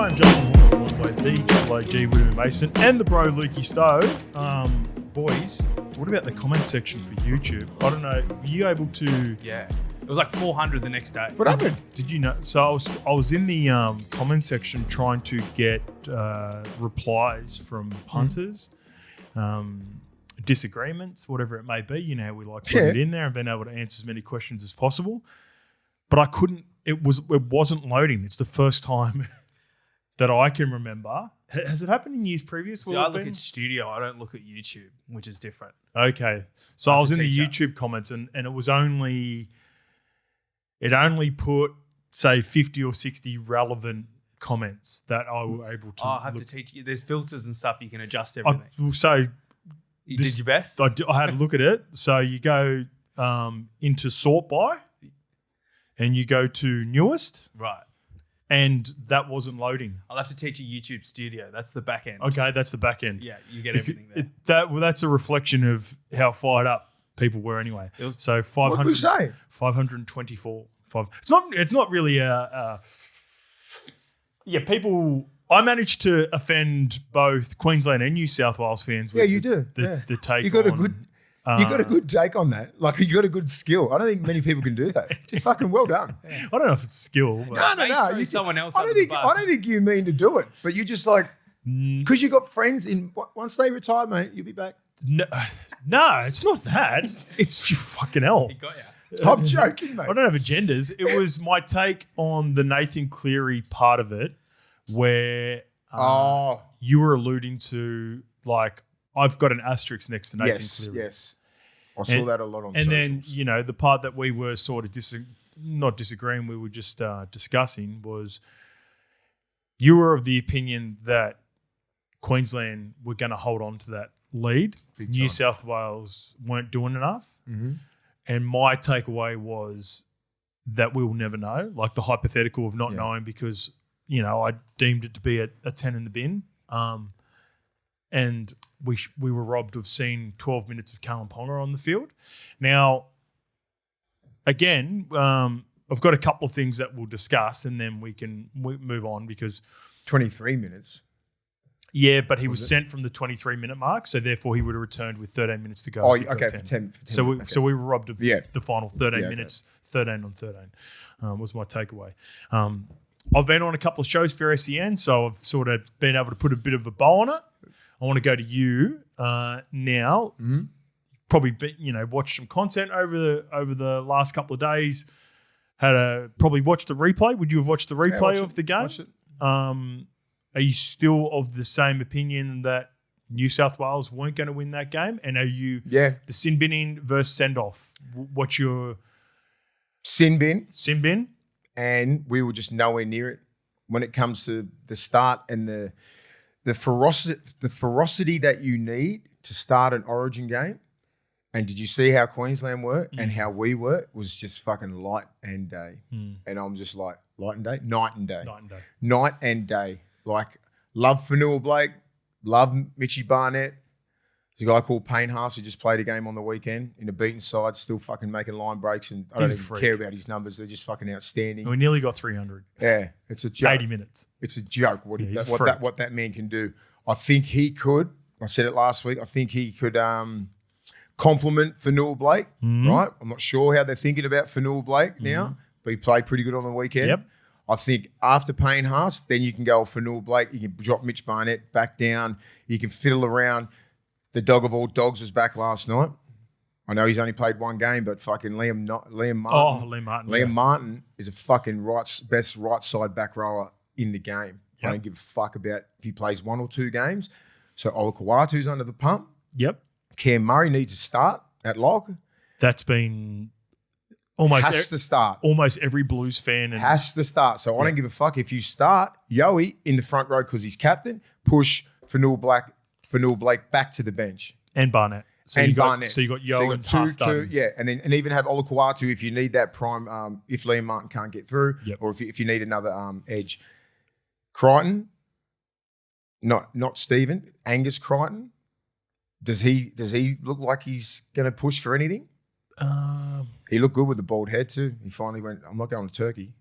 I'm Justin Horo, along with the Double OG Willie Mason and the bro Lukey Stowe. Boys, what about the comment section for YouTube? I don't know. Were you able to? Yeah, it was like 400 the next day. What happened? Did you know? So I was in the comment section trying to get replies from punters, disagreements, whatever it may be. You know, we like putting it in there and being able to answer as many questions as possible. But I couldn't. It wasn't loading. It's the first time that I can remember. Has it happened in years previous? See, I look at Studio. I don't look at YouTube, which is different. Okay, so I was in the YouTube comments, and it was only put say 50 or 60 relevant comments that I were able to. I have to teach you. There's filters and stuff you can adjust everything. So you did your best. I had a look at it. So you go into sort by, and you go to newest, Right. and that wasn't loading. I'll have to teach you YouTube Studio. That's the back end. Okay, that's the back end. Yeah, you get everything there. That's a reflection of how fired up people were anyway. So 500. What did we say? 524. It's not really people. I managed to offend both Queensland and New South Wales fans. With you do. The take. You got a good take on that. Like, you got a good skill. I don't think many people can do that. Fucking well done. I don't know if it's skill. But No. Someone else. I don't think you mean to do it, but you just like because you got friends in. Once they retire, mate, you'll be back. No, it's not that. It's fucking hell. He got you. I'm joking, mate. I don't have agendas. It was my take on the Nathan Cleary part of it, where you were alluding to, like, I've got an asterisk next to Nathan Cleary. Yes. I saw that a lot on and socials. And then, the part that we were sort of not disagreeing, we were just discussing was you were of the opinion that Queensland were going to hold on to that lead. New South Wales weren't doing enough. Mm-hmm. And my takeaway was that we will never know, like the hypothetical of not knowing because, I deemed it to be a 10 in the bin. And we were robbed of seeing 12 minutes of Callum Ponga on the field. Now, again, I've got a couple of things that we'll discuss and then we can move on because 23 minutes. Yeah, but he was sent from the 23-minute mark, so therefore he would have returned with 13 minutes to go. Oh, okay, for 10. So we were robbed of the final 13 minutes, okay. 13 on 13 was my takeaway. I've been on a couple of shows for SEN, so I've sort of been able to put a bit of a bow on it. I want to go to you now. Mm-hmm. Probably, watched some content over the last couple of days. Probably watched the replay. Would you have watched the replay of the game? Watch it. Are you still of the same opinion that New South Wales weren't going to win that game? And are you the sin binning versus send off? What's your sin bin? Sin bin, and we were just nowhere near it when it comes to the start and the ferocity that you need to start an Origin game. And did you see how Queensland were and how we were? It was just fucking light and day. And I'm just like, light and day? Night and day. Night and day. Like, love Fanua Blake, love Mitchie Barnett. There's a guy called PANTHERS who just played a game on the weekend in a beaten side, still fucking making line breaks, and I don't even care about his numbers. They're just fucking outstanding. We nearly got 300. Yeah, it's a joke. 80 minutes. It's a joke what that man can do. I think he could. I said it last week. I think he could compliment Fanua Blake. Right? I'm not sure how they're thinking about Fanua Blake now, but he played pretty good on the weekend. Yep. I think after PANTHERS, then you can go Fanua Blake. You can drop Mitch Barnett back down. You can fiddle around. The dog of all dogs was back last night. I know he's only played one game, but fucking Liam Martin. Oh, Liam Martin. Liam Martin is a fucking best right side back rower in the game. Yep. I don't give a fuck about if he plays 1 or 2 games. So Olakau'atu's under the pump. Yep. Cam Murray needs to start at lock. That's been has to start. Almost every Blues fan has to start. So I don't give a fuck if you start Yowie in the front row because he's captain. Push Fanua Blake back to the bench and Barnett. So you got Yo and two, and even have Olakau'atu if you need that prime. If Liam Martin can't get through, or if you need another edge. Crichton, not Stephen. Angus Crichton. Does he look like he's going to push for anything? He looked good with the bald head too. He finally went, I'm not going to Turkey.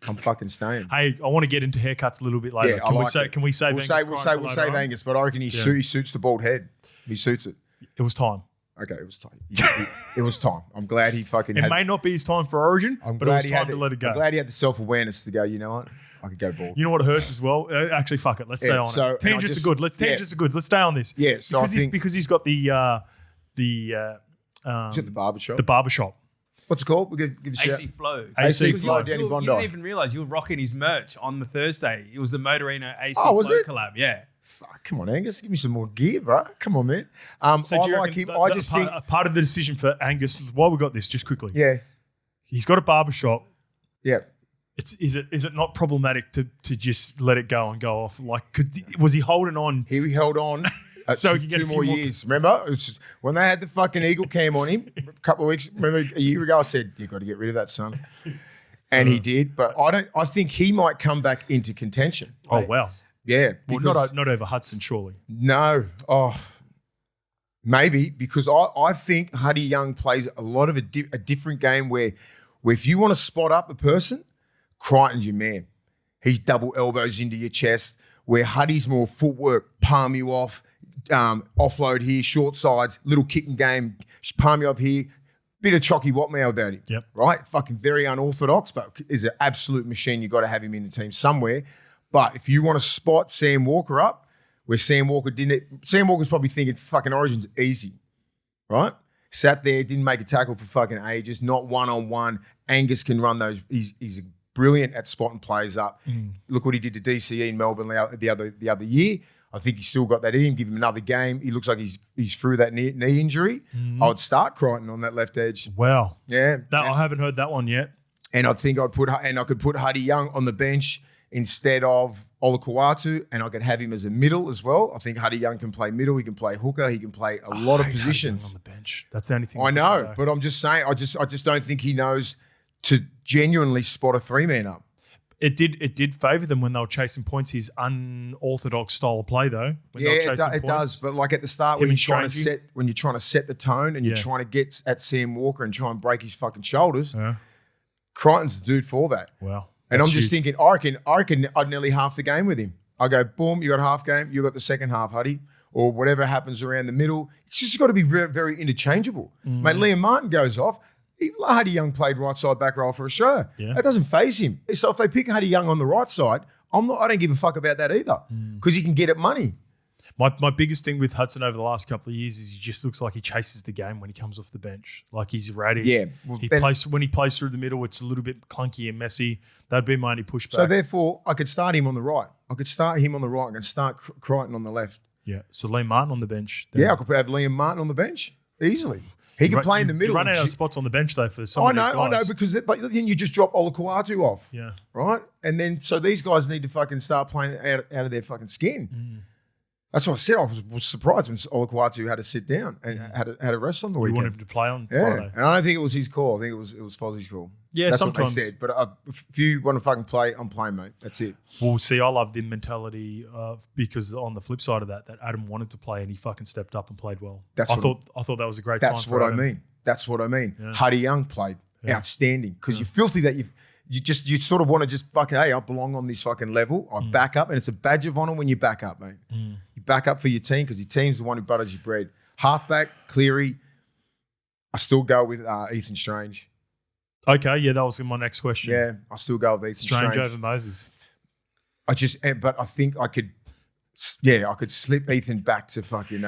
I'm fucking staying. Hey, I want to get into haircuts a little bit later. Yeah, Can I we like say? it. Can we save? We'll Angus save Angus, but I reckon he suits the bald head. He suits it. It was time. Okay, it was time. It was time. I'm glad he fucking. It may not be his time for Origin, but it was time to let it go. I'm glad he had the self-awareness to go. You know what? I could go bald. You know what hurts as well? Actually, fuck it. Let's stay on it. Tangents are good. Tangents are good. Let's stay on this. Yeah. So because he's got the is it the barbershop? The barbershop. What's it called? We'll give a shout. AC Flow. AC Flow, Danny Bondi. You didn't even realise you were rocking his merch on the Thursday. It was the Motorino AC was Flow it? collab. Yeah. Fuck, come on, Angus. Give me some more gear, bro. Come on, man. So I like him. I just think part of the decision for Angus, while we got this, just quickly. Yeah. He's got a barbershop. Yeah. Is it not problematic to just let it go and go off? Like, was he holding on? He held on. So two, you get two more years. Remember, it was just, when they had the fucking eagle cam on him a couple of weeks. Remember a year ago, I said you got to get rid of that, son, and he did. But I think he might come back into contention. Oh wow, yeah. Well, not over Hudson, surely. No. Oh, maybe because I think Huddy Young plays a lot of a different game where if you want to spot up a person, Crichton's your man. He's double elbows into your chest. Where Huddy's more footwork, palm you off. Offload here, short sides, little kicking game, palm you off here, bit of chocky Watmow about him. Yep. Right? Fucking very unorthodox, but is an absolute machine. You've got to have him in the team somewhere. But if you want to spot Sam Walker up, where Sam Walker didn't, Sam Walker's probably thinking fucking Origin's easy. Right? Sat there, didn't make a tackle for fucking ages, not one-on-one. Angus can run those. He's brilliant at spotting players up. Look what he did to DCE in Melbourne the other year. I think he's still got that in him. Give him another game. He looks like he's through that knee injury. I would start Crichton on that left edge. Wow. Yeah. I haven't heard that one yet. And I think I could put Huddy Young on the bench instead of Olakau'atu, and I could have him as a middle as well. I think Huddy Young can play middle. He can play hooker. He can play a lot of positions. On the bench. That's the only thing. I know, but I'm just saying. I just don't think he knows to genuinely spot a 3-man up. It did favour them when they were chasing points. His unorthodox style of play, though. It does. But like at the start, when you're trying to set the tone and you're trying to get at Sam Walker and try and break his fucking shoulders, Crichton's the dude for that. Wow. And I'm just thinking, I reckon I'd nearly half the game with him. I go, boom, you got half game, you got the second half, Huddy, or whatever happens around the middle. It's just got to be very, very interchangeable. Mate, Liam Martin goes off. Huddy Young played right side back row for a show. Yeah. That doesn't faze him. So if they pick Huddy Young on the right side, I don't give a fuck about that either because he can get at money. My biggest thing with Hudson over the last couple of years is he just looks like he chases the game when he comes off the bench. Like he's erratic. Yeah. When he plays through the middle, it's a little bit clunky and messy. That'd be my only pushback. So therefore, I could start him on the right. I could start him on the right and start Crichton on the left. Yeah. So Liam Martin on the bench. Yeah, I could have Liam Martin on the bench easily. He can play in the middle. You run out of spots on the bench, though, for some of these guys. I know, because then you just drop Olakau'atu off. Yeah. Right? And then, so these guys need to fucking start playing out of their fucking skin. That's what I said. I was surprised when Olakau'atu had to sit down and had a rest on the weekend. You wanted him to play on Friday. And I don't think it was his call. I think it was Fozzie's call. Yeah, that's sometimes. what they said. But if you want to fucking play, I'm playing, mate. That's it. Well, see, I love the mentality because on the flip side of that Adam wanted to play and he fucking stepped up and played well. I thought that was a great sign. That's what I mean. That's what I mean. Yeah. Huddy Young played outstanding because you're filthy that you sort of want to just fucking, hey, I belong on this fucking level. I back up, and it's a badge of honor when you back up, mate. You back up for your team because your team's the one who butters your bread. Halfback, Cleary. I still go with Ethan Strange. Okay, yeah, that was my next question. Yeah, I still go with Ethan Strange. Over Moses. But I think I could slip Ethan back to fucking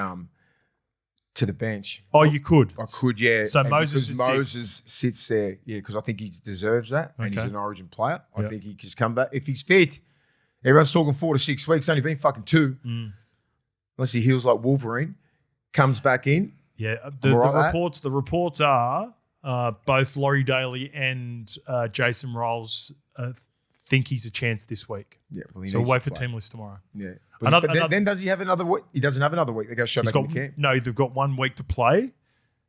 to the bench. Oh, you could? I could, yeah. So Moses sits there, yeah, because I think he deserves that, and he's an Origin player. I think he can come back. If he's fit, everyone's talking 4 to 6 weeks, only been fucking 2. Unless he heals like Wolverine, comes back in. Yeah, the reports are both Laurie Daly and Jason Rolls think he's a chance this week. Yeah, well, so wait for team list tomorrow. Yeah. Then does he have another week? He doesn't have another week. They go show back in the camp. No, they've got 1 week to play.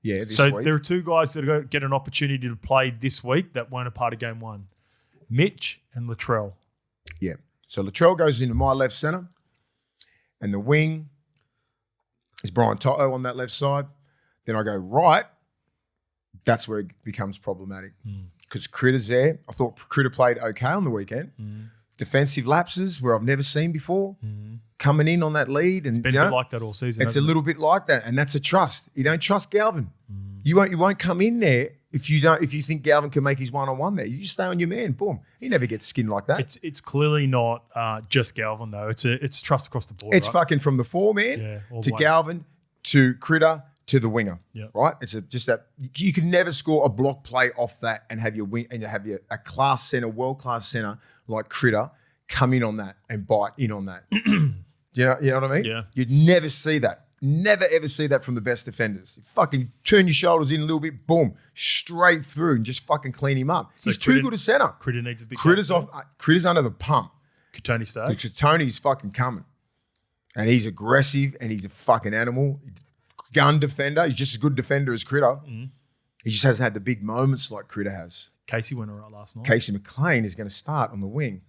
Yeah, this week. There are 2 guys that are going to get an opportunity to play this week that weren't a part of game 1. Mitch and Latrell. Yeah. So Latrell goes into my left centre, and the wing is Brian Toto on that left side. Then I go right. That's where it becomes problematic because Critter's there. I thought Critter played okay on the weekend. Defensive lapses where I've never seen before. Coming in on that lead. And, It's been a bit like that all season. it's a little bit like that. And that's a trust. You don't trust Galvin. You won't come in there if you think Galvin can make his one-on-one there. You just stay on your man. Boom. He never gets skinned like that. It's clearly not just Galvin though. It's trust across the board. It's right? fucking from the four man all to the way. Galvin to Critter to the winger. Yeah. Right? It's just that you can never score a block play off that and have your wing and you have a class center, world class center like Critter come in on that and bite in on that. You know what I mean? Yeah. You'd never see that. Never ever see that from the best defenders. You fucking turn your shoulders in a little bit, boom, straight through and just fucking clean him up. So He's too good a center. Critter needs a big Critter's under the pump. Tony Stark. Because Tony's fucking coming. And he's aggressive and he's a fucking animal. Gun defender. He's just as good defender as Critter. He just hasn't had the big moments like Critter has. Casey went all right last night. Casey McLean is going to start on the wing.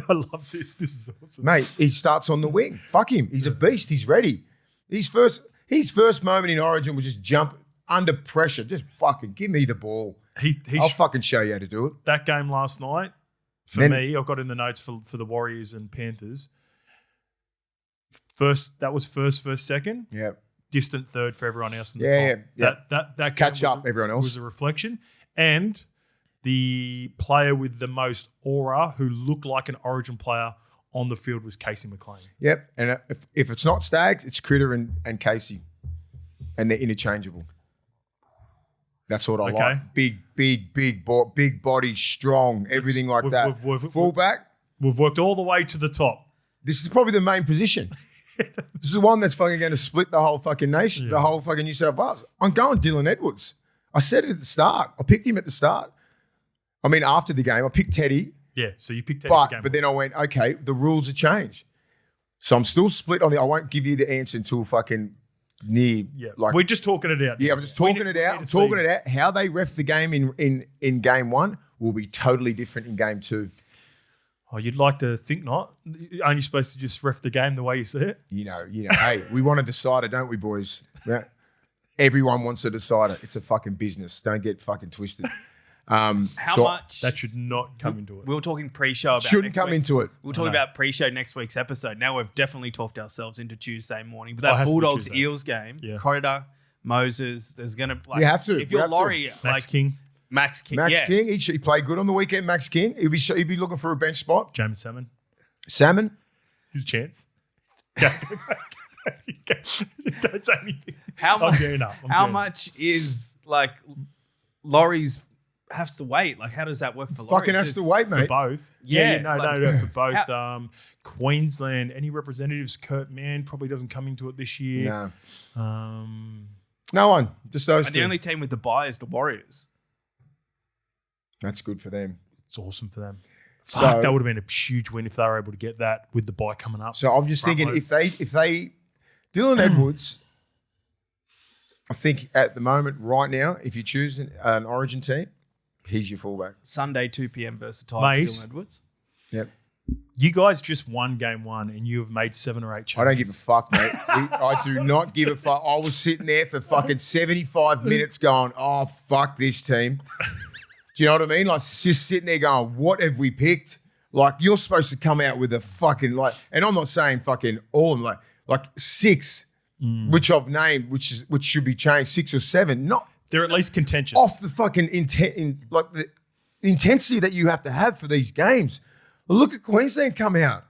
I love this. This is awesome. Mate, he starts on the wing. Fuck him. He's a beast. He's ready. His first moment in Origin was just jump under pressure. Just fucking give me the ball. I'll fucking show you how to do it. That game last night, for me, I've got in the notes for the Warriors and Panthers. That was first, second. Yeah. Distant third for everyone else in the top. That catch game up everyone else. Was a reflection. And the player with the most aura who looked like an Origin player on the field was Casey McLean. Yep. And if it's not Stags, it's Critter and Casey. And they're interchangeable. That's what I like. Big body, strong, everything like that. Fullback. We've worked all the way to the top. This is probably the main position. This is the one that's fucking going to split the whole fucking nation, the whole fucking New South Wales. I'm going Dylan Edwards. I said it at the start. I picked him at the start. I mean, after the game, I picked Teddy. Yeah, so you picked Teddy for the game. But then I went, okay, the rules have changed. So I'm still split on I won't give you the answer until fucking near. Yeah, like, we're just talking it out. Yeah, I'm just talking it out. I'm talking it out. How they ref the game in game one will be totally different in game two. Oh, you'd like to think not. Aren't you supposed to just ref the game the way you see it? You know. Hey, we want a decider, don't we, boys? Yeah. Everyone wants a decider. It's a fucking business. Don't get fucking twisted. How much? That should not come into it. We were talking pre-show about shouldn't come into it. We were talking about pre-show next week's episode. Now we've definitely talked ourselves into Tuesday morning. But that Bulldogs Eels game, Corridor, Moses, there's gonna you have to. If you're Laurie, Max King, he played good on the weekend. Max King, he'd be looking for a bench spot. James Salmon, his chance. Don't say anything. How much is like Laurie's has to wait? Like, how does that work for Laurie? Fucking has to wait, mate. For both. No, for both. Queensland, any representatives? Kurt Mann probably doesn't come into it this year. No. No one. Just those two. The only team with the bye is the Warriors. That's good for them. It's awesome for them. Fuck, that would have been a huge win if they were able to get that with the bye coming up. So I'm just thinking if they Dylan Edwards, I think at the moment, right now, if you choose an Origin team, he's your fullback. Sunday, 2 p.m. versus Tigers, Dylan Edwards. Yep. You guys just won game one and you have made 7 or 8 changes. I don't give a fuck, mate. I do not give a fuck. I was sitting there for fucking 75 minutes going, oh, fuck this team. Do you know what I mean? Like, just sitting there going, what have we picked? Like, you're supposed to come out with a fucking, and I'm not saying fucking all of them, like 6, which I've named, which should be changed, 6 or 7. Not they're at least contentious. Off the fucking the intensity that you have to have for these games. Look at Queensland come out,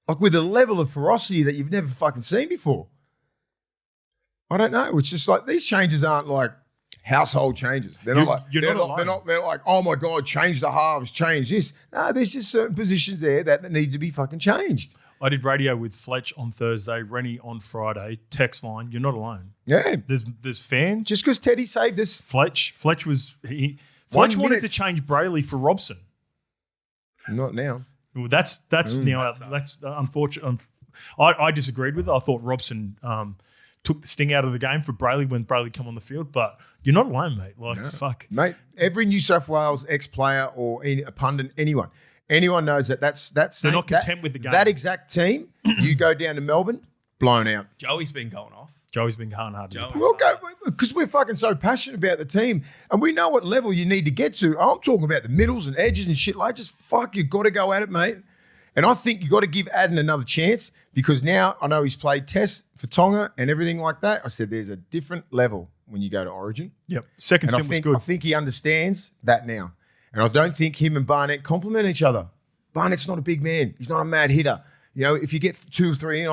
like with a level of ferocity that you've never fucking seen before. I don't know. It's just like these changes aren't like household changes. They're not like, oh my God, change the halves, change this. No, there's just certain positions there that need to be fucking changed. I did radio with Fletch on Thursday, Rennie on Friday, text line, you're not alone. Yeah. There's fans. Just because Teddy saved us. Fletch wanted to change Brayley for Robson. Not now. Well, that's unfortunate. I disagreed with it. I thought Robson took the sting out of the game for Brayley when Brayley come on the field, but you're not alone, mate. Like, fuck. Mate, every New South Wales ex-player or a pundit, anyone knows that's they're not content with the game. That exact team, you go down to Melbourne, blown out. Joey's been going off. Joey's been going hard. We'll go because we're fucking so passionate about the team and we know what level you need to get to. I'm talking about the middles and edges and shit like just you got to go at it, mate. And I think you got to give Adden another chance because now I know he's played tests for Tonga and everything like that. I said there's a different level when you go to Origin. Yep. Second stint was good. I think he understands that now. And I don't think him and Barnett complement each other. Barnett's not a big man. He's not a mad hitter. You know, if you get two or three in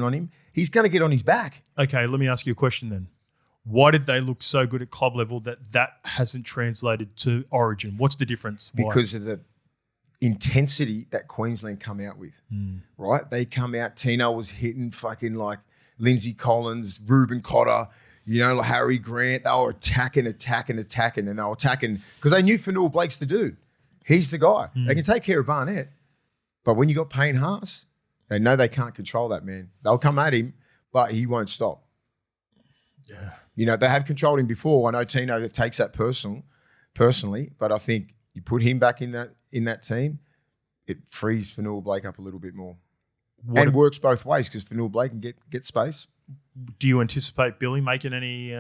on him, he's going to get on his back. Okay, let me ask you a question then. Why did they look so good at club level that hasn't translated to Origin? What's the difference? Why? Because of the intensity that Queensland come out with, right? They come out, Tino was hitting fucking like Lindsay Collins, Ruben Cotter, you know, like Harry Grant. They were attacking, and they were attacking because they knew Fanua Blake's the dude. He's the guy. They can take care of Barnett. But when you got Payne Haas, they know they can't control that man. They'll come at him, but he won't stop. Yeah. You know, they have controlled him before. I know Tino takes that personally, but I think you put him back in that team, it frees Fanua Blake up a little bit more. Works both ways because Fanua Blake can get space. Do you anticipate Billy making any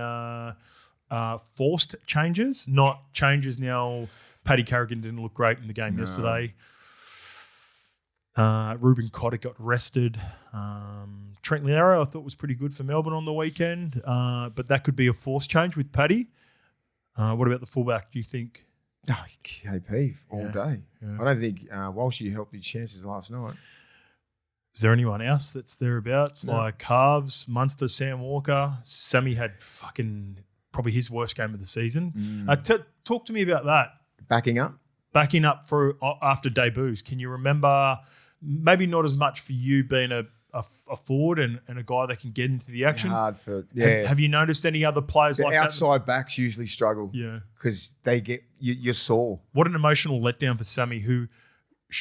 forced changes? Not changes now. Paddy Carrigan didn't look great in the game yesterday. Ruben Cotter got rested. Trent Loiero I thought was pretty good for Melbourne on the weekend, but that could be a forced change with Paddy. What about the fullback? Do you think? Oh, KP all day. Yeah. I don't think Walshy helped his chances last night. Is there anyone else that's thereabouts? No. Like Carves, Munster, Sam Walker. Sammy had fucking probably his worst game of the season. Talk to me about that. Backing up for after debuts. Can you remember, maybe not as much for you being a forward and a guy that can get into the action? Hard for, yeah. Have you noticed any other players like that? The outside backs usually struggle. Yeah. Because they get, you're sore. What an emotional letdown for Sammy, who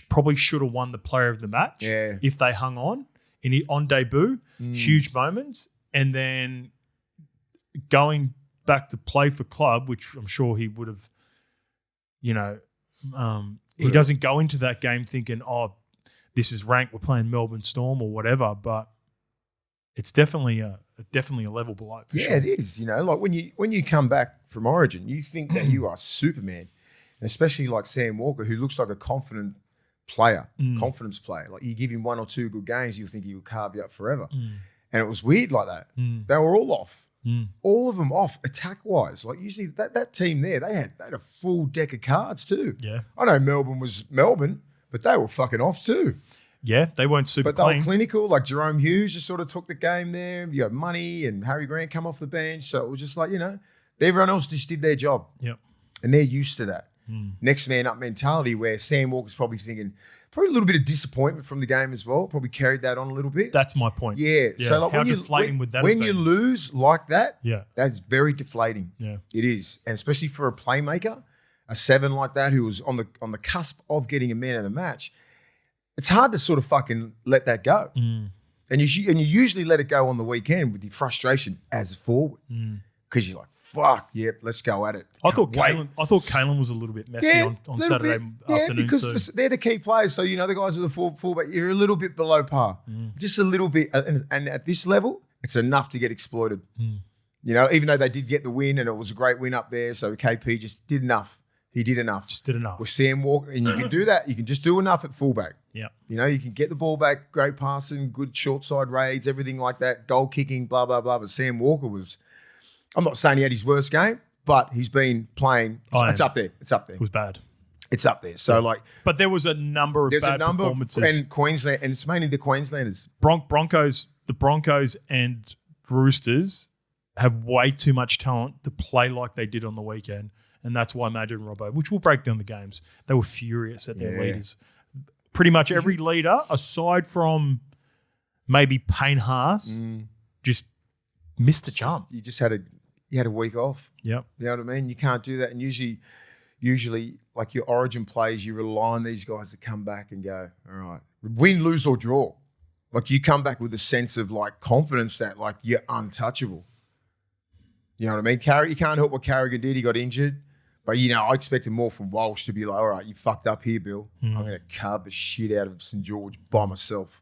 probably should have won the player of the match if they hung on on debut. Huge moments. And then going back to play for club, which I'm sure he would have, you know, he doesn't go into that game thinking, oh, this is ranked, we're playing Melbourne Storm or whatever, but it's definitely a level below. For sure. It is. You know, like when you come back from Origin, you think that you are Superman, and especially like Sam Walker, who looks like a confidence player. Like you give him one or two good games, you think he will carve you up forever. And it was weird like that. They were all off. All of them off attack-wise. Like usually that team there, they had a full deck of cards too. Yeah. I know Melbourne was Melbourne, but they were fucking off too. Yeah, they weren't super But they were clinical. Like Jerome Hughes just sort of took the game there. You got Money and Harry Grant come off the bench. So it was just like, you know, everyone else just did their job. Yep. And they're used to that. Next man up mentality where Sam Walker's probably thinking, probably a little bit of disappointment from the game as well. Probably carried that on a little bit. That's my point. Yeah. So like how deflating would that when have been? you lose like that, that's very deflating. Yeah. It is. And especially for a playmaker, a 7 like that who was on the cusp of getting a man of the match, it's hard to sort of fucking let that go. And you usually let it go on the weekend with your frustration as a forward. Because you're like, fuck, yep, let's go at it. I thought Kalen was a little bit messy on Saturday afternoon. Yeah, because they're the key players. So, you know, the guys with the fullback, you're a little bit below par. Just a little bit. And at this level, it's enough to get exploited. You know, even though they did get the win and it was a great win up there, so KP just did enough. He did enough. Just did enough. With Sam Walker, and you can do that. You can just do enough at fullback. Yeah. You know, you can get the ball back, great passing, good short side raids, everything like that, goal kicking, blah, blah, blah. But Sam Walker was, I'm not saying he had his worst game, but he's been playing. It's up there. It's up there. It was bad. It's up there. So but there was a number of bad performances. And Queensland, and it's mainly the Queenslanders. The Broncos and Roosters have way too much talent to play like they did on the weekend. And that's why Majid and Robbo, which will break down the games, they were furious at their leaders. Pretty much every leader, aside from maybe Payne Haas, just missed the jump. You just had a week off. Yep. You know what I mean? You can't do that. And usually like your Origin plays, you rely on these guys to come back and go, all right, win, lose or draw. Like you come back with a sense of like confidence that like you're untouchable. You know what I mean? You can't help what Carrigan did. He got injured. But, you know, I expected more from Walsh to be like, all right, you fucked up here, Bill. I'm going to carve the shit out of St. George by myself.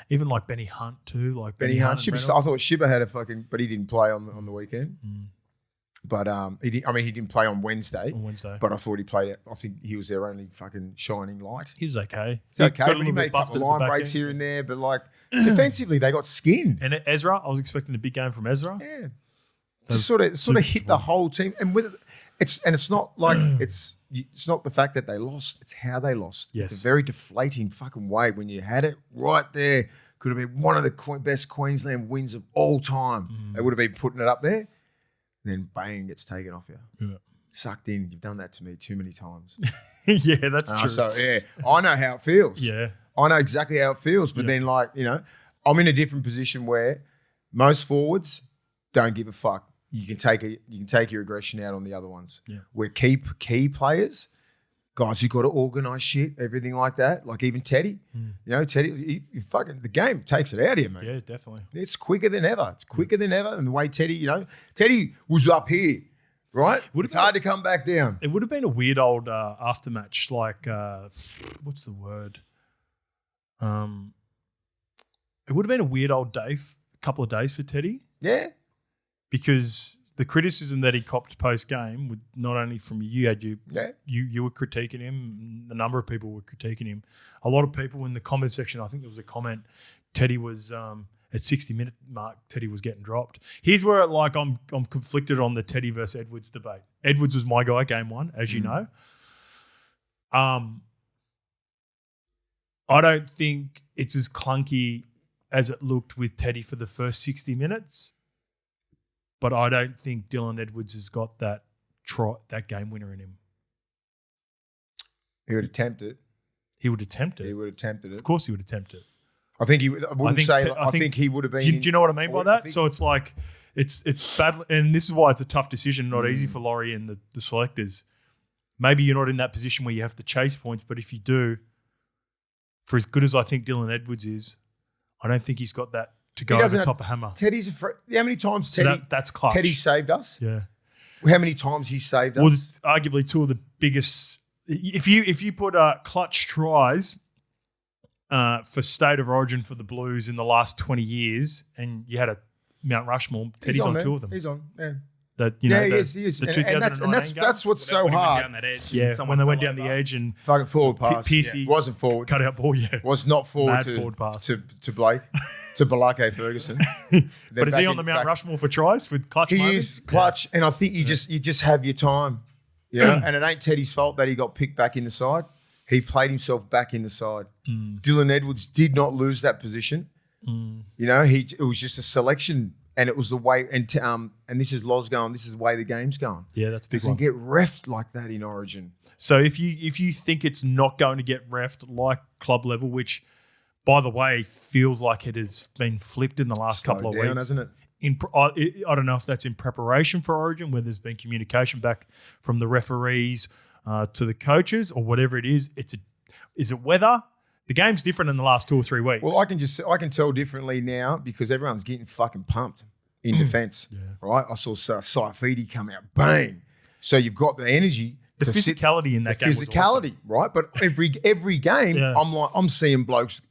Even like Benny Hunt too. Like Benny Hunt. I thought Shibba had a fucking, but he didn't play on the weekend. But he didn't play on Wednesday. But I thought he played. I think he was their only fucking shining light. He was okay. He's okay, but he made a couple of line breaks here and there. But like defensively, they got skinned. And Ezra, I was expecting a big game from Ezra. Yeah, just sort of hit the whole team. And it's not like it's not the fact that they lost. It's how they lost. Yes. It's a very deflating fucking way when you had it right there. Could have been one of the best Queensland wins of all time. They would have been putting it up there. Then bang, gets taken off you. Yeah. Sucked in. You've done that to me too many times. Yeah, that's true. So yeah, I know how it feels. Yeah. I know exactly how it feels. But then I'm in a different position where most forwards don't give a fuck. You can take your aggression out on the other ones. Yeah. Where key players, guys who got to organise shit, everything like that, like even Teddy. Teddy, he fucking the game takes it out of you, mate. Yeah, definitely. It's quicker than ever. And the way Teddy was up here, right? It's hard to come back down. It would have been a weird old aftermatch, like what's the word? It would have been a weird old couple of days for Teddy. Yeah. Because the criticism that he copped post game, not only from you were critiquing him, a number of people were critiquing him. A lot of people in the comment section, I think there was a comment, Teddy was at 60-minute mark, Teddy was getting dropped. Here's where I'm conflicted on the Teddy versus Edwards debate. Edwards was my guy game one, as you know. I don't think it's as clunky as it looked with Teddy for the first 60 minutes. But I don't think Dylan Edwards has got that game winner in him. He would attempt it. He would attempt it. Of course he would attempt it. I think he would. I think he would have been. Do you know what I mean by that? So it's like it's bad, and this is why it's a tough decision, not easy for Laurie and the selectors. Maybe you're not in that position where you have to chase points, but if you do, for as good as I think Dylan Edwards is, I don't think he's got that to go over the top of hammer. Teddy's how many times that's clutch. Teddy saved us? Yeah. How many times he saved us? Well, arguably two of the biggest. If you put clutch tries for State of Origin for the Blues in the last 20 years, and you had a Mount Rushmore, Teddy's on two of them. He's on, yeah. He is. And that's what's so hard. Down that edge, when they went down the edge and fucking forward pass. Piercy wasn't forward. Cut out ball, yeah. Was not forward pass. to Blake. To Balake Ferguson. But is he on the Mount Rushmore for tries with clutch moments? He is clutch, and I think you just have your time. Yeah. And it ain't Teddy's fault that he got picked back in the side. He played himself back in the side. Dylan Edwards did not lose that position. It was just a selection, and it was the way, and this is Loz going, this is the way the game's going. Yeah, that's a big Doesn't get reffed like that in Origin. So if you think it's not going to get reffed like club level, which, by the way, feels like it has been flipped in the last couple of weeks, hasn't it? I don't know if that's in preparation for Origin, where there's been communication back from the referees to the coaches or whatever it is. Is it weather? The game's different in the last 2 or 3 weeks. Well, I can tell differently now because everyone's getting fucking pumped in defence. Right? I saw Saifidi come out, bang. So you've got the energy. The physicality in that game. Physicality, was awesome. Right? But every game, I'm seeing blokes.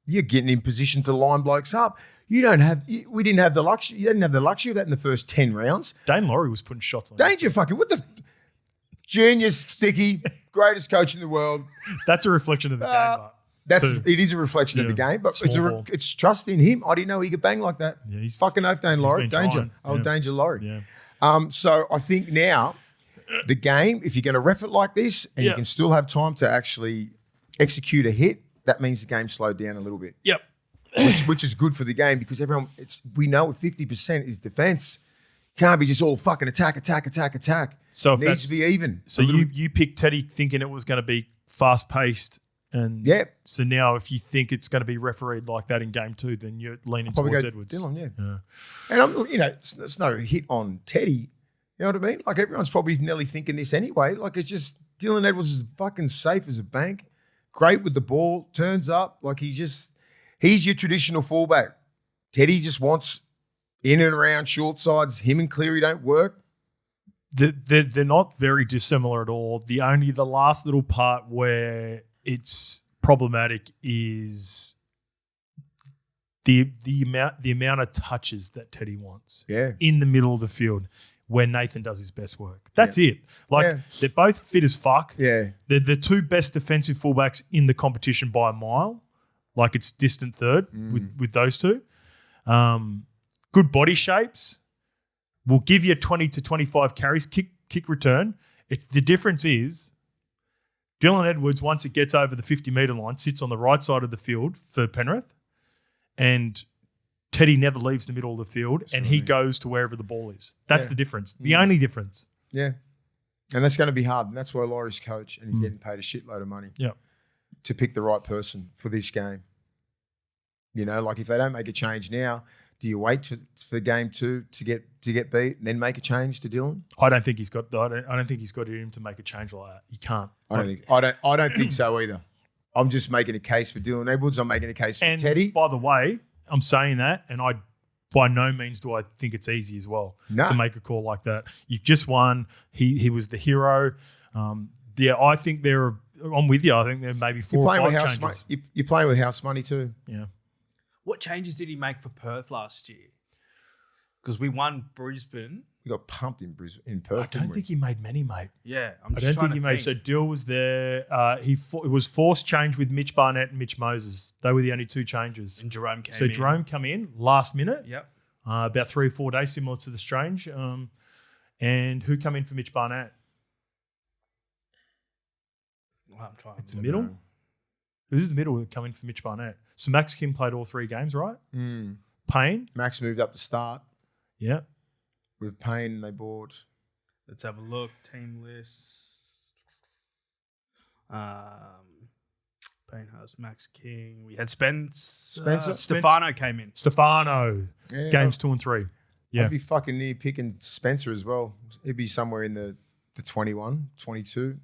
You're getting in position to line blokes up. We didn't have the luxury. You didn't have the luxury of that in the first 10 rounds. Dane Laurie was putting shots on. Danger fucking what the genius sticky, greatest coach in the world. That's a reflection of the game. It is a reflection of the game, but it's trust in him. I didn't know he could bang like that. Yeah, he's fucking oath Dane Laurie. Danger. Danger Laurie. Yeah. So I think now the game, if you're going to ref it like this and you can still have time to actually execute a hit, that means the game slowed down a little bit. Yep. Which is good for the game because we know 50% is defense. Can't be just all fucking attack. So it needs to be even. So you picked Teddy thinking it was going to be fast paced, and so now if you think it's going to be refereed like that in game 2, then you're leaning towards Edwards. Dylan, yeah. And it's no hit on Teddy. You know what I mean? Like everyone's probably nearly thinking this anyway. Like it's just Dylan Edwards is fucking safe as a bank. Great with the ball, turns up. Like he's your traditional fullback. Teddy just wants in and around short sides. Him and Cleary don't work. They're not very dissimilar at all. The last little part where it's problematic is the amount of touches that Teddy wants in the middle of the field where Nathan does his best work. That's it. Like they're both fit as fuck. Yeah. They're the two best defensive fullbacks in the competition by a mile. Like it's distant third with those two. Good body shapes. Will give you 20 to 25 carries, kick return. The difference is Dylan Edwards, once it gets over the 50-metre line, sits on the right side of the field for Penrith, and Teddy never leaves the middle of the field, and he goes to wherever the ball is. That's the difference. The only difference. Yeah. And that's going to be hard. And that's why Laurie's coach, and he's getting paid a shitload of money to pick the right person for this game. You know, like if they don't make a change now, do you wait for game 2 to get beat and then make a change to Dylan? I don't think he's got it in him to make a change like that. You can't. I don't think so either. I'm just making a case for Dylan Edwards. I'm making a case for Teddy. By the way, I'm saying that, and I by no means do I think it's easy as well to make a call like that. You've just won. He was the hero. I think I'm with you. I think there may be 4 or 5 changes. You're playing with house money too. Yeah. What changes did he make for Perth last year? Because we won Brisbane. We got pumped in Perth. I don't think he made many, mate. Yeah, I don't think he made. So Dill was there. He was forced change with Mitch Barnett and Mitch Moses. They were the only 2 changes. And Jerome came in. So Jerome come in last minute. Yep. About 3 or 4 days, similar to the Strange. And who come in for Mitch Barnett? Well, I'm trying. It's the middle. Who's the middle coming for Mitch Barnett? So Max Kim played all 3 games, right? Payne. Max moved up to start. Yeah. With Payne, they bought. Let's have a look. Team list. Payne has Max King. We had Spencer. Stefano came in. Stefano. Yeah, games 2 and 3. Yeah. I'd be fucking near picking Spencer as well. He'd be somewhere in the 21, 22.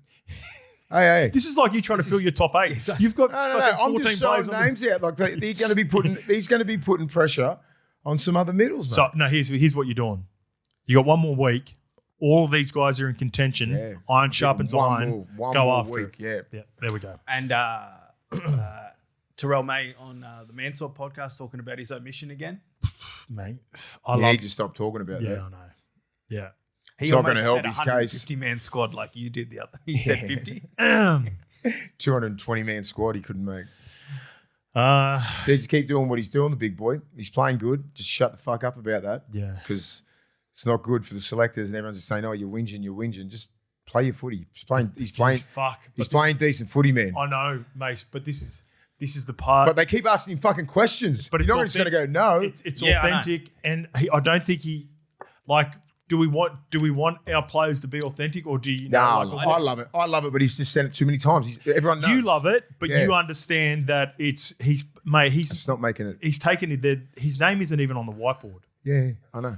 Hey. This is like you trying to fill your top 8. You've got no. I'm just throwing names out. Like he's going to be putting pressure on some other middles. So mate. Here's what you're doing. You got 1 more week. All of these guys are in contention. Yeah. Iron sharpens iron. Go after it. Yeah. There we go. And Terrell May on the Mansour podcast talking about his omission again. Mate, you need to stop talking about that. Yeah, I know. Yeah. He almost said 150-man squad like you did the other. He said 50. 220-man squad he couldn't make. He needs to keep doing what he's doing, the big boy. He's playing good. Just shut the fuck up about that. Yeah. Because it's not good for the selectors and everyone's just saying, oh, you're whinging. Just play your footy. He's playing decent footy, man. I know, Mace, but this is the part. But they keep asking him fucking questions. But you're not just going to go, no. It's authentic. And I don't think do we want our players to be authentic, or do you? I love it. I love it, but he's just said it too many times. Everyone knows. You love it, but you understand that he's not making it. He's taken it. His name isn't even on the whiteboard. Yeah, I know.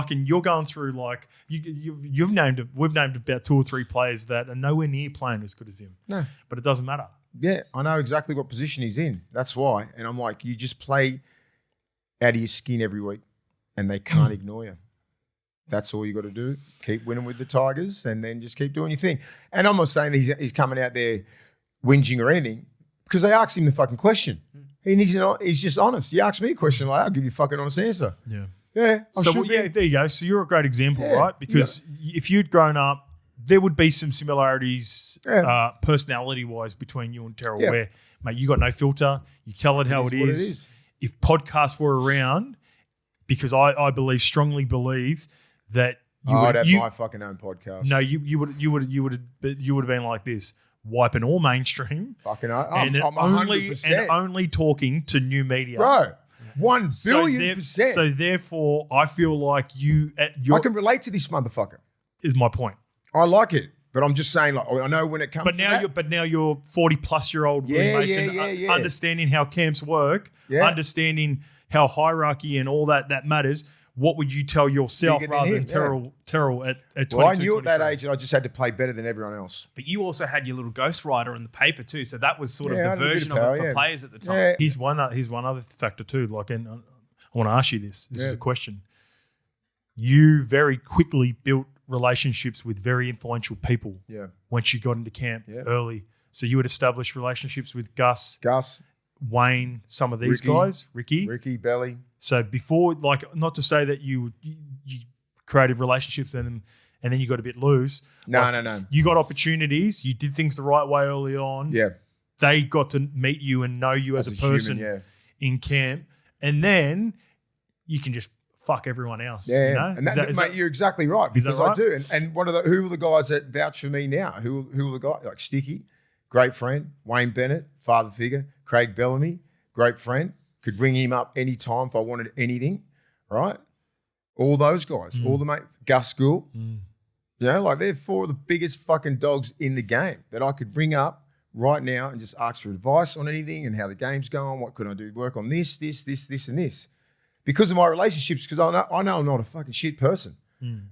You're going through like we've named about 2 or 3 players that are nowhere near playing as good as him. No, but it doesn't matter. Yeah, I know exactly what position he's in. That's why, and I'm like, you just play out of your skin every week, and they can't ignore you. That's all you got to do. Keep winning with the Tigers and then just keep doing your thing. And I'm not saying that he's coming out there whinging or anything because they asked him the fucking question. He's just honest. You ask me a question, like, I'll give you a fucking honest answer. Yeah. Yeah. There you go. So you're a great example, right? Because if you'd grown up, there would be some similarities personality-wise between you and Terrell where, mate, you got no filter. You tell it how it is. If podcasts were around, because I strongly believe that I'd have my fucking own podcast. No, you would have been like this, wiping all mainstream, I'm 100%. and only talking to new media, bro. 1,000,000,000%. So therefore, I feel like I can relate to this motherfucker. Is my point. I like it, but I'm just saying, like, I know when it comes. But now you're 40+-year-old Willie Mason, understanding how camps work, understanding how hierarchy and all that matters. What would you tell yourself rather than Terrell at 22? Well, I knew at that age that I just had to play better than everyone else. But you also had your little ghostwriter on the paper too, so that was sort of the version of it for players at the time. Yeah. Here's one other factor too. Like, and I want to ask you this. This is a question. You very quickly built relationships with very influential people. Yeah. Once you got into camp early, so you would establish relationships with Gus. Wayne, some of these guys, Ricky, Belly. So before, like, not to say that you created relationships and then you got a bit loose. No. You got opportunities. You did things the right way early on. Yeah. They got to meet you and know you as a person in camp. And then you can just fuck everyone else. Yeah. You know? And mate, you're exactly right, because I do. And who are the guys that vouch for me now? Who are the guys? Like Sticky, great friend. Wayne Bennett, father figure. Craig Bellamy, great friend. Could ring him up anytime if I wanted anything, right? All those guys, all the mate. Gus Gould. You know, like they're four of the biggest fucking dogs in the game that I could ring up right now and just ask for advice on anything and how the game's going. What could I do? Work on this, and this. Because of my relationships, because I know I'm not a fucking shit person.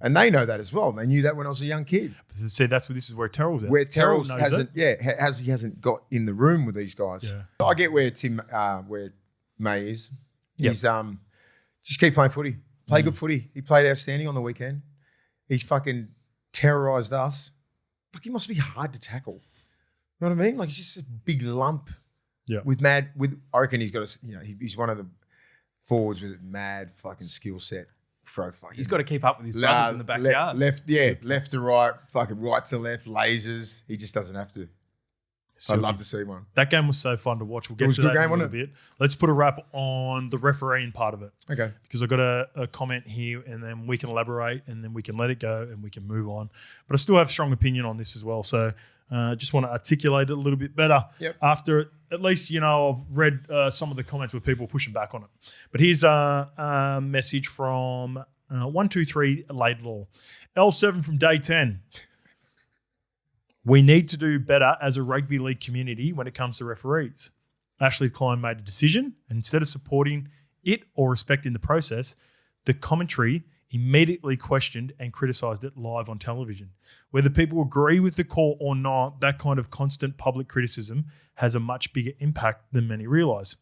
And they know that as well. They knew that when I was a young kid. See, this is where Terrell's at. Where Terrell hasn't got in the room with these guys. Yeah. I get where where May is. He's just keep playing footy. Play good footy. He played outstanding on the weekend. He's fucking terrorised us. Fuck, he must be hard to tackle. You know what I mean? Like, he's just a big lump. Yeah. I reckon he's got he's one of the forwards with a mad fucking skill set. He's got to keep up with his brothers in the backyard. Left to right, fucking right to left, lasers. He just doesn't have to. I'd love to see one. That game was so fun to watch. We'll get to that in a little bit. Let's put a wrap on the refereeing part of it. Okay. Because I've got a comment here, and then we can elaborate, and then we can let it go, and we can move on. But I still have a strong opinion on this as well. So just want to articulate it a little bit better. Yep. After, at least, I've read some of the comments where people pushing back on it. But here's a message from 123 Laidlaw. L7 from day 10. We need to do better as a rugby league community when it comes to referees. Ashley Klein made a decision, and instead of supporting it or respecting the process, the commentary immediately questioned and criticised it live on television. Whether people agree with the call or not, that kind of constant public criticism has a much bigger impact than many realise.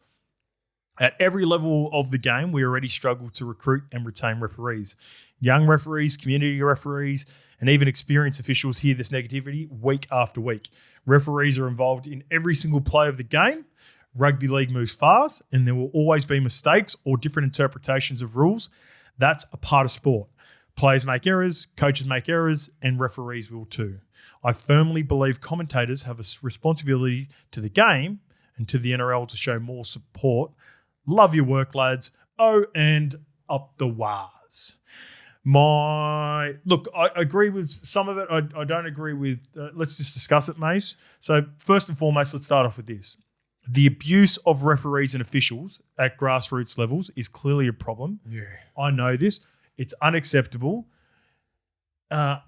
At every level of the game, we already struggle to recruit and retain referees. Young referees, community referees, and even experienced officials hear this negativity week after week. Referees are involved in every single play of the game. Rugby league moves fast, and there will always be mistakes or different interpretations of rules. That's a part of sport. Players make errors, coaches make errors, and referees will too. I firmly believe commentators have a responsibility to the game and to the NRL to show more support. Love your work, lads. Oh, and up the wahs. I agree with some of it. I don't agree with. Let's just discuss it, Mace. So first and foremost, let's start off with this. The abuse of referees and officials at grassroots levels is clearly a problem. Yeah, I know this. It's unacceptable. Do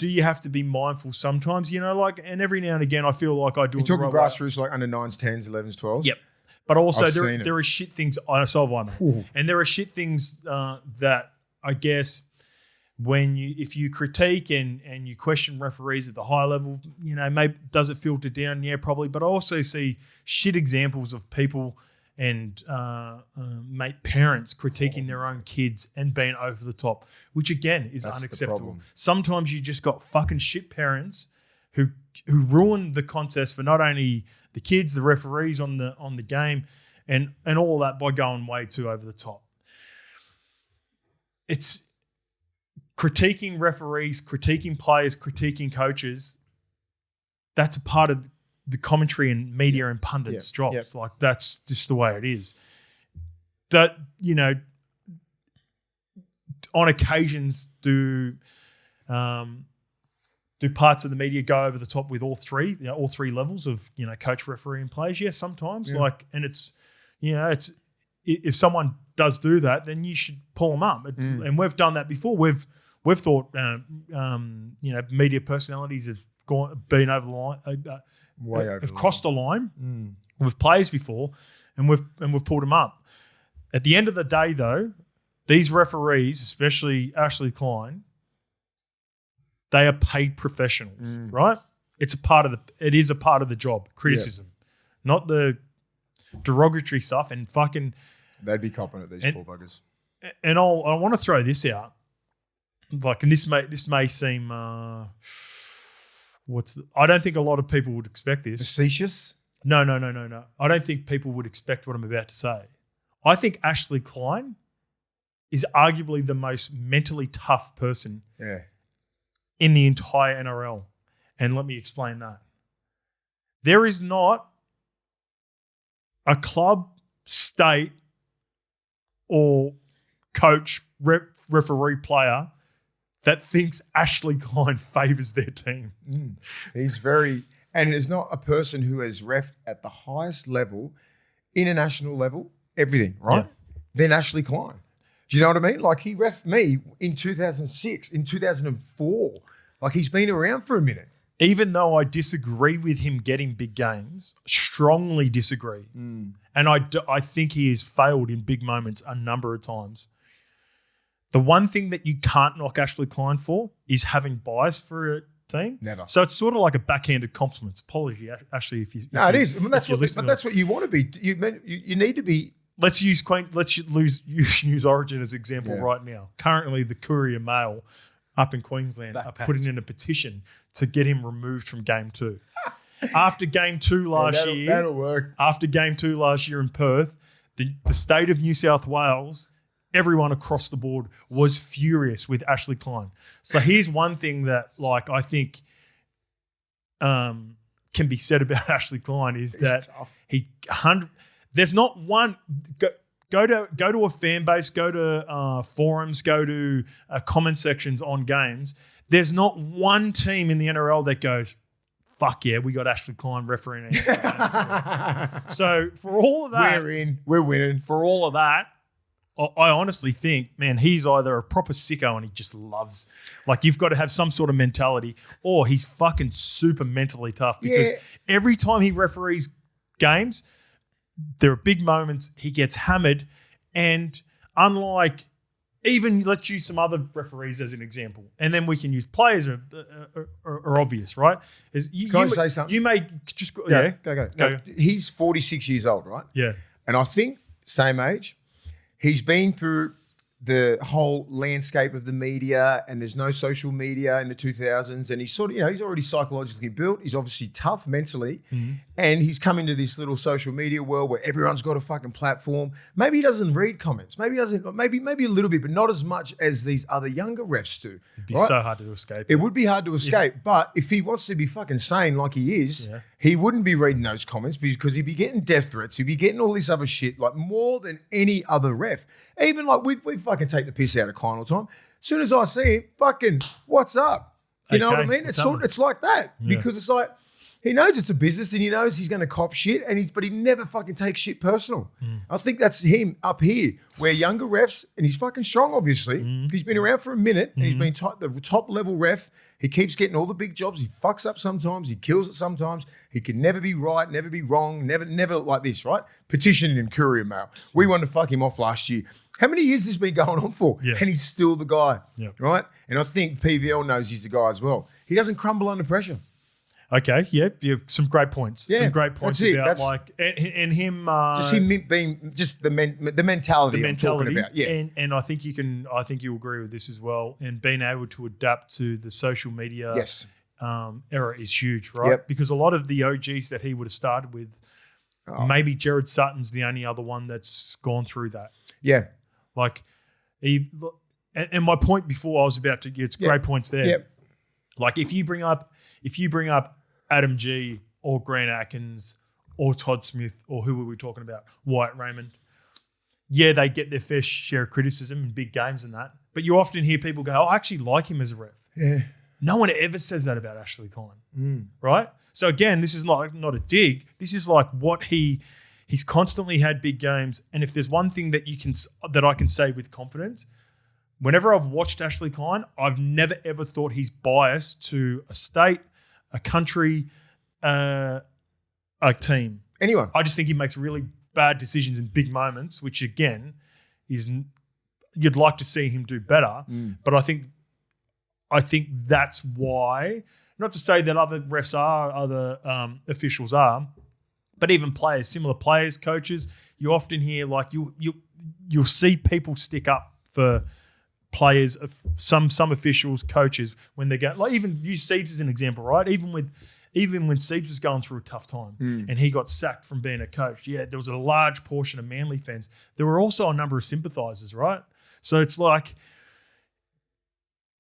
you have to be mindful sometimes? And every now and again, I feel like I do. You're talking grassroots, like under 9s, 10s, 11s, 12s? Yep. But also there are shit things. And there are shit things that I guess if you critique and you question referees at the high level, maybe does it filter down? Yeah, probably. But I also see shit examples of people and parents critiquing their own kids and being over the top, which again is unacceptable. Sometimes you just got fucking shit parents who ruin the contest for not only the kids, the referees on the game, and all of that by going way too over the top. It's critiquing referees, critiquing players, critiquing coaches. That's a part of the commentary and media and pundits' jobs. Yep. Like, that's just the way it is. That, on occasions do parts of the media go over the top with all three levels of, coach, referee, and players? Yes, sometimes. Yeah. And it's, if someone does do that, then you should pull them up. And we've done that before. We've thought, media personalities have been over the line, have crossed the line with players before, and we've pulled them up. At the end of the day, though, these referees, especially Ashley Klein, they are paid professionals, right? It is a part of the job, criticism, not the derogatory stuff and fucking. They'd be copping at these poor buggers. And I want to throw this out, and this may seem I don't think a lot of people would expect this. Facetious? No. I don't think people would expect what I'm about to say. I think Ashley Klein is arguably the most mentally tough person in the entire NRL. And let me explain that. There is not a club, state, or coach, referee, player that thinks Ashley Klein favours their team. He's very... And there's not a person who has reffed at the highest level, international level, everything, right? Yeah. Than Ashley Klein. Do you know what I mean? Like, he reffed me in 2006, in 2004. Like, he's been around for a minute. Even though I disagree with him getting big games, strongly disagree. And I think he has failed in big moments a number of times. The one thing that you can't knock Ashley Klein for is having bias for a team. Never. So it's sort of like a backhanded compliment. Apology, Ashley, if you... No, it is. I mean, that's what you want to be. You need to be... Let's use Origin as example right now. Currently, the Courier Mail up in Queensland are putting in a petition to get him removed from Game 2. After Game 2 last year... That'll work. After Game 2 last year in Perth, the state of New South Wales... Everyone across the board was furious with Ashley Klein. So here's one thing that, like, I think can be said about Ashley Klein is that there's not one go to a fan base, go to forums, go to comment sections on games. There's not one team in the NRL that goes, fuck yeah, we got Ashley Klein refereeing. So for all of that, we're winning. For all of that, I honestly think, man, he's either a proper sicko and he just loves, like, you've got to have some sort of mentality, or he's fucking super mentally tough because every time he referees games, there are big moments, he gets hammered, and unlike, even let's use some other referees as an example, and then we can use players are obvious, right? Can I say something? You may just go. No, he's 46 years old, right? Yeah. And I think, same age, he's been through the whole landscape of the media, and there's no social media in the 2000s, and he's sort of, he's already psychologically built. He's obviously tough mentally, and he's come into this little social media world where everyone's got a fucking platform. Maybe he doesn't read comments. Maybe he doesn't. Maybe a little bit, but not as much as these other younger refs do. It'd be so hard to escape. It would be hard to escape, but if he wants to be fucking sane like he is, he wouldn't be reading those comments because he'd be getting death threats. He'd be getting all this other shit, like more than any other ref. Even like we fucking take the piss out of Klein all the time. As soon as I see him, fucking, what's up? You know what I mean? It's like that because it's like he knows it's a business and he knows he's going to cop shit, but he never fucking takes shit personal. I think that's him up here, where younger refs, and he's fucking strong, obviously. He's been around for a minute and he's been the top level ref. He keeps getting all the big jobs. He fucks up sometimes. He kills it sometimes. He can never be right, never be wrong, never like this, right? Petitioning in Courier Mail. We wanted to fuck him off last year. How many years has this been going on for? Yeah. And he's still the guy, right? And I think PVL knows he's the guy as well. He doesn't crumble under pressure. Okay, some great points. Yeah, some great points about and him. Just him being just the mentality I'm talking about. Yeah, and I think you'll agree with this as well. And being able to adapt to the social media era is huge, right? Yep. Because a lot of the OGs that he would have started with, maybe Jared Sutton's the only other one that's gone through that. Yeah, like and my point before I was about to get great points there. Yep. Like if you bring up Adam G or Grant Atkins or Todd Smith or who were we talking about? Wyatt Raymond. Yeah, they get their fair share of criticism in big games and that. But you often hear people go, I actually like him as a ref. Yeah. No one ever says that about Ashley Klein. Right? So again, this is like not a dig. This is like what he's constantly had big games. And if there's one thing that I can say with confidence, whenever I've watched Ashley Klein, I've never ever thought he's biased to a state, a country, a team. Anyone. I just think he makes really bad decisions in big moments, which again you'd like to see him do better. But I think that's why. Not to say that other refs are, other officials are, but even players, similar players, coaches. You often hear like you'll see people stick up for players, some officials, coaches when they go, like even use Seeps as an example, right? Even with even when Siebes was going through a tough time and he got sacked from being a coach, there was a large portion of Manly fans. There were also a number of sympathisers, right? So it's like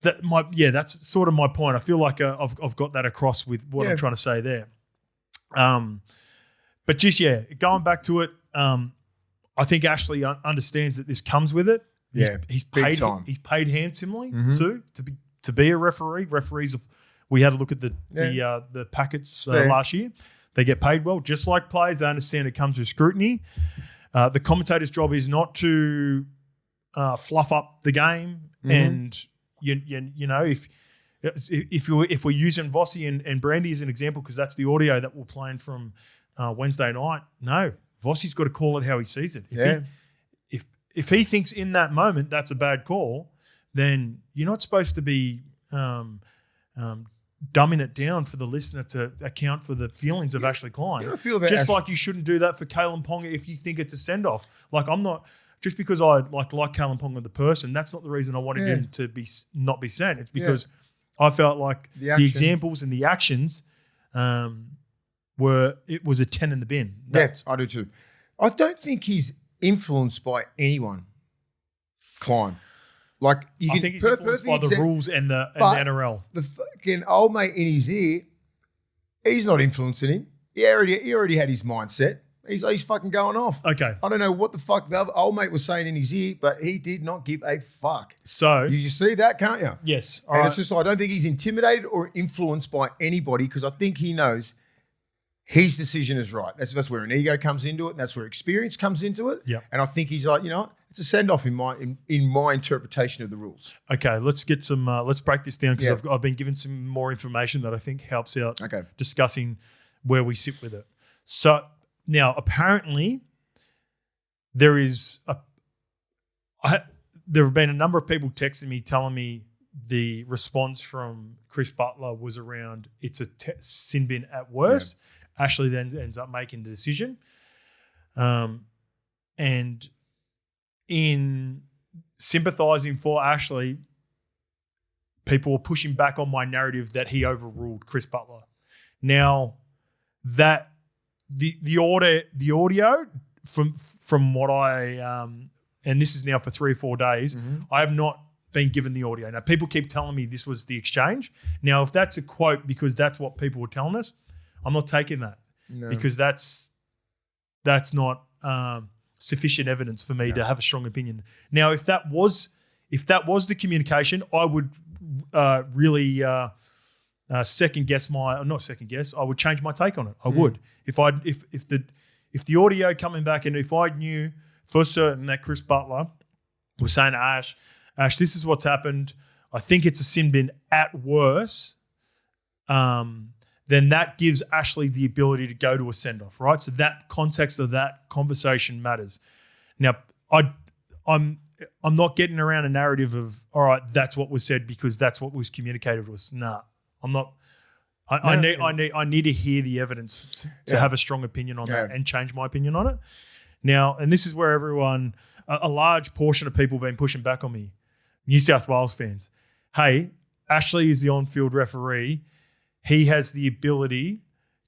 that. That's sort of my point. I feel like I've got that across with what I'm trying to say there. But just going back to it, I think Ashley understands that this comes with it. He's paid time. He's paid handsomely too to be a referee. Referees, we had a look at the packets last year. They get paid well, just like players. They understand it comes with scrutiny. The commentator's job is not to fluff up the game, and you know if we're using Vossi and Brandy as an example, because that's the audio that we're playing from Wednesday night. No, Vossi's got to call it how he sees it. If he thinks in that moment that's a bad call, then you're not supposed to be dumbing it down for the listener to account for the feelings of Ashley Klein. Like you shouldn't do that for Kalen Ponga if you think it's a send-off. Like I'm not just because I like Kalen Ponga the person. That's not the reason I wanted him to not be sent. It's because I felt like the examples and the actions it was a 10 in the bin. I do too. I don't think he's influenced by anyone, Klein. Like I think he's influenced by the rules and the NRL. The fucking old mate in his ear, he's not influencing him. He already had his mindset. He's fucking going off. Okay. I don't know what the fuck the other old mate was saying in his ear, but he did not give a fuck. So you see that, can't you? Yes. And it's just I don't think he's intimidated or influenced by anybody, because I think he knows his decision is right. That's where an ego comes into it, and that's where experience comes into it. Yeah. And I think he's like, it's a send off in my interpretation of the rules. Okay, let's get some. Let's break this down, because I've been given some more information that I think helps out. Discussing where we sit with it. So now, apparently, there have been a number of people texting me telling me the response from Chris Butler was around it's a sin bin at worst. Yeah. Ashley then ends up making the decision. And in sympathising for Ashley, people were pushing back on my narrative that he overruled Chris Butler. Now, that the audio from what I and this is now for 3 or 4 days, I have not been given the audio. Now, people keep telling me this was the exchange. Now, if that's a quote because that's what people were telling us, I'm not taking that because that's not sufficient evidence for me to have a strong opinion. Now, if that was the communication, I would really second guess not second guess. I would change my take on it. I would if the audio coming back, and if I knew for certain that Chris Butler was saying to Ash, this is what's happened. I think it's a sin bin at worst. Then that gives Ashley the ability to go to a send-off, right? So that context of that conversation matters. Now, I'm not getting around a narrative of, all right, that's what was said because that's what was communicated to us. Nah, I'm not. I need to hear the evidence to have a strong opinion on that and change my opinion on it. Now, and this is where everyone, a large portion of people have been pushing back on me, New South Wales fans. Hey, Ashley is the on-field referee. He has the ability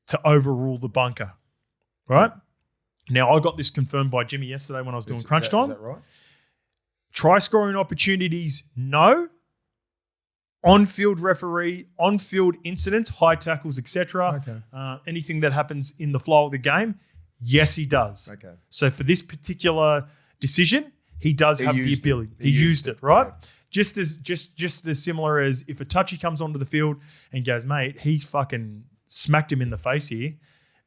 to overrule the bunker, right? Now, I got this confirmed by Jimmy yesterday when I was doing crunch time. Is that right? Try scoring opportunities, no. On-field referee, on-field incidents, high tackles, etc. Anything that happens in the flow of the game, yes, he does. Okay. So for this particular decision, he does have the ability. He used it, right? Yeah. Just as similar as if a touchy comes onto the field and goes, mate, he's fucking smacked him in the face here.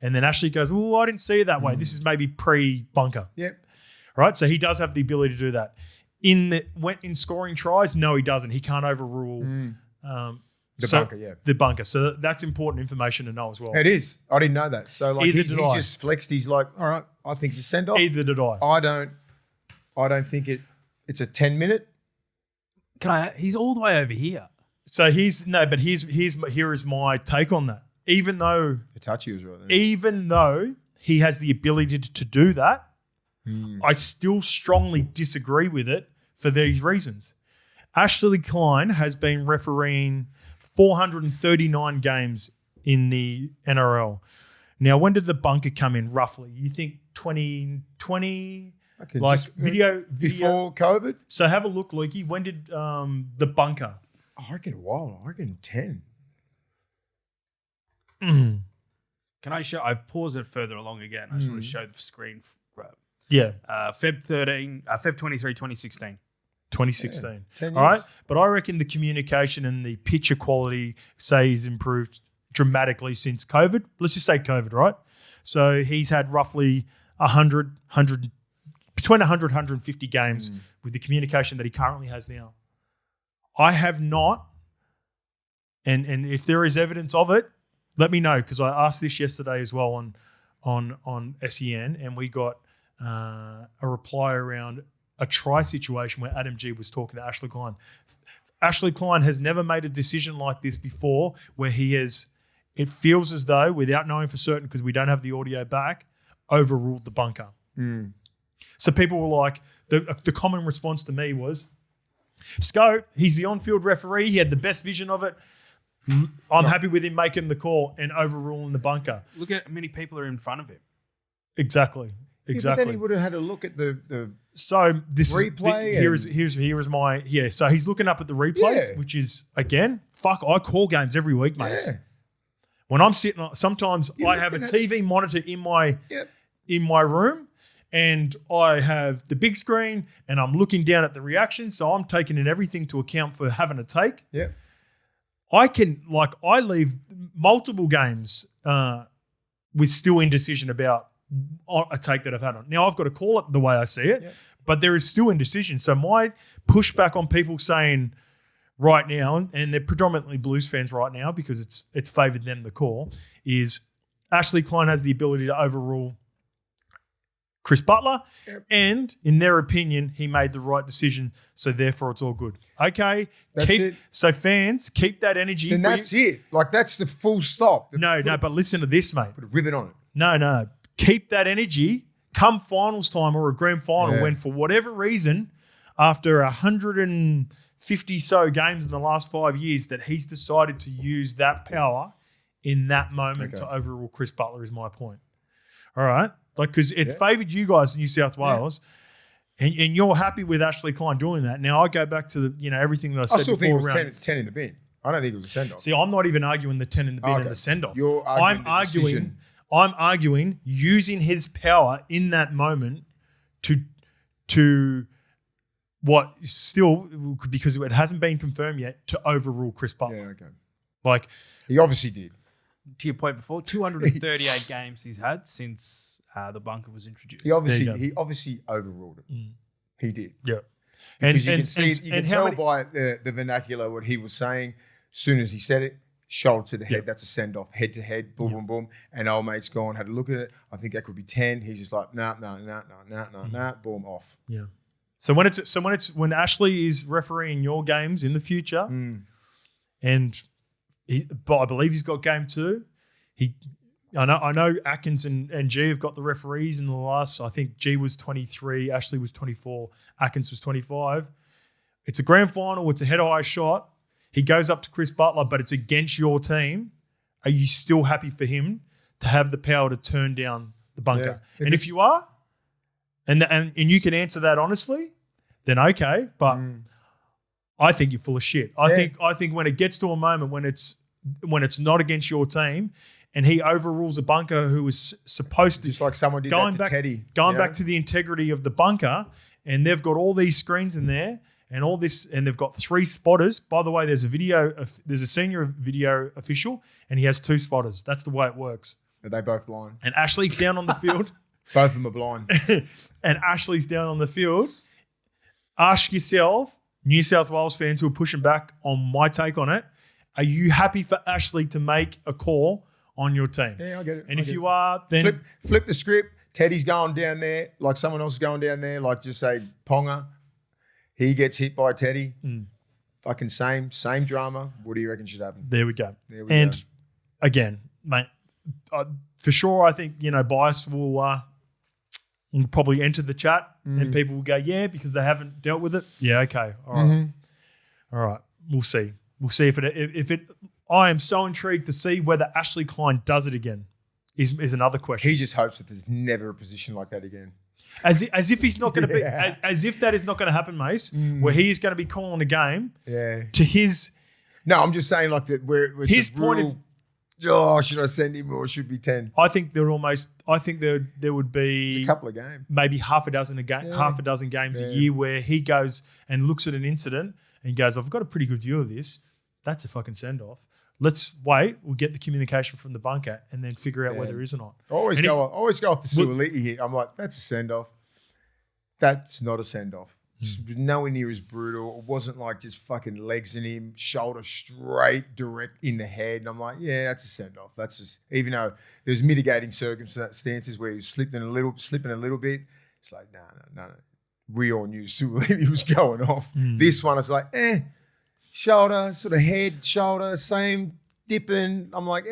And then Ashley goes, well, I didn't see it that way. This is maybe pre-bunker. Yep. Right? So he does have the ability to do that. In scoring tries, no, he doesn't. He can't overrule the bunker, yeah. The bunker. So that's important information to know as well. It is. I didn't know that. So like he just flexed. He's like, all right, I think it's a send-off. Either did I. I don't think it's a 10-minute. He's all the way over here. So here is my take on that. Even though Hitachi was right there. Even though he has the ability to do that, I still strongly disagree with it for these reasons. Ashley Klein has been refereeing 439 games in the NRL. Now, when did the bunker come in roughly? You think 2020? Like video before COVID? So have a look, Lukey. When did the bunker? I reckon a while. I reckon 10. Can I show? I pause it further along again. I just want to show the screen. Yeah. Feb 23, 2016. 2016. Yeah, 10 years. All right. But I reckon the communication and the picture quality, say, has improved dramatically since COVID. Let's just say COVID, right? So he's had roughly 100, between 100, 150 games with the communication that he currently has now. I have not, and if there is evidence of it, let me know, because I asked this yesterday as well on SEN, and we got a reply around a try situation where Adam G was talking to Ashley Klein. Ashley Klein has never made a decision like this before, where he has, it feels as though, without knowing for certain because we don't have the audio back, overruled the bunker. So people were like, the common response to me was, Scope, he's the on-field referee. He had the best vision of it. I'm happy with him making the call and overruling the bunker. Look at how many people are in front of him. Exactly. Yeah, but then he would have had a look at the so this replay. Here is my So he's looking up at the replays, which is again, fuck. I call games every week, mate. Yeah. When I'm sitting, sometimes I have a TV monitor in my room, and I have the big screen, and I'm looking down at the reaction. So I'm taking in everything to account for having a take. Yeah. I leave multiple games with still indecision about a take that I've had on. Now, I've got to call it the way I see it, but there is still indecision. So my pushback on people saying right now, and they're predominantly Blues fans right now because it's favoured them the call, is Ashley Klein has the ability to overrule Chris Butler, and in their opinion, he made the right decision, so therefore it's all good. Okay, that's it. So fans, keep that energy. Then that's it. Like, that's the full stop. But listen to this, mate. Put a ribbon on it. No. Keep that energy come finals time or a grand final when, for whatever reason, after 150 so games in the last 5 years, that he's decided to use that power in that moment to overrule Chris Butler is my point. All right? Like, because it's favoured you guys in New South Wales, and you're happy with Ashley Klein doing that. Now, I go back to the everything that I said still before. think it was 10 in the bin. I don't think it was a send-off. See, I'm not even arguing the 10 in the bin and the send-off. You're arguing I'm arguing using his power in that moment to what is still, because it hasn't been confirmed yet, to overrule Chris Butler. Yeah, okay. Like, he obviously did. To your point before, 238 games he's had since the bunker was introduced. He obviously overruled it. He did. Yeah. Because you can tell by the vernacular what he was saying. As soon as he said it, shoulder to the head, that's a send-off, head-to-head, boom, boom, boom. And old mate's gone, had a look at it. I think that could be 10. He's just like, nah, boom, off. Yeah. So when Ashley is refereeing your games in the future, and but I believe he's got game 2. I know Atkins and G have got the referees in the last. I think G was 23, Ashley was 24, Atkins was 25. It's a grand final. It's a head-high shot. He goes up to Chris Butler, but it's against your team. Are you still happy for him to have the power to turn down the bunker? Yeah. And if you are, and you can answer that honestly, then okay. But I think you're full of shit. I think when it gets to a moment when it's not against your team, and he overrules a bunker who was supposed to, just like someone did that to Teddy, back to the integrity of the bunker, and they've got all these screens in there. And all this, and they've got 3 spotters. By the way, there's a senior video official, and he has 2 spotters. That's the way it works. Are they both blind? And Ashley's down on the field. Both of them are blind. And Ashley's down on the field. Ask yourself, New South Wales fans who are pushing back on my take on it, are you happy for Ashley to make a call on your team? Yeah, I get it. And if you are, then flip the script. Teddy's going down there, like someone else is going down there, like just say Ponga. He gets hit by Teddy. Fucking same drama. What do you reckon should happen? There we go. Again, mate, for sure, I think bias will probably enter the chat, and people will go, yeah, because they haven't dealt with it. Yeah, okay, all right, all right. We'll see. We'll see if it. I am so intrigued to see whether Ashley Klein does it again. Is another question. He just hopes that there's never a position like that again. As if he's not going to be, as if that is not going to happen, Mace, where he is going to be calling a game to his. No, I'm just saying like that where his point of. Oh, should I send him or should be 10? I think there would be a couple of games, maybe half a dozen games a year where he goes and looks at an incident and goes, "I've got a pretty good view of this. That's a fucking send off. Let's wait. We'll get the communication from the bunker and then figure out whether there is or not." I always go off the Suoliti here. I'm like, that's a send off. That's not a send off. Nowhere near as brutal. It wasn't like just fucking legs in him, shoulder straight, direct in the head. And I'm like, yeah, that's a send off. That's just, even though there's mitigating circumstances where he was slipping a little bit. It's like, no. We all knew Suoliti was going off. This one, I was like, shoulder, sort of head, shoulder, same dipping. I'm like,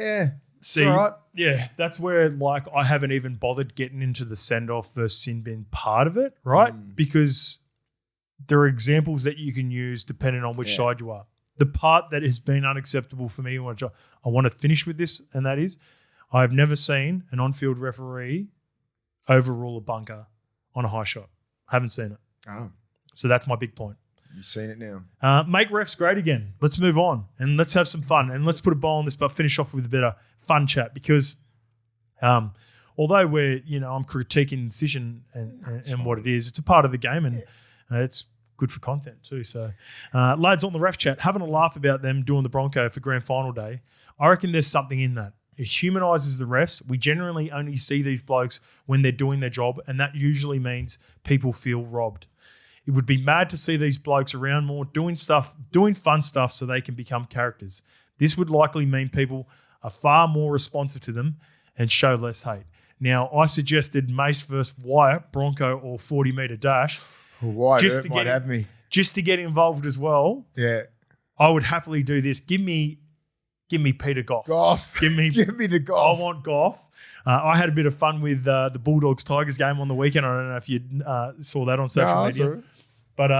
see, all right. Yeah, that's where like I haven't even bothered getting into the send off versus sin bin part of it, right? Because there are examples that you can use depending on which side you are. The part that has been unacceptable for me, which I want to finish with this, and that is, I've never seen an on-field referee overrule a bunker on a high shot. I haven't seen it. Oh. So that's my big point. You've seen it now. Make refs great again. Let's move on and let's have some fun and let's put a bow on this, but finish off with a bit of fun chat because although I'm critiquing the decision and what it is, it's a part of the game and it's good for content too. So, lads on the ref chat, having a laugh about them doing the Bronco for grand final day. I reckon there's something in that. It humanises the refs. We generally only see these blokes when they're doing their job, and that usually means people feel robbed. It would be mad to see these blokes around more, doing fun stuff so they can become characters. This would likely mean people are far more responsive to them and show less hate. Now, I suggested Mace versus Wyatt, Bronco or 40-metre dash. Wyatt might have me. Just to get involved as well. Yeah. I would happily do this. Give me Peter Goff. Give me the Goff. I want Goff. I had a bit of fun with the Bulldogs Tigers game on the weekend. I don't know if you saw that on social media. But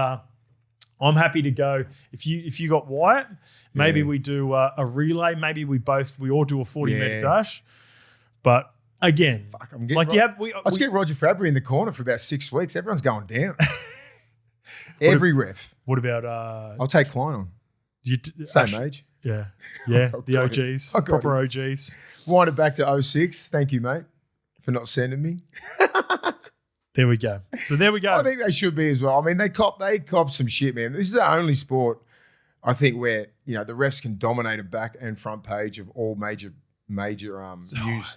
I'm happy to go. If you got Wyatt, maybe we do a relay. Maybe we all do a 40-metre dash. But again, let's get Roger Fabry in the corner for about 6 weeks. Everyone's going down. Every ref. What about? I'll take Klein on. Same age. Yeah. The OGs, proper OGs. Wind it back to 06. Thank you, mate, for not sending me. There we go. So there we go. I think they should be as well. I mean, they cop some shit, man. This is the only sport I think where the refs can dominate a back and front page of all major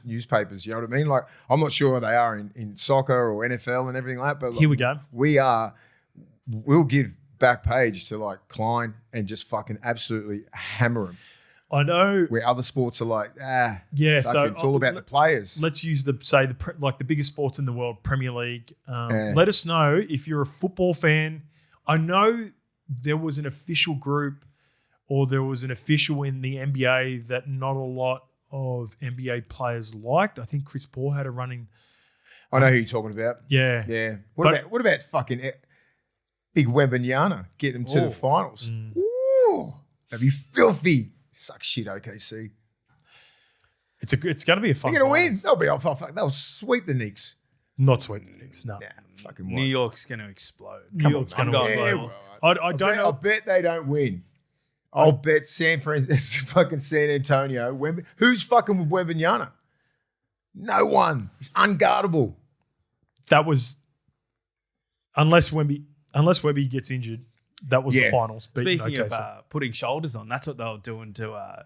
newspapers. You know what I mean? Like, I'm not sure they are in soccer or NFL and everything like that. But here we go. We'll give back page to like Klein and just fucking absolutely hammer him. I know where other sports are like, so it's all about the players. Let's use the biggest sports in the world, Premier League. Let us know if you're a football fan. I know there was an official group or there was an official in the NBA that not a lot of NBA players liked. I think Chris Paul had a running. I know who you're talking about. Yeah. What about fucking big Wembanyama getting him to the finals? Ooh, that'd be filthy. Suck shit, OKC. It's going to be a fun. They're going to win. They'll sweep the Knicks. Not sweep the Knicks. No. Nah, fucking New York's going to explode. New York's going to explode. I don't know. I bet they don't win. I'll bet fucking San Antonio. Who's fucking with Wembanyama? No one. He's unguardable. That was unless Webby gets injured. That was the finals. Speaking of putting shoulders on, that's what they were doing to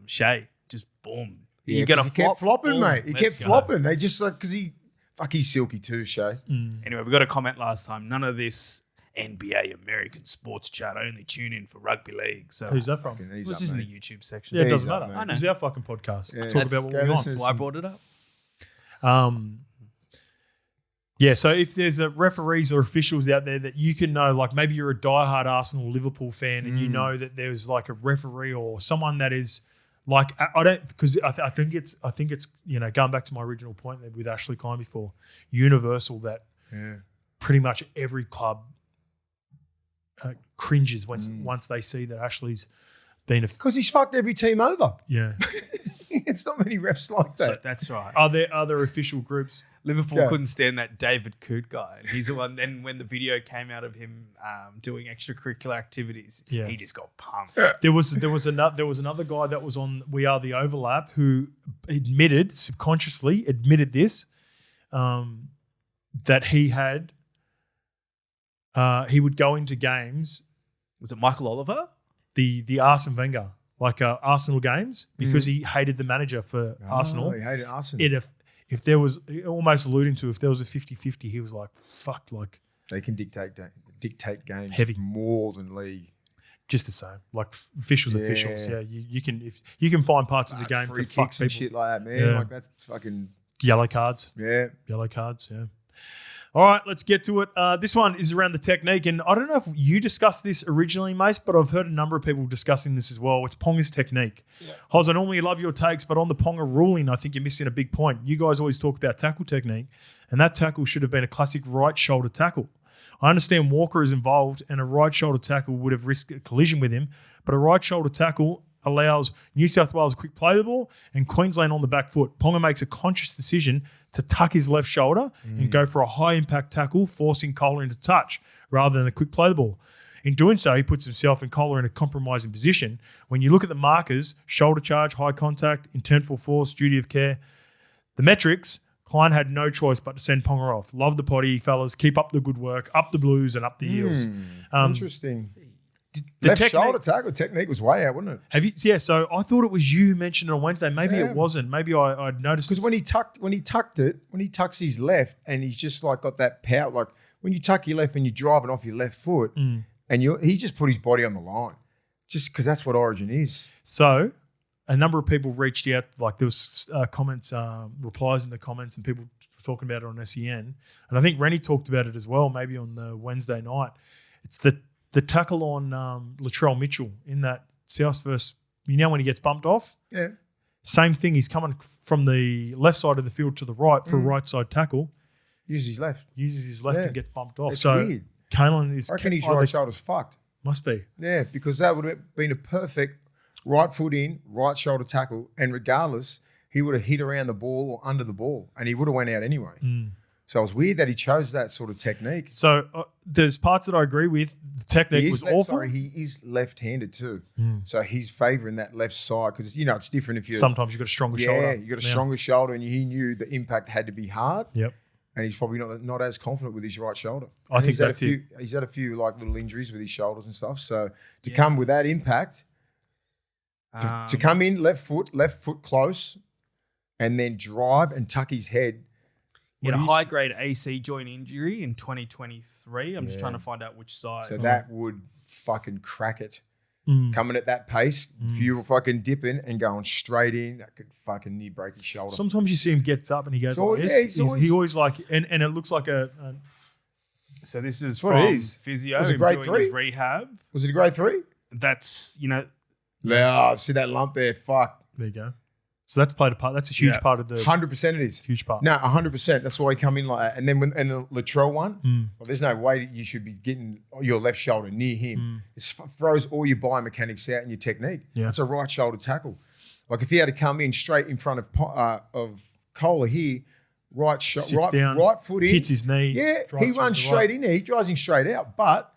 Shea. Just boom. Yeah, he kept flopping, mate. He kept flopping. They just because he's silky too, Shea. Anyway, we got a comment last time. None of this NBA American sports chat. I only tune in for rugby league. So who's that from? This is in the YouTube section. Yeah, it doesn't matter. I know. This is our fucking podcast. Yeah. Talk about what we want. That's why I brought it up. Yeah, so if there's referees or officials out there that you can know, like maybe you're a diehard Arsenal or Liverpool fan and you know that there's like a referee or someone that is like, I think it's going back to my original point with Ashley Klein before, universal that pretty much every club cringes once they see that Ashley's been because he's fucked every team over. Yeah. It's not many refs like that. So that's right. Are there other official groups? Liverpool couldn't stand that David Coote guy. And he's the one. Then when the video came out of him doing extracurricular activities, he just got pumped. There was another guy that was on We Are the Overlap who subconsciously admitted this, that he had he would go into games. Was it Michael Oliver? The Arsene Wenger, like Arsenal games, because he hated the manager for Arsenal. He hated Arsenal. If there was, almost alluding to, if there was a 50-50, he was like, fuck, like. They can dictate games heavy more than league. Just the same, like officials. Yeah, you can find parts of the game to fuck people. And shit like that, man. Yeah. Like that's fucking yellow cards. Yeah, yellow cards. Yeah. All right, let's get to it. This one is around the technique, and I don't know if you discussed this originally, Mace, but I've heard a number of people discussing this as well. It's Ponga's technique. Yeah. Hoz, I normally love your takes, but on the Ponga ruling, I think you're missing a big point. You guys always talk about tackle technique, and that tackle should have been a classic right shoulder tackle. I understand Walker is involved, and a right shoulder tackle would have risked a collision with him, but a right shoulder tackle allows New South Wales a quick play the ball and Queensland on the back foot. Ponga makes a conscious decision to tuck his left shoulder and go for a high-impact tackle, forcing Kohler into touch rather than a quick play the ball. In doing so, he puts himself and Kohler in a compromising position. When you look at the markers, shoulder charge, high contact, intentful force, duty of care, the metrics, Klein had no choice but to send Ponga off. Love the potty, fellas. Keep up the good work, up the Blues and up the Eels. Interesting. The left shoulder tackle technique was way out, wasn't it? Have you? Yeah. So I thought it was you who mentioned it on Wednesday. Maybe it wasn't. Maybe I'd noticed because when he tucks his left, and he's just like got that power. Like when you tuck your left and you're driving off your left foot, and he just put his body on the line, just because that's what Origin is. So a number of people reached out. Like there was comments, replies in the comments, and people were talking about it on SEN. And I think Rennie talked about it as well. Maybe on the Wednesday night. It's the tackle on Latrell Mitchell in that South versus, when he gets bumped off? Yeah. Same thing. He's coming from the left side of the field to the right for a right side tackle. Uses his left. And gets bumped off. It's so weird. Kalen is... I reckon his right shoulder's fucked. Must be. Yeah, because that would have been a perfect right foot in, right shoulder tackle, and regardless, he would have hit around the ball or under the ball, and he would have went out anyway. So it was weird that he chose that sort of technique. So there's parts that I agree with. The technique was awful. Sorry, he is left-handed too. So he's favouring that left side because, it's different if you're... Sometimes you've got a stronger shoulder. Yeah, you've got a stronger shoulder, and he knew the impact had to be hard. Yep. And he's probably not as confident with his right shoulder. I think that's it. He's had a few like little injuries with his shoulders and stuff. So to come with that impact, to come in left foot close, and then drive and tuck his head. He had a high-grade AC joint injury in 2023. I'm just trying to find out which side. So that would fucking crack it. Coming at that pace, if you were fucking dipping and going straight in, that could fucking near break his shoulder. Sometimes you see him gets up and he goes like this. He always like, and it looks like a so this is from physio. Was it grade 3? Rehab. Was it a grade 3? That's, Yeah, see that lump there? Fuck. There you go. So that's played a part. That's a huge part of the 100%. It is huge part. No, 100%. That's why he come in like that. And then when the Latrell one, well, there's no way that you should be getting your left shoulder near him. It throws all your biomechanics out and your technique. Yeah. That's a right shoulder tackle. Like if he had to come in straight in front of Kohler here, right foot in, hits his knee. Yeah, he runs straight in there. He drives him straight out. But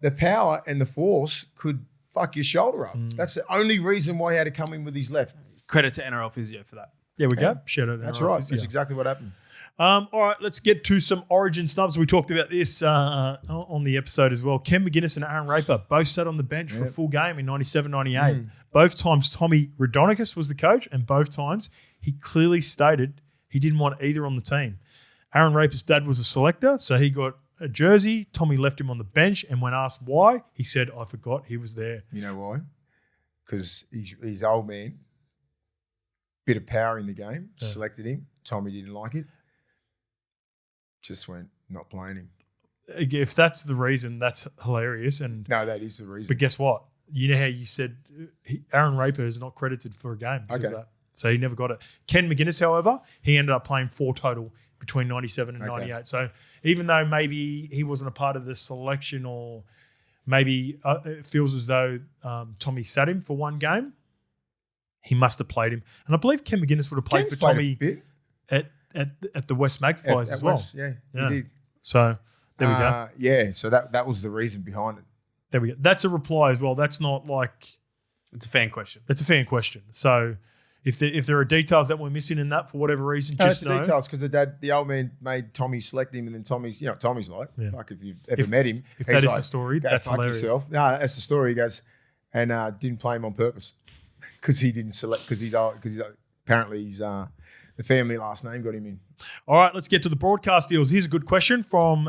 the power and the force could fuck your shoulder up. That's the only reason why he had to come in with his left. Credit to NRL physio for that. There we go. Shout out to That's NRL right. physio. That's exactly what happened. All right, let's get to some Origin snubs. We talked about this on the episode as well. Ken McGuinness and Aaron Raper both sat on the bench for a full game in 97-98. Both times Tommy Raudonikis was the coach, and both times he clearly stated he didn't want either on the team. Aaron Raper's dad was a selector, so he got a jersey. Tommy left him on the bench, and when asked why, he said, I forgot he was there. You know why? Because he's old man. Bit of power in the game, selected him. Tommy didn't like it. Just went, not playing him. If that's the reason, that's hilarious. And no, that is the reason. But guess what? You know how you said Aaron Raper is not credited for a game because of that. So he never got it. Ken McGuinness, however, he ended up playing 4 total between 97 and 98. So even though maybe he wasn't a part of the selection or maybe it feels as though Tommy sat him for one game. He must have played him. And I believe Ken McGuinness would have played for Tommy at the West Magpies as well. West, yeah, he did. So there we go. Yeah, so that was the reason behind it. There we go. That's a reply as well. That's not like... It's a fan question. It's a fan question. So if there are details that we're missing in that for whatever reason, just know. Details because the old man made Tommy select him, and then Tommy's, Tommy's like, fuck, if you've ever met him. If that is like, the story, that's hilarious. Yourself. No, that's the story. He goes, and didn't play him on purpose because he didn't select, because he's apparently he's the family last name got him in. All right, let's get to the broadcast deals. Here's a good question from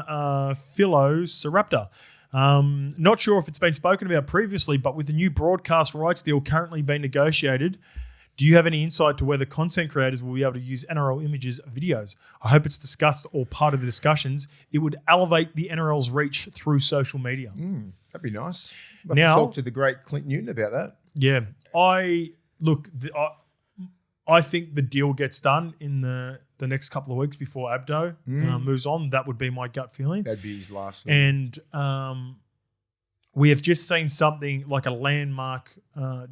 Philo Sarapta. Not sure if it's been spoken about previously, but with the new broadcast rights deal currently being negotiated, do you have any insight to whether content creators will be able to use NRL images, videos? I hope it's discussed or part of the discussions. It would elevate the NRL's reach through social media. That'd be nice. I'll have to talk to the great Clint Newton about that. Yeah. I think the deal gets done in the next couple of weeks before Abdo moves on. That would be my gut feeling. That'd be his last thing. And we have just seen something like a landmark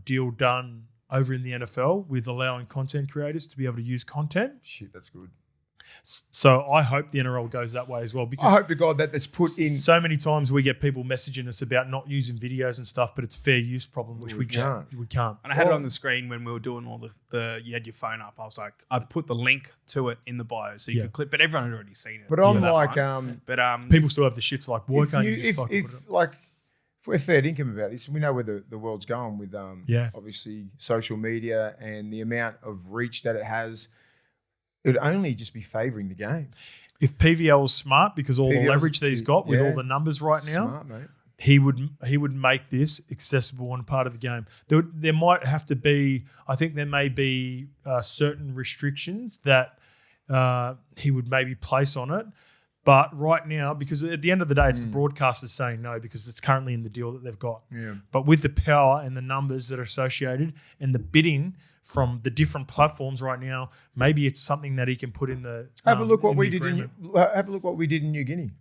deal done over in the NFL with allowing content creators to be able to use content. Shit, that's good. So I hope the NRL goes that way as well. Because I hope to God that that's put in. So many times we get people messaging us about not using videos and stuff, but it's fair use problem, which we can't. And I had it on the screen when we were doing all the you had your phone up. I was like, I put the link to it in the bio so you could click, but everyone had already seen it. But I'm like, people still have the shits like, why can't you just fucking put it up? If we're fair dinkum about this, we know where the world's going with obviously social media and the amount of reach that it has. It would only just be favouring the game. If PVL was smart, because all the leverage that he's got with all the numbers right now, smart, mate. He would make this accessible and part of the game. There might have to be, I think there may be certain restrictions that he would maybe place on it. But right now, because at the end of the day, it's the broadcasters saying no because it's currently in the deal that they've got. Yeah. But with the power and the numbers that are associated and the bidding from the different platforms right now, maybe it's something that he can put in the have a look what we did what we did in New Guinea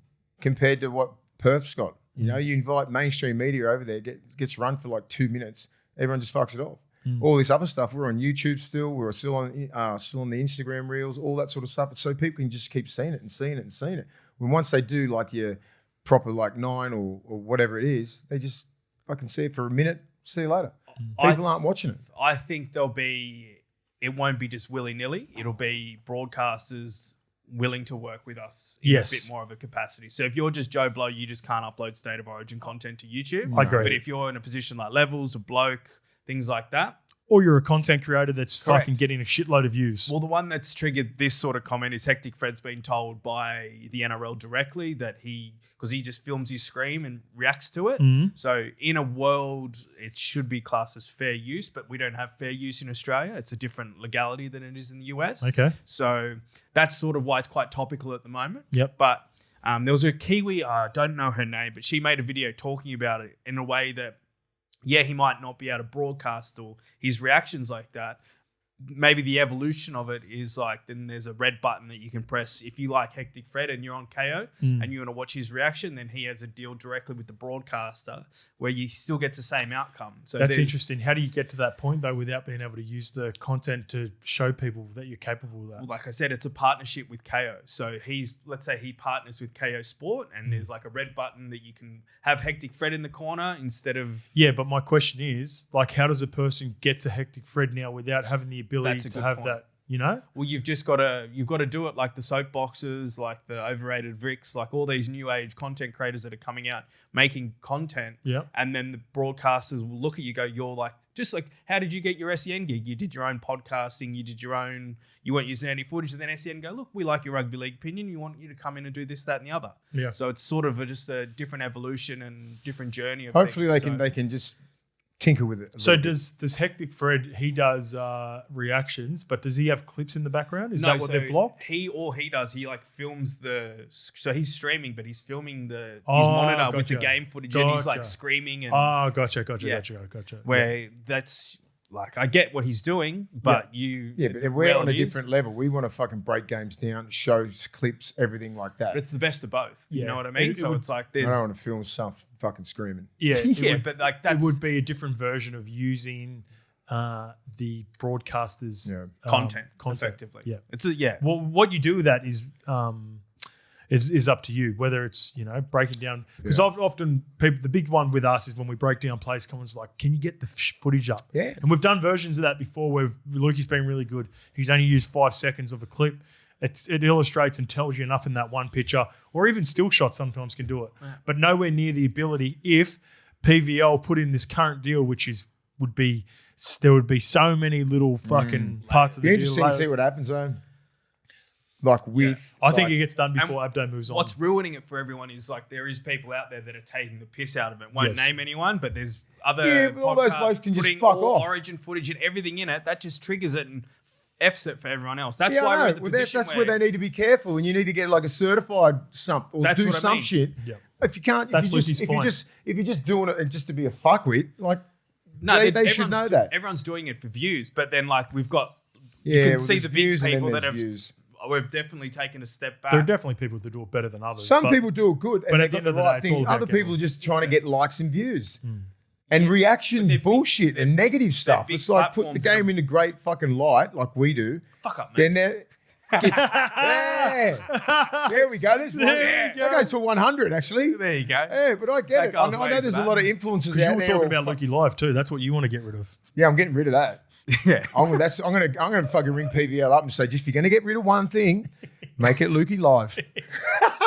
compared to what Perth's got. You invite mainstream media over there, gets run for like 2 minutes, everyone just fucks it off. All this other stuff, we're on YouTube still, we're still on the Instagram reels, all that sort of stuff. So people can just keep seeing it and seeing it and seeing it. When once they do like your proper like 9 or whatever it is, they just fucking see it for a minute, see you later. People aren't watching it. I think it won't be just willy-nilly. It'll be broadcasters willing to work with us in a bit more of a capacity. So if you're just Joe Blow, you just can't upload State of Origin content to YouTube. I agree. But if you're in a position like Levels, a bloke, things like that. Or you're a content creator that's fucking getting a shitload of views. Well, the one that's triggered this sort of comment is Hectic Fred's been told by the NRL directly that because he just films his screen and reacts to it. So in a world, it should be classed as fair use, but we don't have fair use in Australia. It's a different legality than it is in the US. Okay. So that's sort of why it's quite topical at the moment. Yep. But there was a Kiwi, I don't know her name, but she made a video talking about it in a way that he might not be able to broadcast or his reactions like that. Maybe the evolution of it is like then there's a red button that you can press if you like Hectic Fred and you're on KO and you want to watch his reaction, then he has a deal directly with the broadcaster where you still get the same outcome. So that's interesting. How do you get to that point though without being able to use the content to show people that you're capable of that? Well, like I said, it's a partnership with KO. So let's say he partners with KO Sport and there's like a red button that you can have Hectic Fred in the corner instead of... Yeah, but my question is, like, how does a person get to Hectic Fred now without having the ability to have that, Well, you've got to do it like the soapboxes, like the overrated Vicks, like all these new age content creators that are coming out making content. Yeah. And then the broadcasters will look at you, you're like, just like, how did you get your SEN gig? You did your own podcasting, you weren't using any footage, and then SEN go, look, we like your rugby league opinion. We want you to come in and do this, that, and the other. Yeah. So it's sort of just a different evolution and different journey of hopefully things. they can just tinker with it. So does Hectic Fred, he does reactions, but does he have clips in the background? Is that what they've blocked? He does, he like films so he's streaming, but he's filming his monitor with the game footage and he's like screaming and... Oh, gotcha. Where like I get what he's doing, but but we're on a different level. We want to fucking break games down, shows, clips, everything like that. But it's the best of both. You know what I mean? It's like I there's. don't want to film stuff fucking screaming. Yeah, but like that's it would be a different version of using the broadcasters' content effectively. Yeah, it's Well, what you do with that is up to you. Whether it's breaking down, because often people, the big one with us is when we break down plays. Someone's like, "Can you get the footage up?" Yeah, and we've done versions of that before where Lukey's been really good. He's only used 5 seconds of a clip. It illustrates and tells you enough in that one picture, or even still shots sometimes can do it, but nowhere near the ability if PVL put in this current deal, there would be so many little fucking parts of the deal. Interesting to see what happens though. Like with, I think it gets done before Abdo moves on. What's ruining it for everyone is like there is people out there that are taking the piss out of it. Won't name anyone, but there's other but all those blokes can just putting fuck all off. Origin footage and everything in it. That just triggers it and F's it for everyone else. That's I why know. we're in the position that's where they need to be careful, and you need to get like a certified something or do some shit. Yeah. If you can't, if you're just doing it and just to be a fuckwit, like they should know that. Everyone's doing it for views, but then like we've got you can see the big people that have. Views. We've definitely taken a step back. There are definitely people that do it better than others. Some people do it good, and they got the right thing. Other people are just trying to get likes and views. And reaction bullshit and negative stuff. It's like put the game into great fucking light, like we do. Fuck up, man. Then there we go. That goes for 100, actually. There you go. Yeah, but I get it. I know there's a lot of influences out there. You were talking about Lukey Live too. That's what you want to get rid of. Yeah, I'm getting rid of that. Yeah, I'm gonna fucking ring PVL up and say, if you're gonna get rid of one thing, make it Lukey Live.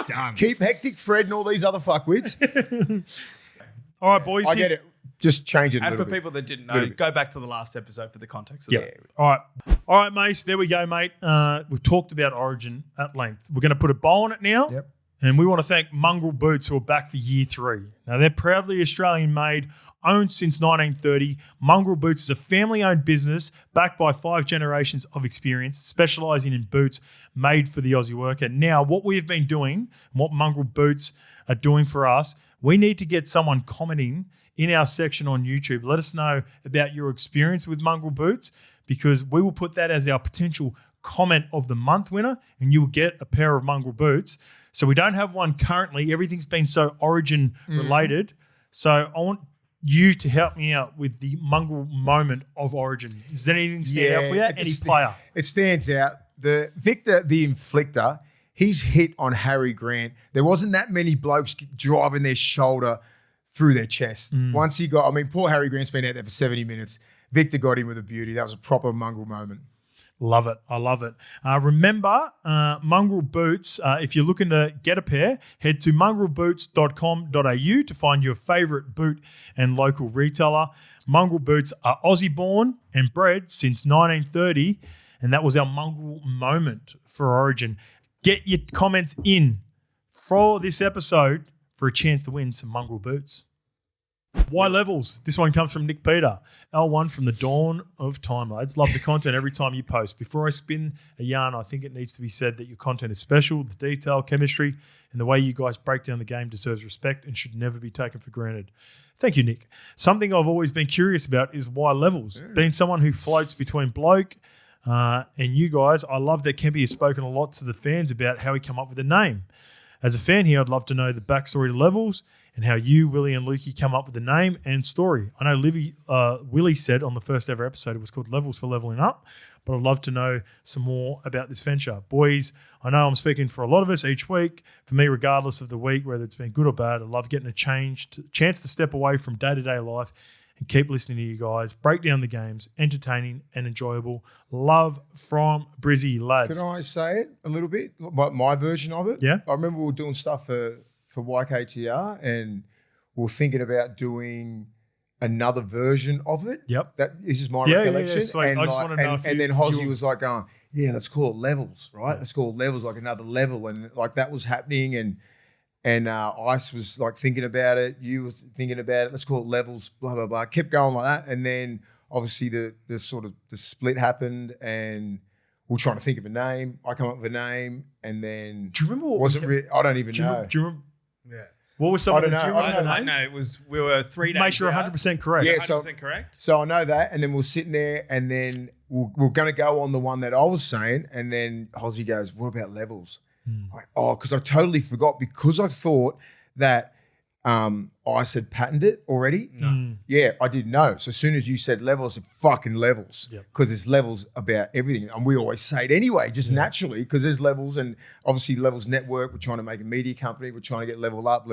Done. Keep Hectic Fred and all these other fuckwits. All right, boys. I get it. Just change it a and little for bit. people that didn't know, go back to the last episode for the context of that. All right, Mace. There we go, mate. We've talked about Origin at length. We're going to put a bow on it now. Yep. And we want to thank Mongrel Boots, who are back for year 3. Now, they're proudly Australian-made, owned since 1930. Mongrel Boots is a family-owned business backed by 5 generations of experience, specialising in boots made for the Aussie worker. Now, what we've been doing, and what Mongrel Boots are doing for us, we need to get someone commenting in our section on YouTube. Let us know about your experience with Mongrel Boots, because we will put that as our potential comment of the month winner, and you will get a pair of Mongrel Boots. So we don't have one currently. Everything's been so Origin related. So I want you to help me out with the Mongrel moment of Origin. Does anything stand out for you? Any player? It stands out. The Victor, the inflictor, he's hit on Harry Grant. There wasn't that many blokes driving their shoulder through their chest. Once he got, poor Harry Grant's been out there for 70 minutes. Victor got him with a beauty. That was a proper Mongrel moment. Love it. I love it. Remember, Mongrel Boots, if you're looking to get a pair, head to mongrelboots.com.au to find your favourite boot and local retailer. Mongrel Boots are Aussie-born and bred since 1930, and that was our Mongrel moment for Origin. Get your comments in for this episode for a chance to win some Mongrel Boots. Y levels. This one comes from Nick Peter. L1 from the dawn of time, lads. Love the content every time you post. Before I spin a yarn, I think it needs to be said that your content is special. The detail, chemistry, and the way you guys break down the game deserves respect and should never be taken for granted. Thank you, Nick. Something I've always been curious about is Y levels. Being someone who floats between bloke and you guys, I love that Kempy has spoken a lot to the fans about how he came up with the name. As a fan here, I'd love to know the backstory to Levels and how you, Willie, and Lukey come up with the name and story. I know Willie said on the first ever episode it was called Levels for Leveling Up, but I'd love to know some more about this venture. Boys, I know I'm speaking for a lot of us each week. For me, regardless of the week, whether it's been good or bad, I love getting a chance to step away from day-to-day life and keep listening to you guys. Break down the games, entertaining and enjoyable. Love from Brizzy, lads. Can I say it a little bit? My version of it? Yeah. I remember we were doing stuff for YKTR and we were thinking about doing another version of it. Yep. This is my recollection. Yeah, sweet. I just want to know if and then Hozzy was like going, let's call it Levels, right? Let's call it Levels, like another level. And like that was happening and Ice was like thinking about it. You was thinking about it. Let's call it Levels, blah, blah, blah. Kept going like that. And then obviously the split happened and we're trying to think of a name. I come up with a name and then... Do you remember what I don't even know. Do you remember? Yeah. What was some of the? don't know. Do you remember I names? know we were 3 days. Make sure out. 100% correct. Yeah, 100% correct. So I know that, and then we're sitting there, and then we're going to go on the one that I was saying, and then Hozzy goes, "What about levels?" I went, because I totally forgot because I thought that I said patented it already. No. Yeah, I didn't know. So as soon as you said levels, I said fucking levels because there's levels about everything, and we always say it anyway, just naturally because there's levels, and obviously Levels Network. We're trying to make a media company. We're trying to get level up.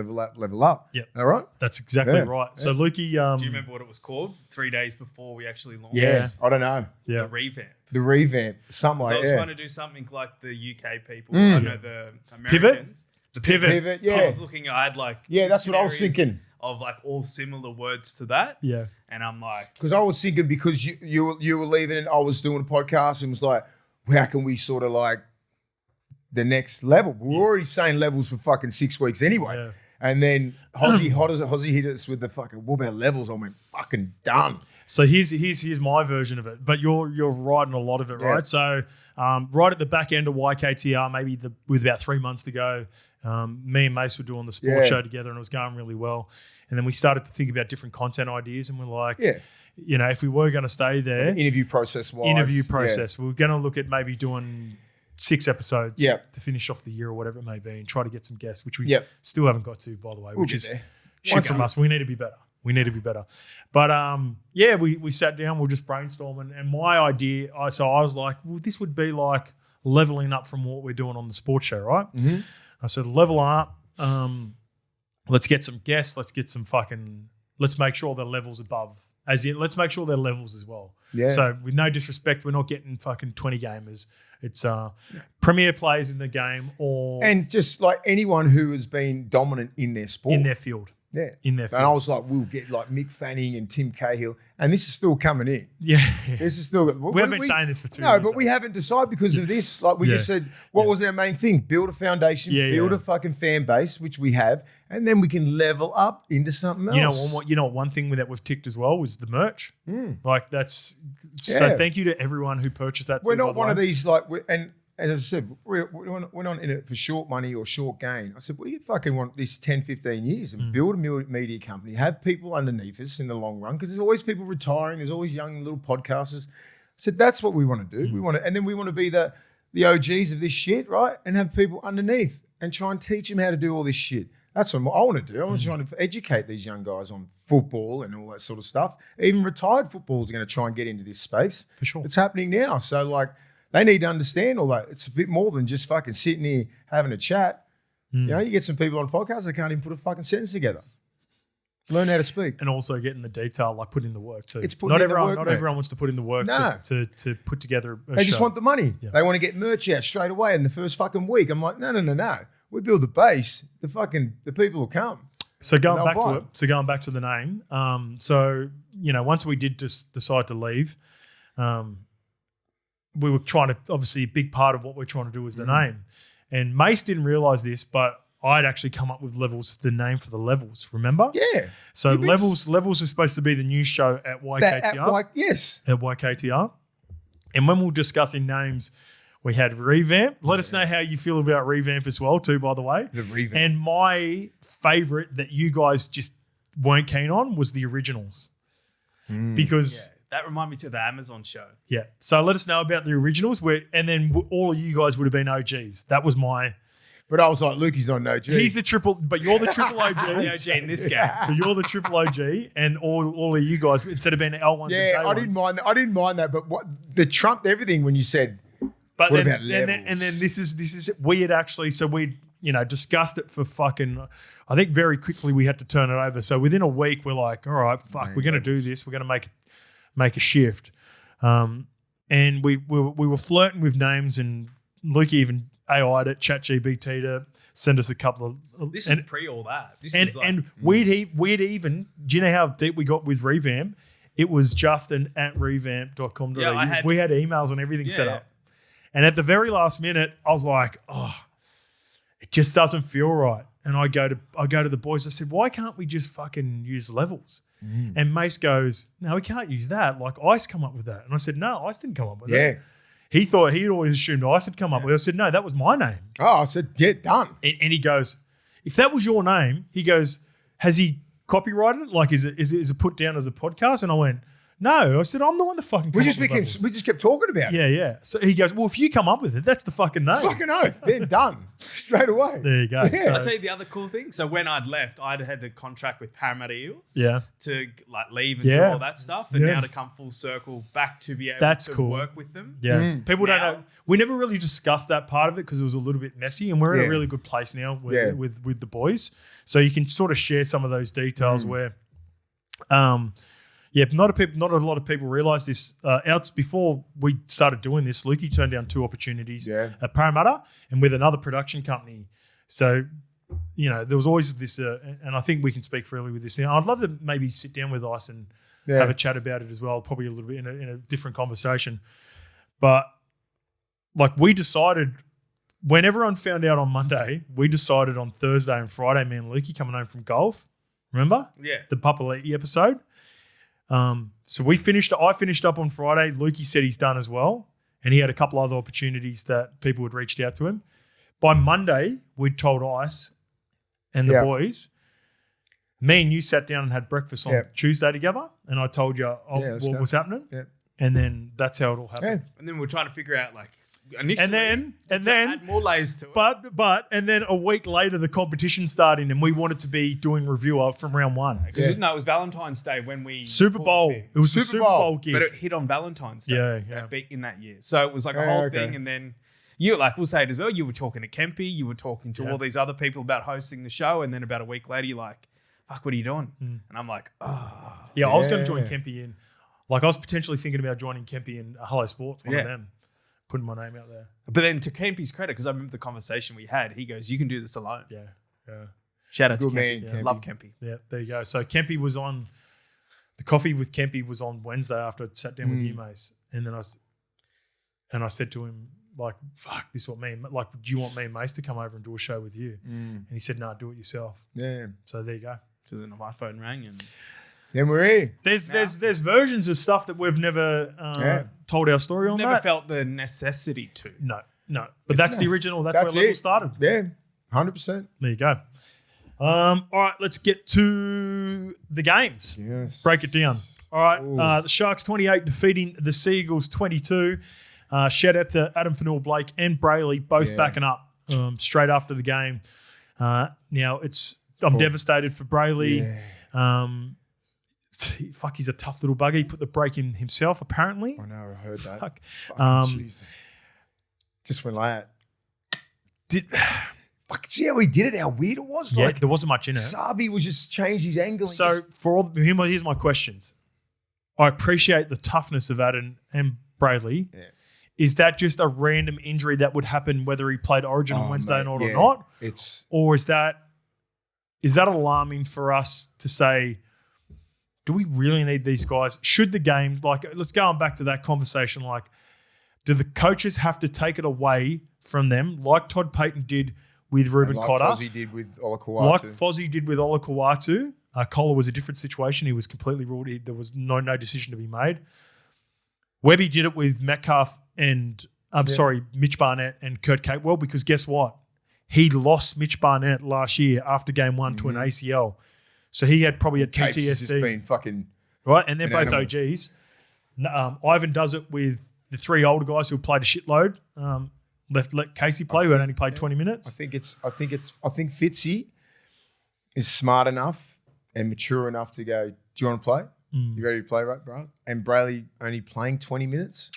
Yep. All right. That's exactly Yeah. right. So Lukey, Do you remember what it was called? 3 days before we actually launched. Yeah. I don't know. yeah, The revamp. The revamp, something So I like was that. trying to do something like the UK people. I know the Americans. The Pivot. Yeah. I was looking. I had like That's what I was dictionaries thinking. of like all similar words to that. yeah. And I'm like, Because I was thinking because you were leaving and I was doing a podcast and was like, how can we sort of like the next level? We're already saying levels for fucking 6 weeks anyway. Yeah. And then Hozzy hit us with the fucking, what about levels? I went, fucking done. So here's my version of it, but you're right in a lot of it, right? So right at the back end of YKTR, maybe with about 3 months to go, me and Mace were doing the sports show together, and it was going really well. And then we started to think about different content ideas, and we're like, if we were going to stay there, Interview process, we were going to look at maybe doing 6 episodes to finish off the year or whatever it may be, and try to get some guests, which we still haven't got to, by the way, which is shit from us. We need to be better. But we sat down, we were just brainstorming, and my idea, I was like, well, this would be like leveling up from what we're doing on the sports show, right? Mm-hmm. I said, level up. Let's get some guests. Let's make sure the levels above. As in, let's make sure they're levels as well. Yeah. So with no disrespect, we're not getting fucking 20 gamers. It's premier players in the game and just like anyone who has been dominant in their sport. In their field. Yeah. In their field. And I was like, we'll get like Mick Fanning and Tim Cahill. And this is still coming in. Yeah. This is still. We haven't been saying this for 2 years. No, but we haven't decided because of this. Like we just said, what was our main thing? Build a foundation, build a fucking fan base, which we have, and then we can level up into something else. You know, one thing that we've ticked as well was the merch. Like that's so. Thank you to everyone who purchased that. We're not one of these like, and as I said, we're not in it for short money or short gain. I said, well, you fucking want this 10, 15 years and build a media company, have people underneath us in the long run, because there's always people retiring. There's always young little podcasters. I said, that's what we want to do. We want to, and then we want to be the OGs of this shit, right? And have people underneath and try and teach them how to do all this shit. That's what I want to do. I want to try and educate these young guys on football and all that sort of stuff. Even retired footballers are going to try and get into this space. For sure. It's happening now. So like, they need to understand all that. It's a bit more than just fucking sitting here having a chat. You know, you get some people on podcasts that can't even put a fucking sentence together. Learn how to speak. And also getting the detail, like put in the work too. It's putting in the work, Not everyone wants to put in the work to put together a They just show. want the money. Yeah. They want to get merch out straight away in the first fucking week. I'm like, no. We build the base. The people will come. So going back to the name. Once we did just decide to leave, we were trying to, obviously a big part of what we're trying to do is the name. And Mace didn't realise this, but I'd actually come up with the name for the levels, remember? Yeah. So levels is supposed to be the news show at YKTR. Yes. At YKTR. And when we were discussing names, we had Revamp. Let us know how you feel about Revamp as well too, by the way. The Revamp. And my favourite that you guys just weren't keen on was the originals. Because... that reminded me to the Amazon show. Yeah. So let us know about the originals, and then all of you guys would have been OGs. That was my... But I was like, Lukey's not an OG. He's the triple... But you're the triple OG. The OG in this game. So you're the triple OG, and all of you guys, instead of being L1s yeah, and I didn't mind that. I didn't mind that, but what the trumped everything when you said... But what then, about levels? And then this is we had actually, so we discussed it for fucking, I think very quickly we had to turn it over. So within a week we're like, all right, we're going to do this. We're going to make a shift. And we were flirting with names, and Luke even AI'd it, ChatGPT to send us a couple of. This is pre all that. And we'd even, do you know how deep we got with Revamp? It was justin@revamp.com.au. Yeah, we had emails and everything set up. And at the very last minute, I was like, it just doesn't feel right. And I go to the boys. I said, why can't we just fucking use levels? And Mace goes, no, we can't use that. Like Ice come up with that. And I said, no, Ice didn't come up with that. He always assumed Ice had come up with it. I said, no, that was my name. Oh, I said, yeah, done. And he goes, if that was your name, he goes, has he copyrighted it? Like, is it put down as a podcast? And I went, no. I said, I'm the one that fucking We just kept talking about it. Yeah. So he goes, well, if you come up with it, that's the fucking name. Fucking oath. They're done straight away. There you go. Yeah. So- I'll tell you the other cool thing. So when I'd left, I'd had to contract with Parramatta Eels to like leave and do all that stuff. And now to come full circle back to be able to work with them. Yeah. People don't know. We never really discussed that part of it because it was a little bit messy, and we're in a really good place now with the boys. So you can sort of share some of those details where not a lot of people realise this. Before we started doing this, Lukey turned down 2 opportunities at Parramatta and with another production company. So, there was always this, and I think we can speak freely with this. I'd love to maybe sit down with Ice and have a chat about it as well, probably a little bit in a different conversation. But, like, we decided, when everyone found out on Monday, we decided on Thursday and Friday, me and Lukey coming home from golf, remember? Yeah. The Papali'i episode. So I finished up on Friday. Lukey said he's done as well. And he had a couple other opportunities that people had reached out to him. By Monday, we'd told Ice and the boys. Me and you sat down and had breakfast on Tuesday together. And I told you what was happening. Yeah. And then that's how it all happened. Yeah. And then we're trying to figure out initially, and then add more layers to it. And then a week later, the competition starting, and we wanted to be doing review from round 1. Because it was Valentine's Day when we Super Bowl. It was a Super Bowl gig, but it hit on Valentine's Day. In that year, so it was like a whole thing. And then we'll say it as well. You were talking to Kempy, you were talking to all these other people about hosting the show, and then about a week later, you're like, "Fuck, what are you doing?" And I'm like, "Oh, I was going to join Kempy in. Like, I was potentially thinking about joining Kempy in Hello Sports, one of them." Putting my name out there. But then to Kempy's credit, because I remember the conversation we had, he goes, "You can do this alone." Yeah. Shout out to Kempy. Love Kempy. Yeah, there you go. So Kempy was on, the coffee with Kempy was on Wednesday after I sat down with you, Mace. And then I said to him, like, fuck, this is what do you want me and Mace to come over and do a show with you? And he said, no, do it yourself. Yeah. So there you go. So then my phone rang and... Then we're here. There's versions of stuff that we've never told our story on. Never felt the necessity to. No. But that's the original. That's where it started. Yeah, 100%. There you go. All right, let's get to the games. Yes. Break it down. All right, the Sharks 28 defeating the Seagulls 22. Shout out to Adam Fanua-Blake and Brayley both backing up straight after the game. Now I'm devastated for Brayley. Yeah. He's a tough little bugger. He put the break in himself, apparently. I know, I heard that. Jesus. Just went like that. See how he did it? How weird it was? Yeah, there wasn't much in it. Sabi was just changed his angle. So here's my questions. I appreciate the toughness of Adam and Brayley. Yeah. Is that just a random injury that would happen whether he played Origin on Wednesday night or not? Or is that alarming for us to say, do we really need these guys? Should the games, let's go on back to that conversation, do the coaches have to take it away from them like Todd Payton did with Ruben Cotter? Like Fozzie did with Olakau'atu. Collar was a different situation. He was completely ruled. There was no decision to be made. Webby did it with Metcalf and, Mitch Barnett and Kurt Capewell, because guess what? He lost Mitch Barnett last year after game 1 to an ACL. So he had PTSD. Has just been fucking right, and they're both OGs. Ivan does it with the 3 older guys who played a shitload. Let Casey play, who had only played 20 minutes. I think Fitzy is smart enough and mature enough to go, do you want to play? You ready to play, right, bro? And Brayley only playing 20 minutes,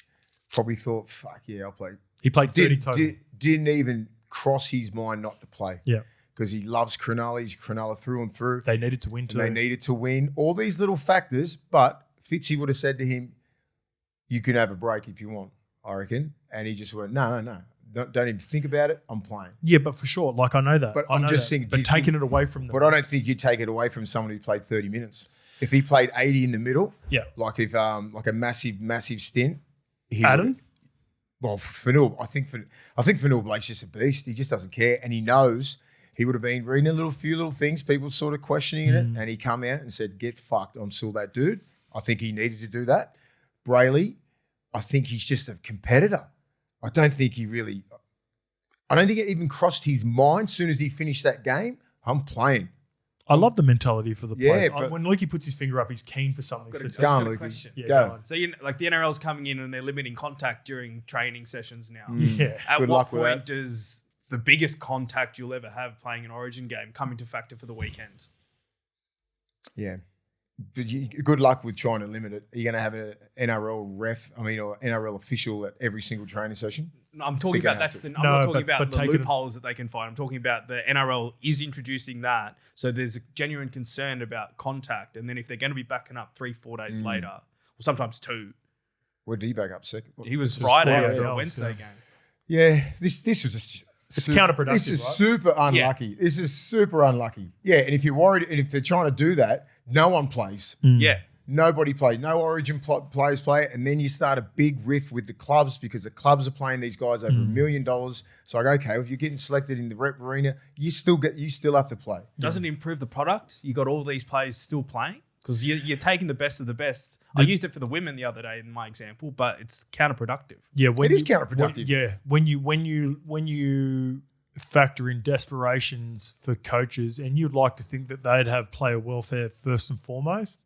probably thought, fuck yeah, I'll play. He played 30 total. Didn't even cross his mind not to play. Yeah. Because he loves Cronulla. He's Cronulla through and through. They needed to win too. They needed to win. All these little factors, but Fitzy would have said to him, you can have a break if you want, I reckon. And he just went, no. Don't even think about it. I'm playing. Yeah, but for sure. I know that. But I'm just saying. But taking it away from them. But I don't think you take it away from someone who played 30 minutes. If he played 80 in the middle, like a massive stint. Adam? Well, Fanua, I think Fanua-Blake's just a beast. He just doesn't care. And he knows he would have been reading a few little things, people sort of questioning it. And he come out and said, get fucked. I'm still that dude. I think he needed to do that. Brayley, I think he's just a competitor. I don't think it even crossed his mind as soon as he finished that game. I'm playing. I love the mentality for the Yeah, players. but- When Lukey puts his finger up, he's keen for something. Got a- So Go on, got a Lukey. question. Yeah, Go. go on. So like the NRL's coming in and they're limiting contact during training sessions now. Yeah. At Good what luck with point that. does the biggest contact you'll ever have playing an Origin game come into factor for the weekends? Yeah. But good luck with trying to limit it. Are you going to have an NRL ref, or NRL official at every single training session? No, I'm talking They're about gonna have I'm to. not No, talking about but the taking it- loopholes that they can find. I'm talking about the NRL is introducing that. So there's a genuine concern about contact. And then if they're going to be backing up 3-4 days later, or sometimes 2, Where did he back up second? he was This is Friday 48 after a hours, Wednesday yeah. game. Yeah, this was just It's counterproductive, This is right? super unlucky. This is super unlucky. Yeah, and if you're worried, and if they're trying to do that, no one plays. Yeah. Nobody plays. No Origin players play it, and then you start a big riff with the clubs because the clubs are playing these guys over $1 million. So I go, okay, if you're getting selected in the rep arena, you still have to play. Doesn't it improve the product? You got all these players still playing because you're taking the best of the best. I used it for the women the other day in my example, but it's counterproductive. Yeah, It is counterproductive. When you factor in desperations for coaches, and you'd like to think that they'd have player welfare first and foremost,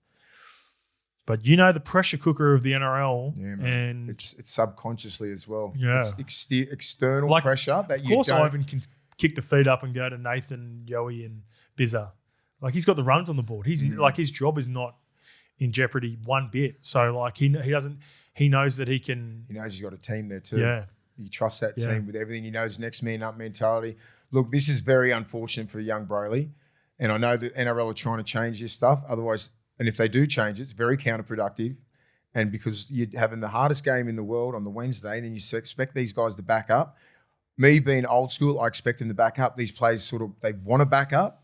but the pressure cooker of the NRL, Yeah, man. and It's subconsciously as well. Yeah. It's external Like, pressure that of you course don't. Ivan can kick the feet up and go to Nathan, Yowie, and Bizza. Like he's got the runs on the board. He's like his job is not in jeopardy one bit. So like he knows that he can. He knows he's got a team there too. Yeah. You trust that Yeah. team with everything. He knows next man up mentality. Look, this is very unfortunate for young Brayley. And I know that NRL are trying to change this stuff. Otherwise, and if they do change it, it's very counterproductive. And because you're having the hardest game in the world on the Wednesday, then you expect these guys to back up. Me being old school, I expect them to back up. These players they want to back up.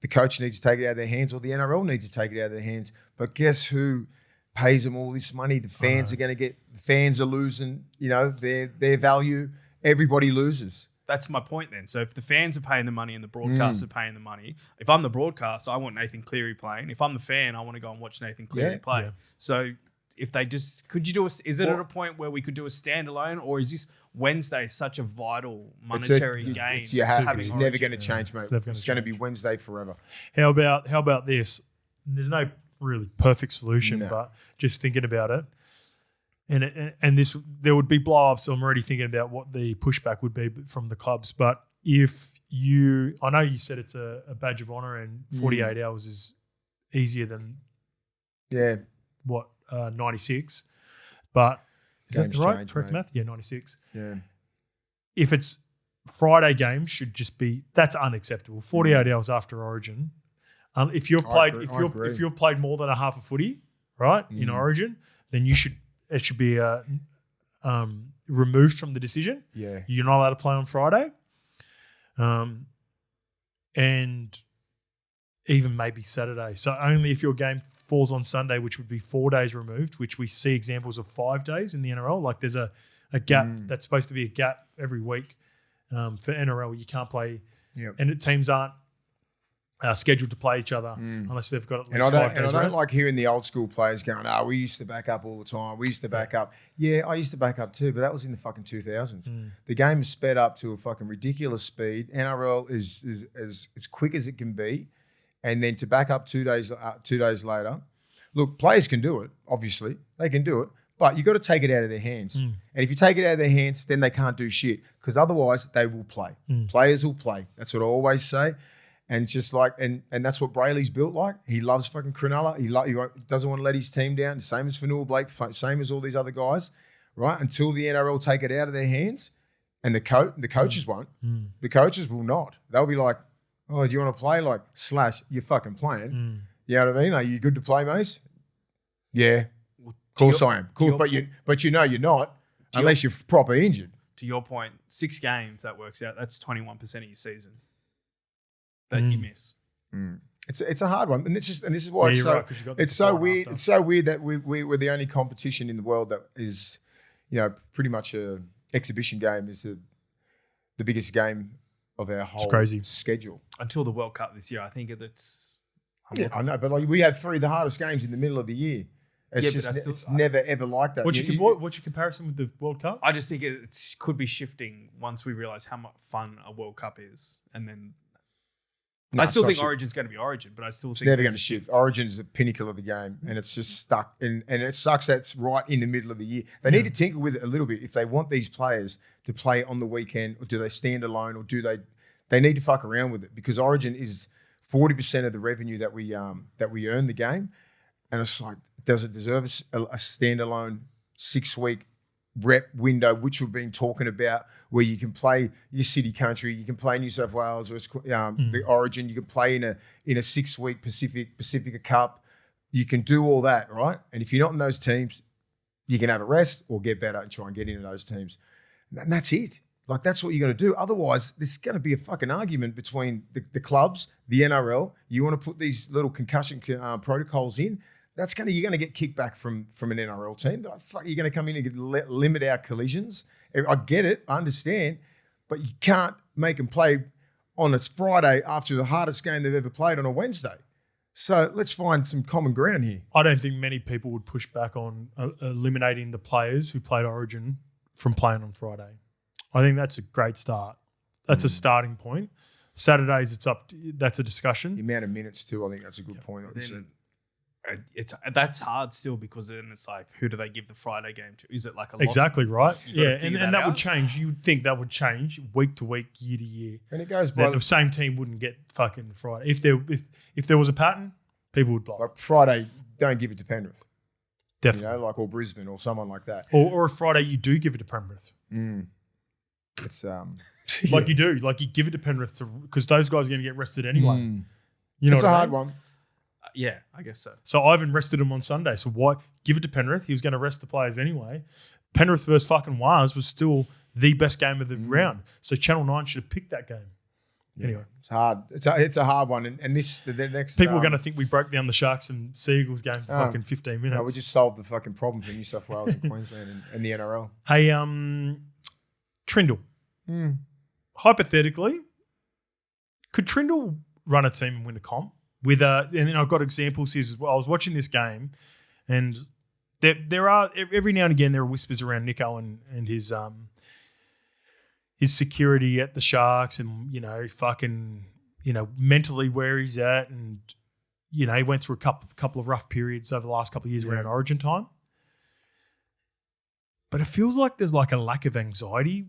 The coach needs to take it out of their hands, or the NRL needs to take it out of their hands. But guess who pays them all this money? The fans are going to get. The fans are losing. Their value. Everybody loses. That's my point then. So if the fans are paying the money and the broadcasts are paying the money, if I'm the broadcast, I want Nathan Cleary playing. If I'm the fan, I want to go and watch Nathan Cleary play. Yeah. So if they could you do is it at a point where we could do a standalone, or is this Wednesday such a vital monetary gain? It's having never Origin? going to change, mate. It's going to be Wednesday forever. How about this? There's no really perfect solution, No. but just thinking about it, and this there would be blow-ups. So I'm already thinking about what the pushback would be from the clubs. But I know you said it's a badge of honor, and 48 hours is easier than Yeah. 96, but is Games that right? change, Correct mate. math? Yeah, 96. Yeah. If it's Friday games, should just be that's unacceptable. 48 hours after Origin. If you've played agree. if you've played more than a half a footy, right, in Origin, then it should be removed from the decision. Yeah. You're not allowed to play on Friday, and even maybe Saturday. So only if your game falls on Sunday, which would be 4 days removed, which we see examples of 5 days in the NRL. Like there's a gap that's supposed to be a gap every week for NRL. You can't play, Yep. and teams aren't scheduled to play each other unless they've got at least And I 5 don't, days and I don't rest. like hearing the old school players going, we used to back up all the time. We used to back up. Yeah, I used to back up too, but that was in the fucking 2000s. The game is sped up to a fucking ridiculous speed. NRL is as quick as it can be. And then to back up 2 days later, look, players can do it, obviously. They can do it. But you got to take it out of their hands. And if you take it out of their hands, then they can't do shit. Because otherwise, they will play. Players will play. That's what I always say. And just like, and that's what Brayley's built like. He loves fucking Cronulla. He doesn't want to let his team down. Same as Fanua Blake, same as all these other guys, right? Until the NRL take it out of their hands. And the coaches won't. The coaches will not. They'll be like, oh, do you want to play? Like, / you're fucking playing. You know what I mean? Are you good to play, Mace? Yeah. Of course I am. Cool, but you're not unless you're proper injured. To your point, 6 games that works out. That's 21% of your season that you miss. It's a hard one, and this is why Yeah, it's you're so right, 'cause you got the it's so before and weird. after. It's so weird that we're the only competition in the world that is, pretty much a exhibition game is the biggest game of our whole crazy. schedule. Until the World Cup this year, I think that's. Yeah, I know, but like we have 3 of the hardest games in the middle of the year. It's Yeah, but just that's still- it's never ever like that. What's your comparison with the World Cup? I just think it could be shifting once we realize how much fun a World Cup is, and then I still it's not think shit. Origin's going to be Origin, but I still It's think never there's going to shift. Origin is the pinnacle of the game, and it's just stuck. And it sucks that it's right in the middle of the year. They need to tinker with it a little bit if they want these players to play on the weekend, or do they stand alone, or do they need to fuck around with it, because Origin is 40% of the revenue that we earn the game, and it's like, does it deserve a standalone 6-week rep window, which we've been talking about, where you can play your city country, you can play New South Wales versus the Origin, you can play in a 6-week Pacifica Cup, you can do all that, right? And if you're not in those teams, you can have a rest or get better and try and get into those teams, and that's it. Like, that's what you're going to do. Otherwise, there's going to be a fucking argument between the clubs, the NRL. You want to put these little concussion protocols in, you're going to get kickback from an NRL team. Like, fuck, you're going to come in and limit our collisions. I get it, I understand, but you can't make them play on a Friday after the hardest game they've ever played on a Wednesday. So let's find some common ground here. I don't think many people would push back on eliminating the players who played Origin from playing on Friday. I think that's a great start. That's a starting point. Saturdays, that's a discussion. The amount of minutes too, I think that's a good point. That's hard still, because then it's like, who do they give the Friday game to? Is it like a loss? Exactly right. You Yeah, and that would change. You would think that would change week to week, year to year. And it goes by the same team wouldn't get fucking Friday. If there was a pattern, people would block. Like Friday, don't give it to Penrith. Definitely. Or Brisbane or someone like that. Or a Friday you do give it to Penrith. It's like you do. Like you give it to Penrith because those guys are going to get rested anyway. You know, it's a hard one. Yeah, I guess so. So Ivan rested him on Sunday. So why give it to Penrith? He was going to rest the players anyway. Penrith versus fucking Wars was still the best game of the round. So Channel 9 should have picked that game. Yeah, anyway, it's hard. It's a hard one. And the next people are going to think we broke down the Sharks and Seagulls game for fucking 15 minutes. No, we just solved the fucking problem for New South Wales and Queensland and the NRL. Hey, Trindle. Hypothetically, could Trindle run a team and win a comp? And then I've got examples here as well. I was watching this game, and there are every now and again there are whispers around Nico and his security at the Sharks, and mentally where he's at, and he went through a couple of rough periods over the last couple of years around Origin time. But it feels like there's like a lack of anxiety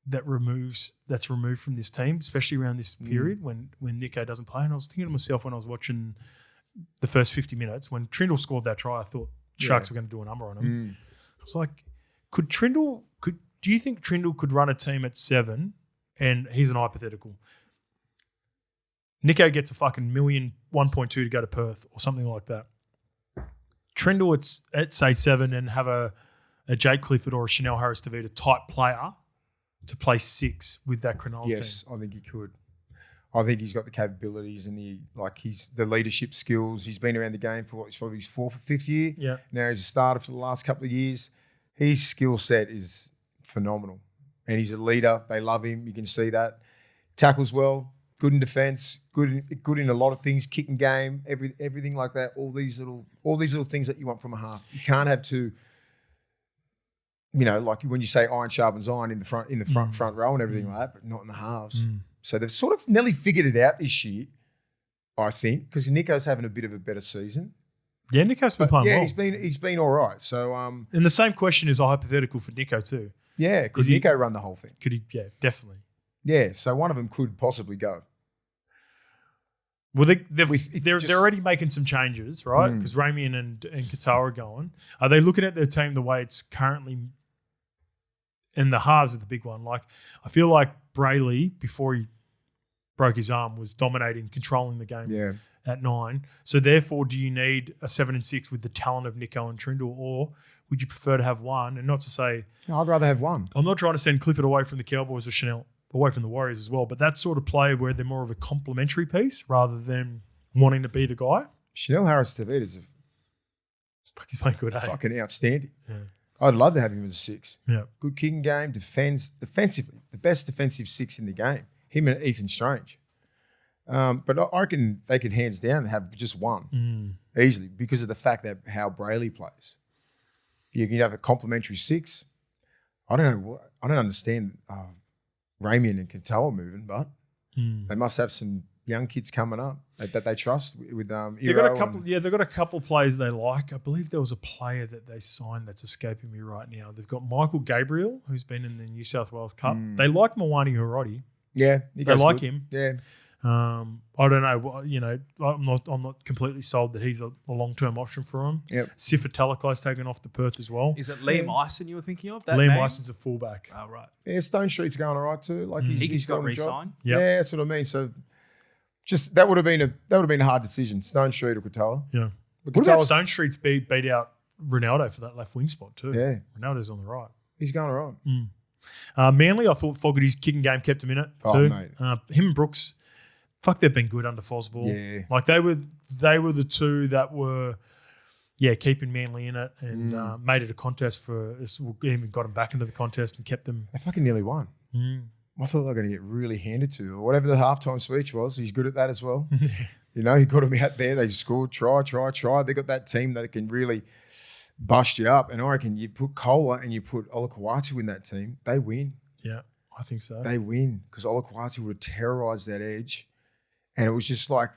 that's removed from this team, especially around this period when Nico doesn't play. And I was thinking to myself when I was watching the first 50 minutes, when Trindle scored that try, I thought Sharks were going to do a number on him. I was like, do you think Trindle could run a team at 7? And here's an hypothetical. Nico gets a fucking 1.2 to go to Perth or something like that. Trindle at say 7 and have a Jake Clifford or a Chanel Harris-Tavita type player to play 6 with that Cronulla team. Yes, I think he could. I think he's got the capabilities and the leadership skills. He's been around the game for he's probably his 4th or 5th year. Yeah. Now he's a starter for the last couple of years. His skill set is phenomenal. And he's a leader. They love him. You can see that. Tackles well, good in defence, good in a lot of things, kicking game, everything like that. All these little things that you want from a half. You can't have two. Like when you say iron sharpens iron in the front row and everything like that, but not in the halves. So they've sort of nearly figured it out this year, I think, because Nico's having a bit of a better season. Yeah, Nico's been playing well. He's been all right. So and the same question is a hypothetical for Nico too. Yeah, could Nico run the whole thing? Could he? Yeah, definitely. Yeah, so one of them could possibly go. Well, they're already making some changes, right? Because Ramian and Qatar are going. Are they looking at their team the way it's currently? And the halves are the big one. Like, I feel like Brayley, before he broke his arm, was dominating, controlling the game at 9. So therefore, do you need a 7 and 6 with the talent of Nico and Trindle, or would you prefer to have one? And not to say, no, I'd rather have one. I'm not trying to send Clifford away from the Cowboys or Chanel away from the Warriors as well, but that sort of play where they're more of a complementary piece rather than wanting to be the guy. Chanel Harris-Tavita he's playing good. Fucking outstanding. Yeah. I'd love to have him as a 6. Yeah. Good kicking game, defensively, the best defensive 6 in the game. Him and Ethan Strange. But I reckon they could hands down have just one easily because of the fact that how Brayley plays. You can have a complimentary 6. I don't understand Ramian and Katoa moving, but they must have some young kids coming up that they trust with They've got a couple. They've got a couple players they like. I believe there was a player that they signed that's escaping me right now. They've got Michael Gabriel, who's been in the New South Wales Cup. They like Mawani Hiroti. Yeah, they like him. Yeah. I don't know. You know, I'm not completely sold that he's a long-term option for him. Yep. Sifa Talakai's taken off to Perth as well. Is it Liam Ison you were thinking of? Liam Ison's a fullback. Oh, right. Yeah, Stone Street's going all right too. Like he's got got a job. re-signed. Yep. Yeah, that's what I mean. So just that would have been a hard decision. Stone Street or Katoa. Yeah. But What about Katoa's- Stone Street's beat out Ronaldo for that left wing spot too? Yeah. Ronaldo's on the right. He's going all right. Manly, I thought Fogarty's kicking game kept him in it Oh, too. mate. Him and Brooks, fuck, they've been good under Fosball. Yeah. Like they were the two that were, keeping Manly in it and made it a contest for us. Even got them back into the contest and kept them. They fucking nearly won. I thought they were going to get really handed to, or whatever the halftime speech was. He's good at that as well. You know, he got them out there. They scored, try. They got that team that can really bust you up. And I reckon you put Kola and you put Olakwatu in that team, they win. Yeah, I think so. They win because Olakwatu would have terrorised that edge. And it was just like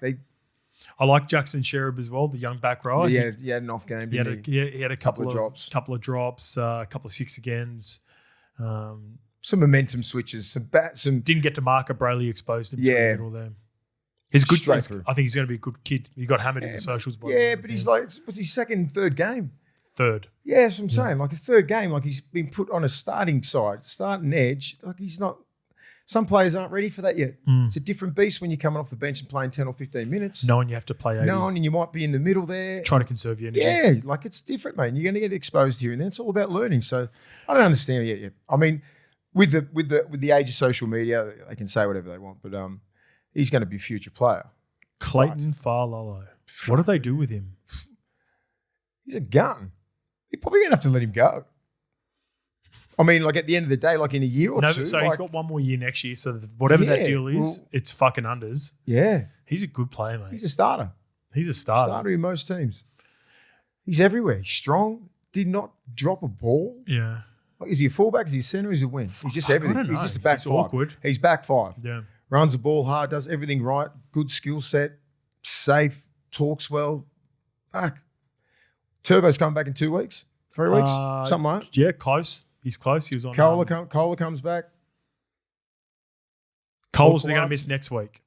I like Jackson Sherab as well, the young back row. he had an off game, He didn't he? had a couple of drops. couple of 6 agains. Some momentum switches, some Didn't get to mark it. Brayley exposed him to Yeah. the middle there. He's good. Straight through. I think he's going to be a good kid. He got hammered in the socials. By yeah, the but he's fans. like, what's his third game? third. Yeah, that's what I'm saying. Like his third game, like he's been put on a starting edge. Like he's not. Some players aren't ready for that yet. It's a different beast when you're coming off the bench and playing 10 or 15 minutes. Knowing you have to play 80. Knowing and you might be in the middle there. Trying to conserve your energy. Yeah, like it's different, mate. You're going to get exposed here and there. It's all about learning. So I don't understand it yet. I mean, with the age of social media, they can say whatever they want, but he's going to be a future player. Clayton Farlolo. What do they do with him? He's a gun. They're probably going to have to let him go. I mean, like at the end of the day, like in a year or two. So like, he's got one more year next year. So whatever that Yeah, deal is, well- it's fucking unders. Yeah, He's a good player, mate. he's a starter. He's a starter. Starter in most teams. He's everywhere. He's strong. Did not drop a ball. Yeah. Like, is he a fullback? Is he a centre? Is he a wing? He's just I everything. don't He's know. just a back It's five. awkward. He's back five. Yeah. Runs the ball hard. Does everything right. Good skill set. Safe. Talks well. Fuck. Turbo's coming back in 2 weeks. 3 weeks. Something like that. Yeah, close. He's close. He was on. Kohler comes back. Cole's they're going to Olakwatu. miss next week.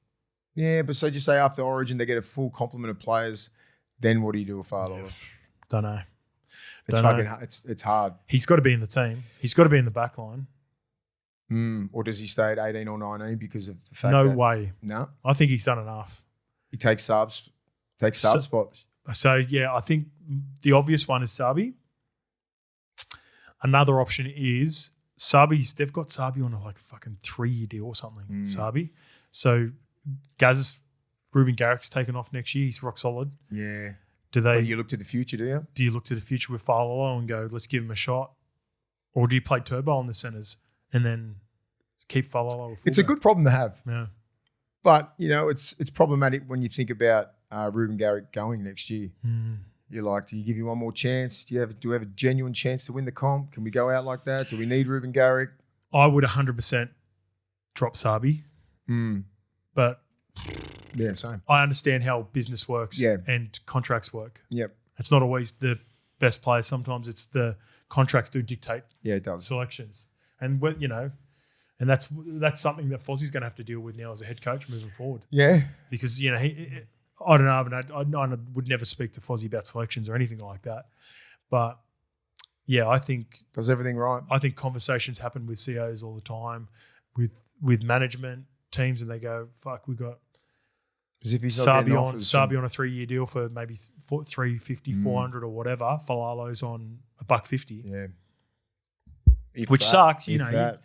Yeah, but so just say after Origin they get a full complement of players. Then what do you do with Farlow? Don't know. It's Don't fucking. know. It's hard. He's got to be in the team. He's got to be in the back line. Or does he stay at 18 or 19 because of the fact No that way. no, I think he's done enough. he takes subs, spots. So, yeah, I think the obvious one is Sabi. Another option is Sabi's. They've got Sabi on a fucking 3-year deal or something. Sabi. So Ruben Garrick's taken off next year. He's rock solid. Yeah. Do they? Well, you look to the future, do you? Do you look to the future with Farlolo and go, let's give him a shot, or do you play Turbo on the centers and then keep Farlolo? It's a good problem to have, Yeah. but it's problematic when you think about Ruben Garrick going next year. You're like, do you give him one more chance? Do we have a genuine chance to win the comp? Can we go out like that? Do we need Ruben Garrick? I would 100% drop Sabi, but Yeah, same. I understand how business works Yeah. and contracts work. Yep. It's not always the best players. Sometimes it's the contracts do dictate Yeah, it does. selections. And, and that's something that Fozzie's going to have to deal with now as a head coach moving forward. Yeah. Because, I don't know. I would never speak to Fozzie about selections or anything like that. But, yeah, I think Does everything right. conversations happen with COs all the time, with management teams, and they go, fuck, we got As if he's not Sabi getting on offers Sabi on a 3-year deal for maybe 350, 400 or whatever. Falalo's on $150, Yeah. If which that, sucks. if that.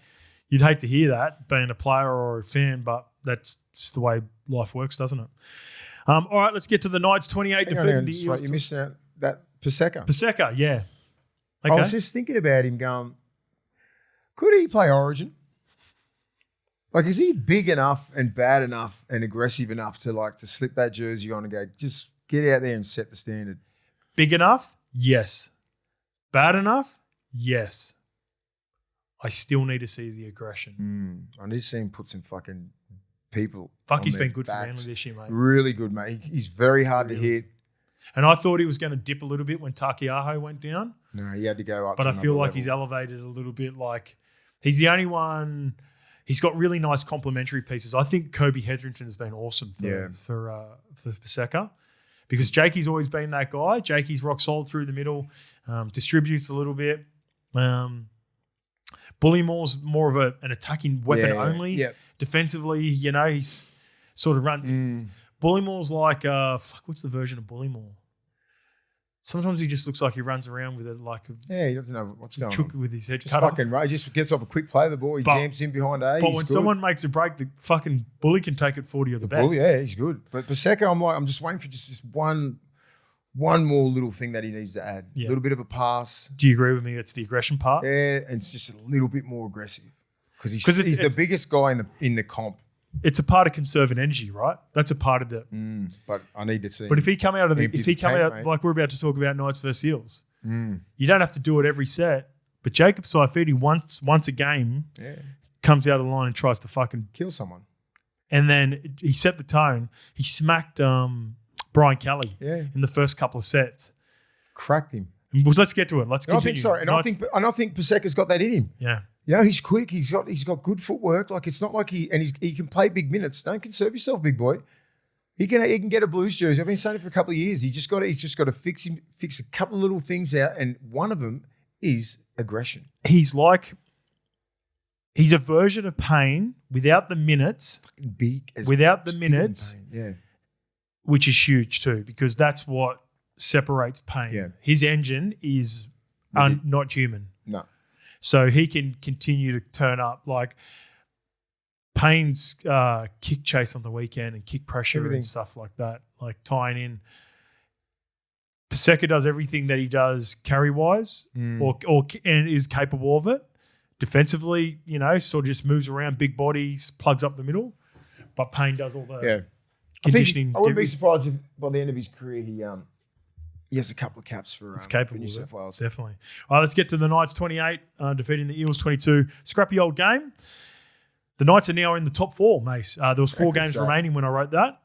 You'd hate to hear that being a player or a fan, but that's just the way life works, doesn't it? All right, let's get to the Knights 28 Hang on, defeating hang on, the just Eels. wait, you're missing out that Paseka. Paseka, yeah. I Okay. was just thinking about him going, could he play Origin? Like, is he big enough and bad enough and aggressive enough to slip that jersey on and go, just get out there and set the standard? Big enough? Yes. Bad enough? Yes. I still need to see the aggression. I need to see him put some fucking people. Fuck, on he's their been good for backs. Manly this year, mate. Really good, mate. He's very hard to hit. And I thought he was going to dip a little bit when Takiaho went down. No, he had to go up. But to I feel another like level. he's elevated a little bit. Like, he's the only one. He's got really nice complementary pieces. I think Kobe Hetherington has been awesome for Paseka, because Jakey's always been that guy. Jakey's rock solid through the middle, distributes a little bit. Bullymall's more of an attacking weapon only. Yep. Defensively, he's sort of runs. Bullymall's like what's the version of Bullymall? Sometimes he just looks like he runs around with he doesn't know what's going on. With his head Just cut off. fucking right. He just gets off a quick play of the ball. He jams in behind A. But when someone makes a break, the fucking bully can take it 40 or the best. Bully, yeah, he's good. But Paseka, I'm just waiting for just this one more little thing that he needs to add. Yeah. A little bit of a pass. Do you agree with me? It's the aggression part. Yeah, and it's just a little bit more aggressive. Because he's it's the biggest guy in the comp. It's a part of conserving energy, right? That's a part of the. But I need to see. But if he come out of mate. like we're about to talk about Knights versus Eels, you don't have to do it every set. But Jacob Saifidi once a game comes out of the line and tries to fucking kill someone. And then he set the tone. He smacked Brian Kelly in the first couple of sets. Cracked him. Let's get to it. Let's continue. I think Paseka's got that in him. Yeah. He's quick. He's got good footwork. Like, it's not like he can play big minutes. Don't conserve yourself, big boy. He can get a Blues jersey. I've been saying it for a couple of years. He's just got to fix a couple of little things out, and one of them is aggression. He's a version of Payne without the minutes. Big as without the minutes. Yeah. Which is huge too, because that's what separates Payne. Yeah. His engine is not human. No. So he can continue to turn up. Like Payne's kick chase on the weekend and kick pressure and stuff like that, like tying in. Paseka does everything that he does carry-wise and is capable of it. Defensively, sort of just moves around, big bodies, plugs up the middle. But Payne does all the conditioning. I wouldn't be surprised if by the end of his career he has a couple of caps for New South Wales. Definitely. All right, let's get to the Knights 28, defeating the Eels 22. Scrappy old game. The Knights are now in the top 4, Mace. There was 4 games remaining when I wrote that.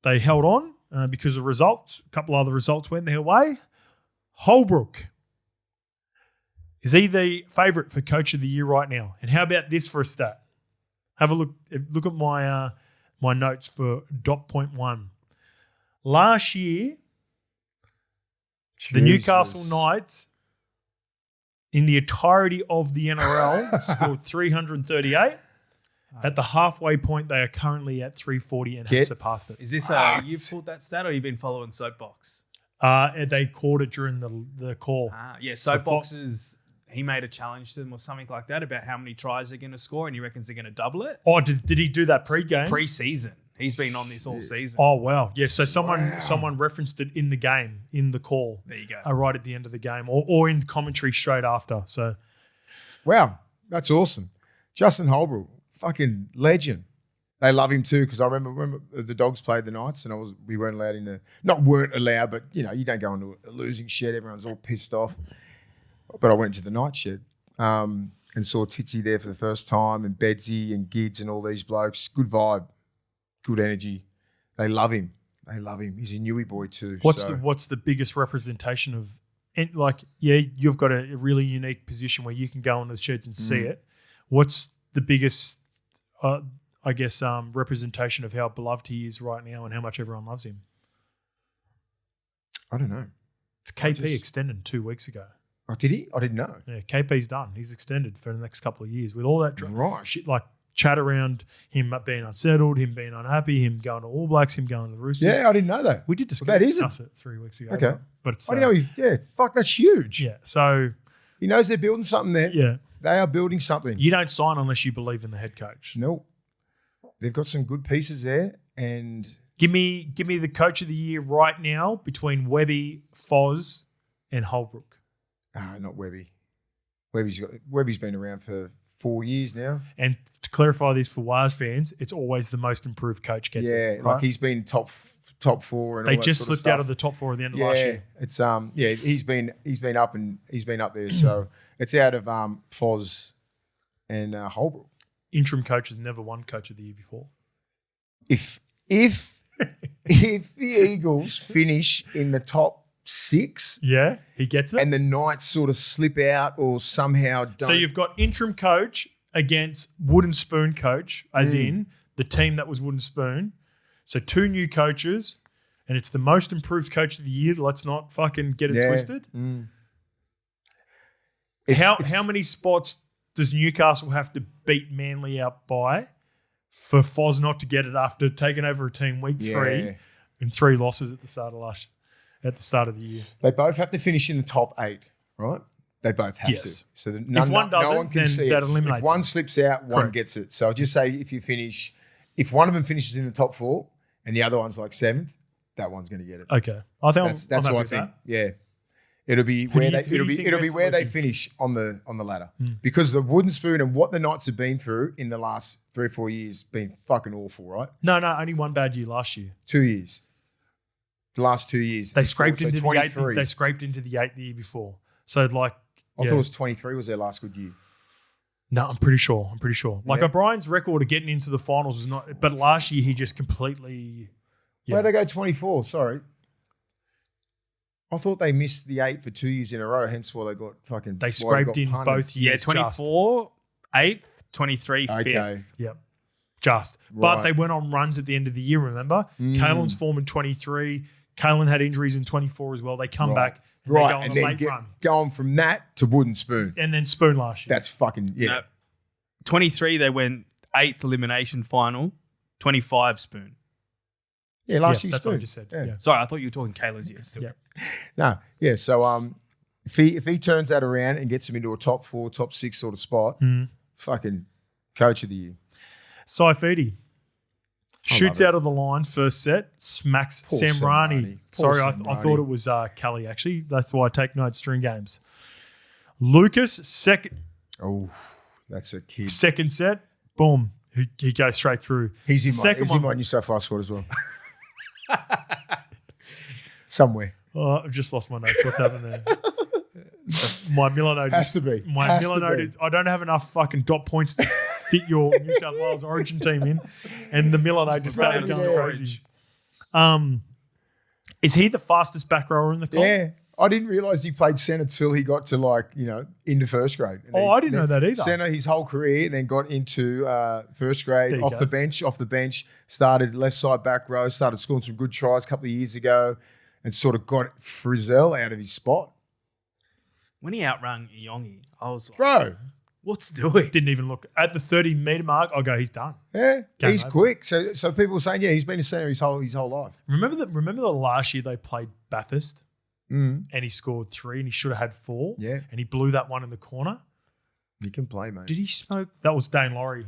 They held on because of results. A couple other results went their way. Holbrook. Is he the favourite for Coach of the Year right now? And how about this for a stat? Have a look. Look at my my notes for .1. Last year, the Newcastle Knights, in the entirety of the NRL, scored 338. At the halfway point, they are currently at 340 and have surpassed it. Is this you've pulled that stat, or you've been following Soapbox? They called it during the call. Soapbox he made a challenge to them or something like that about how many tries they're going to score, and he reckons they're going to double it. Oh, did he do that pre-game? Pre-season. He's been on this all season. Oh, wow. Yeah, so someone referenced it in the game, in the call. There you go. Right at the end of the game or in commentary straight after. So, wow, that's awesome. Justin Holbrook, fucking legend. They love him too, because I remember the Dogs played the Knights and we weren't allowed weren't allowed, but you don't go into a losing shed. Everyone's all pissed off. But I went to the night shed and saw Titsy there for the first time, and Bedsy and Gids and all these blokes. Good vibe, good energy. They love him. He's a Newey boy too. What's the biggest representation of? And you've got a really unique position where you can go into the sheds and see it. What's the biggest, representation of how beloved he is right now and how much everyone loves him? I don't know. It's KP extended 2 weeks ago. Oh, did he? I didn't know. Yeah, KP's done. He's extended for the next couple of years with all that shit, like chat around him being unsettled, him being unhappy, him going to All Blacks, him going to the Roosters. Yeah, I didn't know that. We did discuss it 3 weeks ago. Okay. But it's, I didn't know. Fuck, that's huge. Yeah, so he knows they're building something there. Yeah. They are building something. You don't sign unless you believe in the head coach. No. They've got some good pieces there, and give me the Coach of the Year right now between Webby, Foz, and Holbrook. Not Webby. Webby's been around for 4 years now. And to clarify this for Waz fans, it's always the most improved coach gets it. Yeah, right? like he's been top four, and they all that just sort of slipped stuff. out of the top 4 at the end of last year. It's he's been up there. So it's out of Foz and Holbrook. Interim coach has never won Coach of the Year before. if the Eagles finish in the top 6, Yeah, he gets it. and the Knights sort of slip out or somehow don't. So you've got interim coach against wooden spoon coach, as in the team that was wooden spoon. So 2 new coaches, and it's the most improved coach of the year. Let's not fucking get it twisted. How many spots does Newcastle have to beat Manly out by for Foz not to get it after taking over a team week 3 and 3 losses at the start of the year? They both have to finish in the top 8, right? They both have to. So that If one doesn't, no one can then see that it. eliminates If one it. slips out, one Correct. gets it. So I'll just say if one of them finishes in the top 4 and the other one's like 7th, that one's going to get it. Okay, I think That's I'm what happy I with think. that. Yeah. It'll be Who where do you think it'll be makes where the they list? finish on the ladder. Because the wooden spoon and what the Knights have been through in the last 3 or 4 years been fucking awful, right? No, only one bad year last year. 2 years. The last 2 years. They scraped So into the 23. 8th. They scraped into the 8th the year before. So like, I thought it was 23 was their last good year. No, I'm pretty sure. Like Yeah. O'Brien's record of getting into the finals was not, but last year he just completely. Where'd they go 24? Sorry. I thought they missed the 8 for 2 years in a row, hence why they got fucking. They scraped in punted. both Yeah, years. 24, 8th, 23, 5th. Okay. Yep. Just. Right. But they went on runs at the end of the year, remember? Kalen's form in 23. Kalen had injuries in 24 as well. They come back and they go on and a then late run. going from that to wooden spoon. And then Spoon last year. That's fucking, yeah. No. 23, they went 8th elimination final, 25 spoon. Yeah, last year's that's spoon. what I just said. Yeah. Sorry, I thought you were talking Kayla's year still. Yeah. No, yeah. So if he turns that around and gets him into a top 4, top 6 sort of spot, fucking coach of the year. Saifidi shoots it. out of the line, first set, smacks Poor Samrani. Samrani. Poor Sorry, I Samrani. thought it was Kelly, actually. That's why I take notes during games. Lucas, second That's a kid. set, boom. He goes straight through. He's in Second one. my New South Wales squad as well. Somewhere. Oh, I've just lost my notes. What's happened there? My Miller note Has to be. My Has Miller to note be. is I don't have enough fucking dot points to fit your New South Wales Origin team in, and the Miller note just started Right, going yeah. crazy. Is he the fastest back rower in the comp? Yeah. I didn't realise he played centre till he got to into first grade. And I didn't know that either. Centre his whole career, and then got into first grade There you off go. the bench, started left side back row, started scoring some good tries a couple of years ago, and sort of got Frizzell out of his spot. When he outrun Iongi, I was like, Bro, what's doing? Didn't even look at the 30-meter mark. I'll go. He's done. yeah, Game he's over. quick. So people were saying, yeah, he's been a centre his whole life. Remember the last year they played Bathurst, and he scored 3, and he should have had 4. Yeah. and he blew that one in the corner. He can play, mate. Did he smoke? That was Dane Laurie.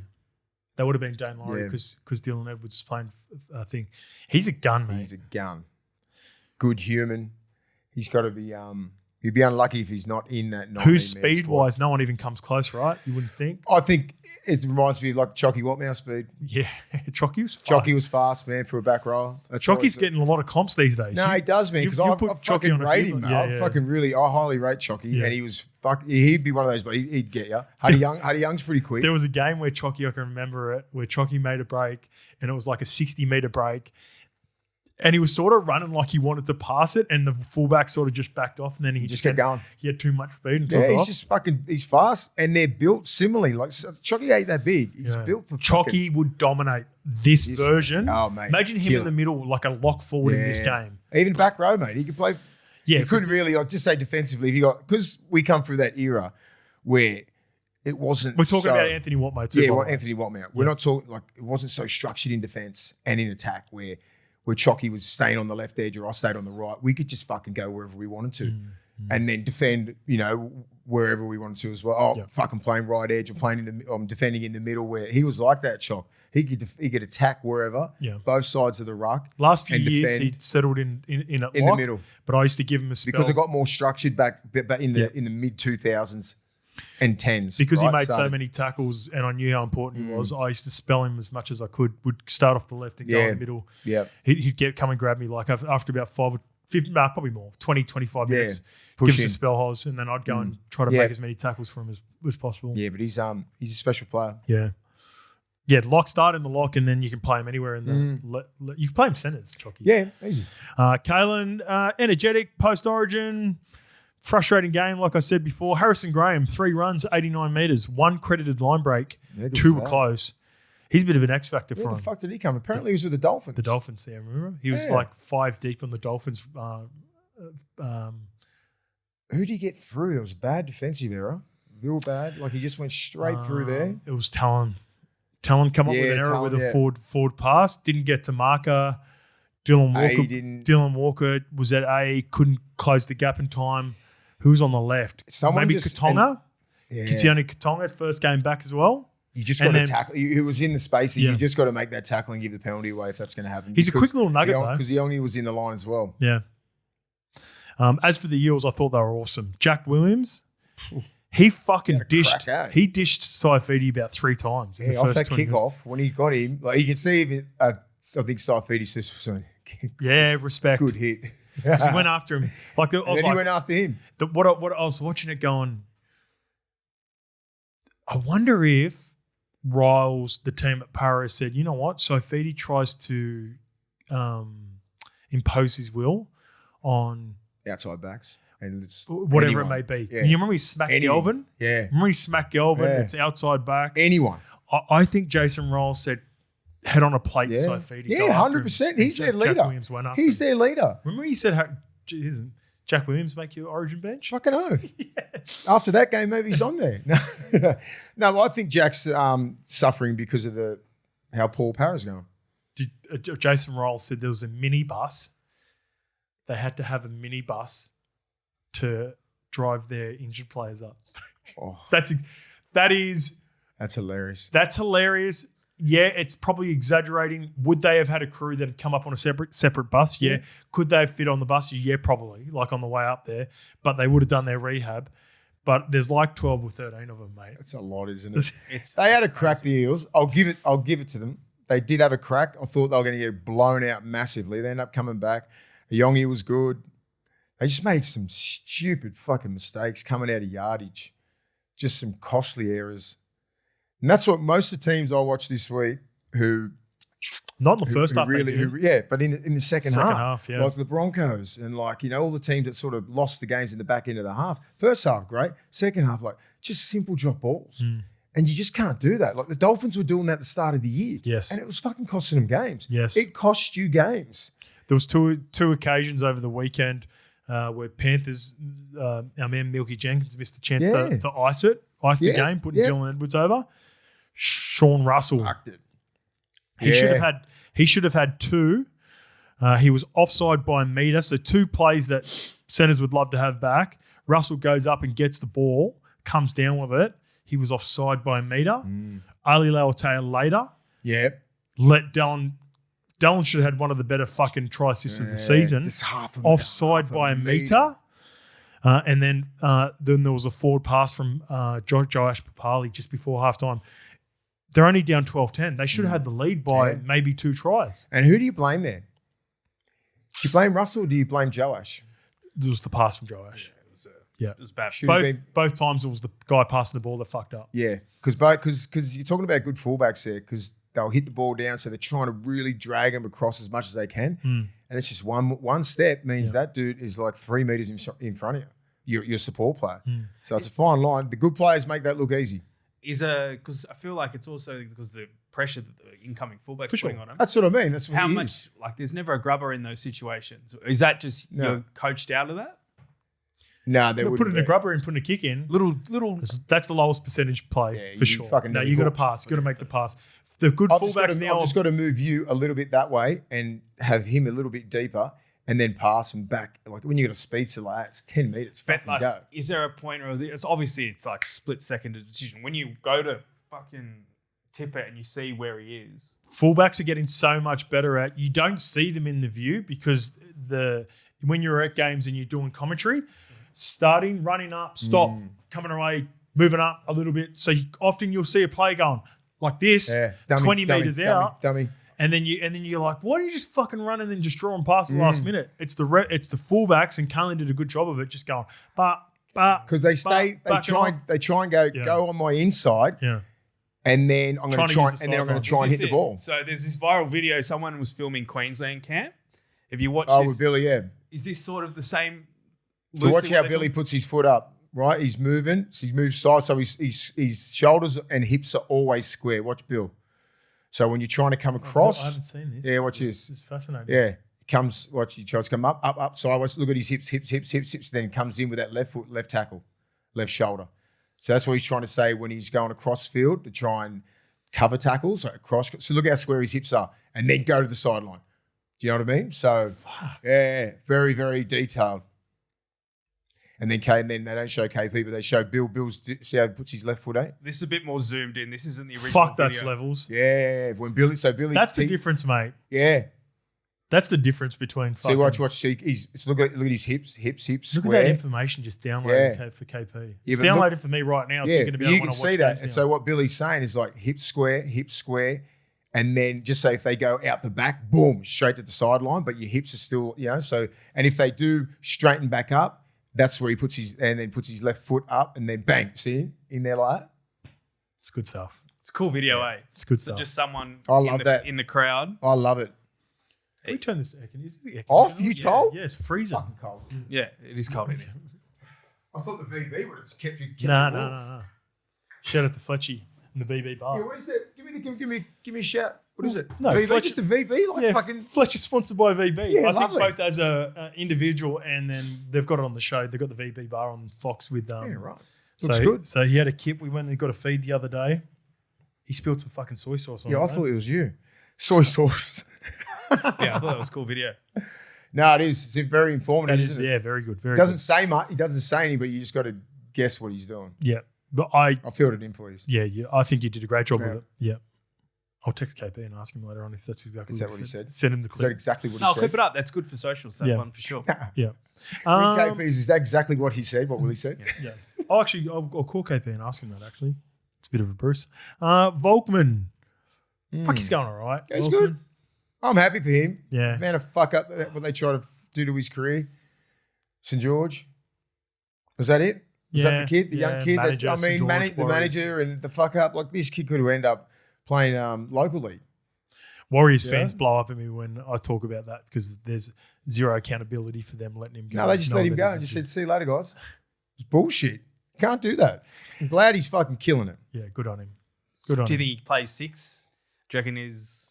That would have been Dane Laurie Yeah. because Dylan Edwards was playing a thing. He's a gun, mate. He's a gun. Good human. He's got to be. He'd be unlucky if he's not in that. Who's 19-man speed squad. wise, no one even comes close, right? You wouldn't think. I think it reminds me of like Chocky Watmouse speed. Yeah, Chocky was fun. Chocky was fast, man, for a back row. That's Chocky's what- getting a lot of comps these days. No, he does, man. you- Because you I put fucking Chocky on a rate few- him, man. yeah, I yeah. fucking really, I highly rate Chocky, Yeah. and he was he'd be one of those, but he'd get you. Huddy Young's pretty quick. There was a game where Chocky, I can remember it, where Chocky made a break, and it was like a 60-meter break. And he was sort of running like he wanted to pass it, and the fullback sort of just backed off, and then he just kept going. He had too much speed and took Yeah, it he's off. just he's fast, and they're built similarly. Like Chocky ain't that big. He's Yeah. built for Chocky would dominate this version. Oh, mate, Imagine him kill in the it. middle, like a lock forward in this Yeah. game. Even back row, mate. He could play. Yeah, You couldn't really, I'd just say defensively, if you got, because we come through that era where it wasn't. we're talking so- about Anthony Watmo too. Yeah, by well, the way. Anthony Watmount. We're not talking like it wasn't so structured in defence and in attack where Chocky was staying on the left edge or I stayed on the right. We could just fucking go wherever we wanted to, and then defend, wherever we wanted to as well. Oh, Yeah. fucking playing right edge or playing defending in the middle where he was like that. Chock. He could attack wherever, Yeah. both sides of the ruck. Last few and years, defend he settled in in lock, the middle. But I used to give him a spell because it got more structured back in the mid 2000s and 10s. because he right? made so Started- many tackles, and I knew how important he was. I used to spell him as much as I could. Would start off the left and go in Yeah. the middle. Yeah. He'd come and grab me like after about 5 or 50, probably more, 20, 25 minutes. Push Give us a in. spell hose, and then I'd go and try to Yeah. make as many tackles for him as possible. Yeah, but he's a special player. Yeah. Yeah, start in the lock, and then you can play him anywhere in the. You can play him centres, Chalky. Yeah, easy. Kalen, energetic, post-origin, frustrating game, like I said before. Harrison Graham, 3 runs, 89 metres, 1 credited line break, 2 were close. He's a bit of an X factor for him. Where the fuck did he come? Apparently he was with the Dolphins. The Dolphins, yeah, remember? He was like 5 deep on the Dolphins. Who did he get through? It was a bad defensive error. Real bad. Like he just went straight through there. It was Talon. Talon come up with an error with a forward pass. Didn't get to marker. Dylan Walker was at A. Couldn't close the gap in time. Who was on the left? Maybe Katonga? Kitione Katonga's first game back as well. You just got to tackle. He was in the space. You just got to make that tackle and give the penalty away if that's going to happen. He's a quick little nugget, though. Because Iongi was in the line as well. Yeah. As for the Eels, I thought they were awesome. Jack Williams, he fucking dished. He dished Saifidi about 3 times. Yeah, off that kickoff, when he got him, like you can see, I think Saifidi says something. Yeah, respect. Good hit. He went after him. He went after him. What I was watching it going, I wonder if Riles, the team at Para, said, you know what, Saifidi tries to impose his will on outside backs and it's whatever it may be. Yeah. You remember he smacked Galvin? Yeah. Remember he smacked Galvin? Yeah. It's outside backs. Anyone. I think Jason Riles said, head on a plate, Saifidi. Yeah, 100%. He's their leader. Jack Williams went after He's their leader. Remember he said, isn't Jack Williams make your origin bench? Fucking oath. After that game, maybe he's on there. No, I think Jack's suffering because of how Paul Parra's going. Jason Riles said there was a minibus. They had to have a minibus to drive their injured players up. Oh. That's hilarious. That's hilarious. Yeah, it's probably exaggerating. Would they have had a crew that had come up on a separate bus? Yeah. Could they have fit on the bus? Yeah, probably, like on the way up there. But they would have done their rehab. But there's like 12 or 13 of them, mate. That's a lot, isn't it? They had a crack, the Eels. I'll give it to them. They did have a crack. I thought they were going to get blown out massively. They ended up coming back. Iongi was good. They just made some stupid fucking mistakes coming out of yardage. Just some costly errors. And that's what most of the teams I watched this week not in the first half. But in the second half. Yeah. Like the Broncos and all the teams that sort of lost the games in the back end of the half. First half, great. Second half, just simple drop balls. And you just can't do that. Like the Dolphins were doing that at the start of the year. Yes. And it was fucking costing them games. Yes. It cost you games. There was two occasions over the weekend where Panthers, our man Milky Jenkins missed a chance to ice the game, putting Dylan Edwards over. Sean Russell. Fucked it. He should have had 2. He was offside by a metre, so 2 plays that centres would love to have back. Russell goes up and gets the ball, comes down with it. He was offside by a metre. Ali Lauatea later. Yeah. Let Dylan should have had one of the better fucking try assists of the season. Just offside by a metre. And then there was a forward pass from Joash Papali just before halftime. They're only down 12-10. They should have had the lead by maybe 2 tries. And who do you blame there? Do you blame Russell or do you blame Joash? It was the pass from Joash. It was bad. Both times it was the guy passing the ball that fucked up. Yeah, because you're talking about good fullbacks there because they'll hit the ball down, so they're trying to really drag them across as much as they can. And it's just one step means that dude is like 3 meters in front of you. Your support player. So it's a fine line. The good players make that look easy. Because I feel like it's also because the pressure that the incoming fullback's putting on him. That's what I mean. That's what how much there's never a grubber in those situations. Is that just you're coached out of that? No, they would put in a grubber and put in a kick in. Little. That's the lowest percentage play for sure. No, you got to pass. You got to make the pass. The good fullbacks now. I've just got to move you a little bit that way and have him a little bit deeper, and then pass him back. Like when you got a speed to it's 10 meters. Fucking go. Is there a point where it's like split second decision when you go to fucking tip it and you see where he is? Fullbacks are getting so much better at. You don't see them in the view because when you're at games and you're doing commentary. Starting, running up, stop, coming away, moving up a little bit. So often you'll see a play going like this, 20 meters out, and then you're like, why don't you just fucking run and then just draw and pass at the last minute? It's the fullbacks, and Carlin did a good job of it, just going, because they try and go on my inside, and then I'm going to try and hit the ball. So there's this viral video. Someone was filming Queensland camp. If you watch Oh, this, with Billy, yeah. is this sort of the same? So watch how Billy puts his foot up, right? He's moving. So he moves side. So his shoulders and hips are always square. Watch Bill. So when you're trying to come across. I haven't seen this. Yeah, watch this. It's fascinating. Yeah. He tries to come up, sideways. Look at his hips. Then comes in with that left foot, left tackle, left shoulder. So that's what he's trying to say when he's going across field to try and cover tackles. So look how square his hips are. And then go to the sideline. Do you know what I mean? So, yeah, very, very detailed. And then they don't show KP, but they show Bill. See how he puts his left foot out? This is a bit more zoomed in. This isn't the original Fuck, that's video. levels. Yeah. When Billy, That's the difference, mate. Yeah. That's the difference between. See, watch. See, look at his hips, Look square. at that information just downloaded for KP. Yeah, It's but downloaded for me right now. Yeah, Thinking about you when can I see watch that. games And now. so what Billy's saying is like hip square, and then just say if they go out the back, boom, straight to the sideline, but your hips are still, so, and if they do straighten back up, that's where he puts his left foot up and then bang, see in there like that. It's good stuff. It's a cool video, eh? It's good So stuff. just someone I love that. in the crowd. I love it. Can we turn this air conditioner Off? You cold? Yeah, it's freezing. Fucking cold. Yeah, it is cold in here. I thought the VB would have kept you No. warm. Shout out to Fletchy in the VB bar. Yeah, what is it? Give me a shout. What is it? No, VB, Fletcher- just a VB, like fucking. Fletcher's sponsored by VB. Yeah, I think lovely. both as a individual and then they've got it on the show. They've got the VB bar on Fox with Yeah, right. So, Looks good. So he had a kit. We went and got a feed the other day. He spilled some fucking soy sauce on it. Yeah, I mate. thought it was you. Soy sauce. Yeah, I thought that was a cool video. No, it is. It's very informative. That is, isn't it? yeah, very good. Very Doesn't good. say much. He doesn't say anything, but you just got to guess what he's doing. Yeah. But I filled it in for you. I think you did a great job Yeah. with it. Yeah. I'll text KP and ask him later on if that's exactly Is that what he said? Send him the Is that clip. exactly what No, he I'll said? clip it up. That's good for socials, that Yeah. one for sure. Yeah. Is that exactly what he said? What Willie said? Yeah. I'll call KP and ask him that actually. It's a bit of a Bruce. Volkman. Fuck, he's going all right. Yeah, he's Volkman. good. I'm happy for him. Yeah. Man, a fuck up what they try to do to his career. St. George. Was that it? Was that the kid, the young kid? Manager, St. George The Warriors. manager and the fuck up. Like this kid could have ended up playing local league. Warriors Yeah. fans blow up at me when I talk about that because there's zero accountability for them letting him go. No, they just let him that go he's and just injured. said, see you later, guys. It's bullshit. You can't do that. I'm glad he's fucking killing it. Yeah, good on him. Good on Do you him. think he plays 6? Do you reckon is...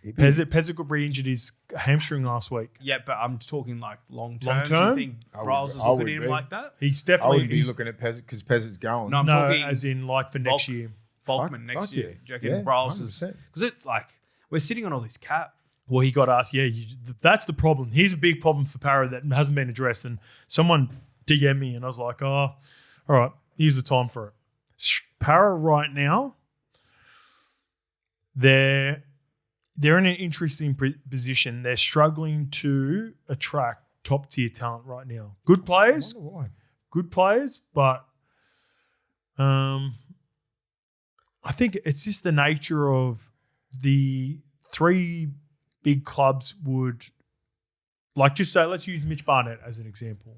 Pezzik got re-injured his hamstring last week. Yeah, but I'm talking like long term. Long Do you term? think I Riles would- is I looking would at him be. like that? He's I definitely wouldn't be he's, looking at Pezz's because Pezz's going. No, I'm no, talking as in like for next Volk- year. Volkman next fuck year. yeah. Do you reckon Yeah, Riles is... 100%. Because it's like, we're sitting on all this cap. Well, he got asked. Yeah, that's the problem. Here's a big problem for Para that hasn't been addressed. And someone DM'd me, and I was like, "Oh, all right. Here's the time for it." Para right now, they're in an interesting position. They're struggling to attract top tier talent right now. Good players, I wonder why. good players, but I think it's just the nature of the three big clubs would like just say, let's use Mitch Barnett as an example.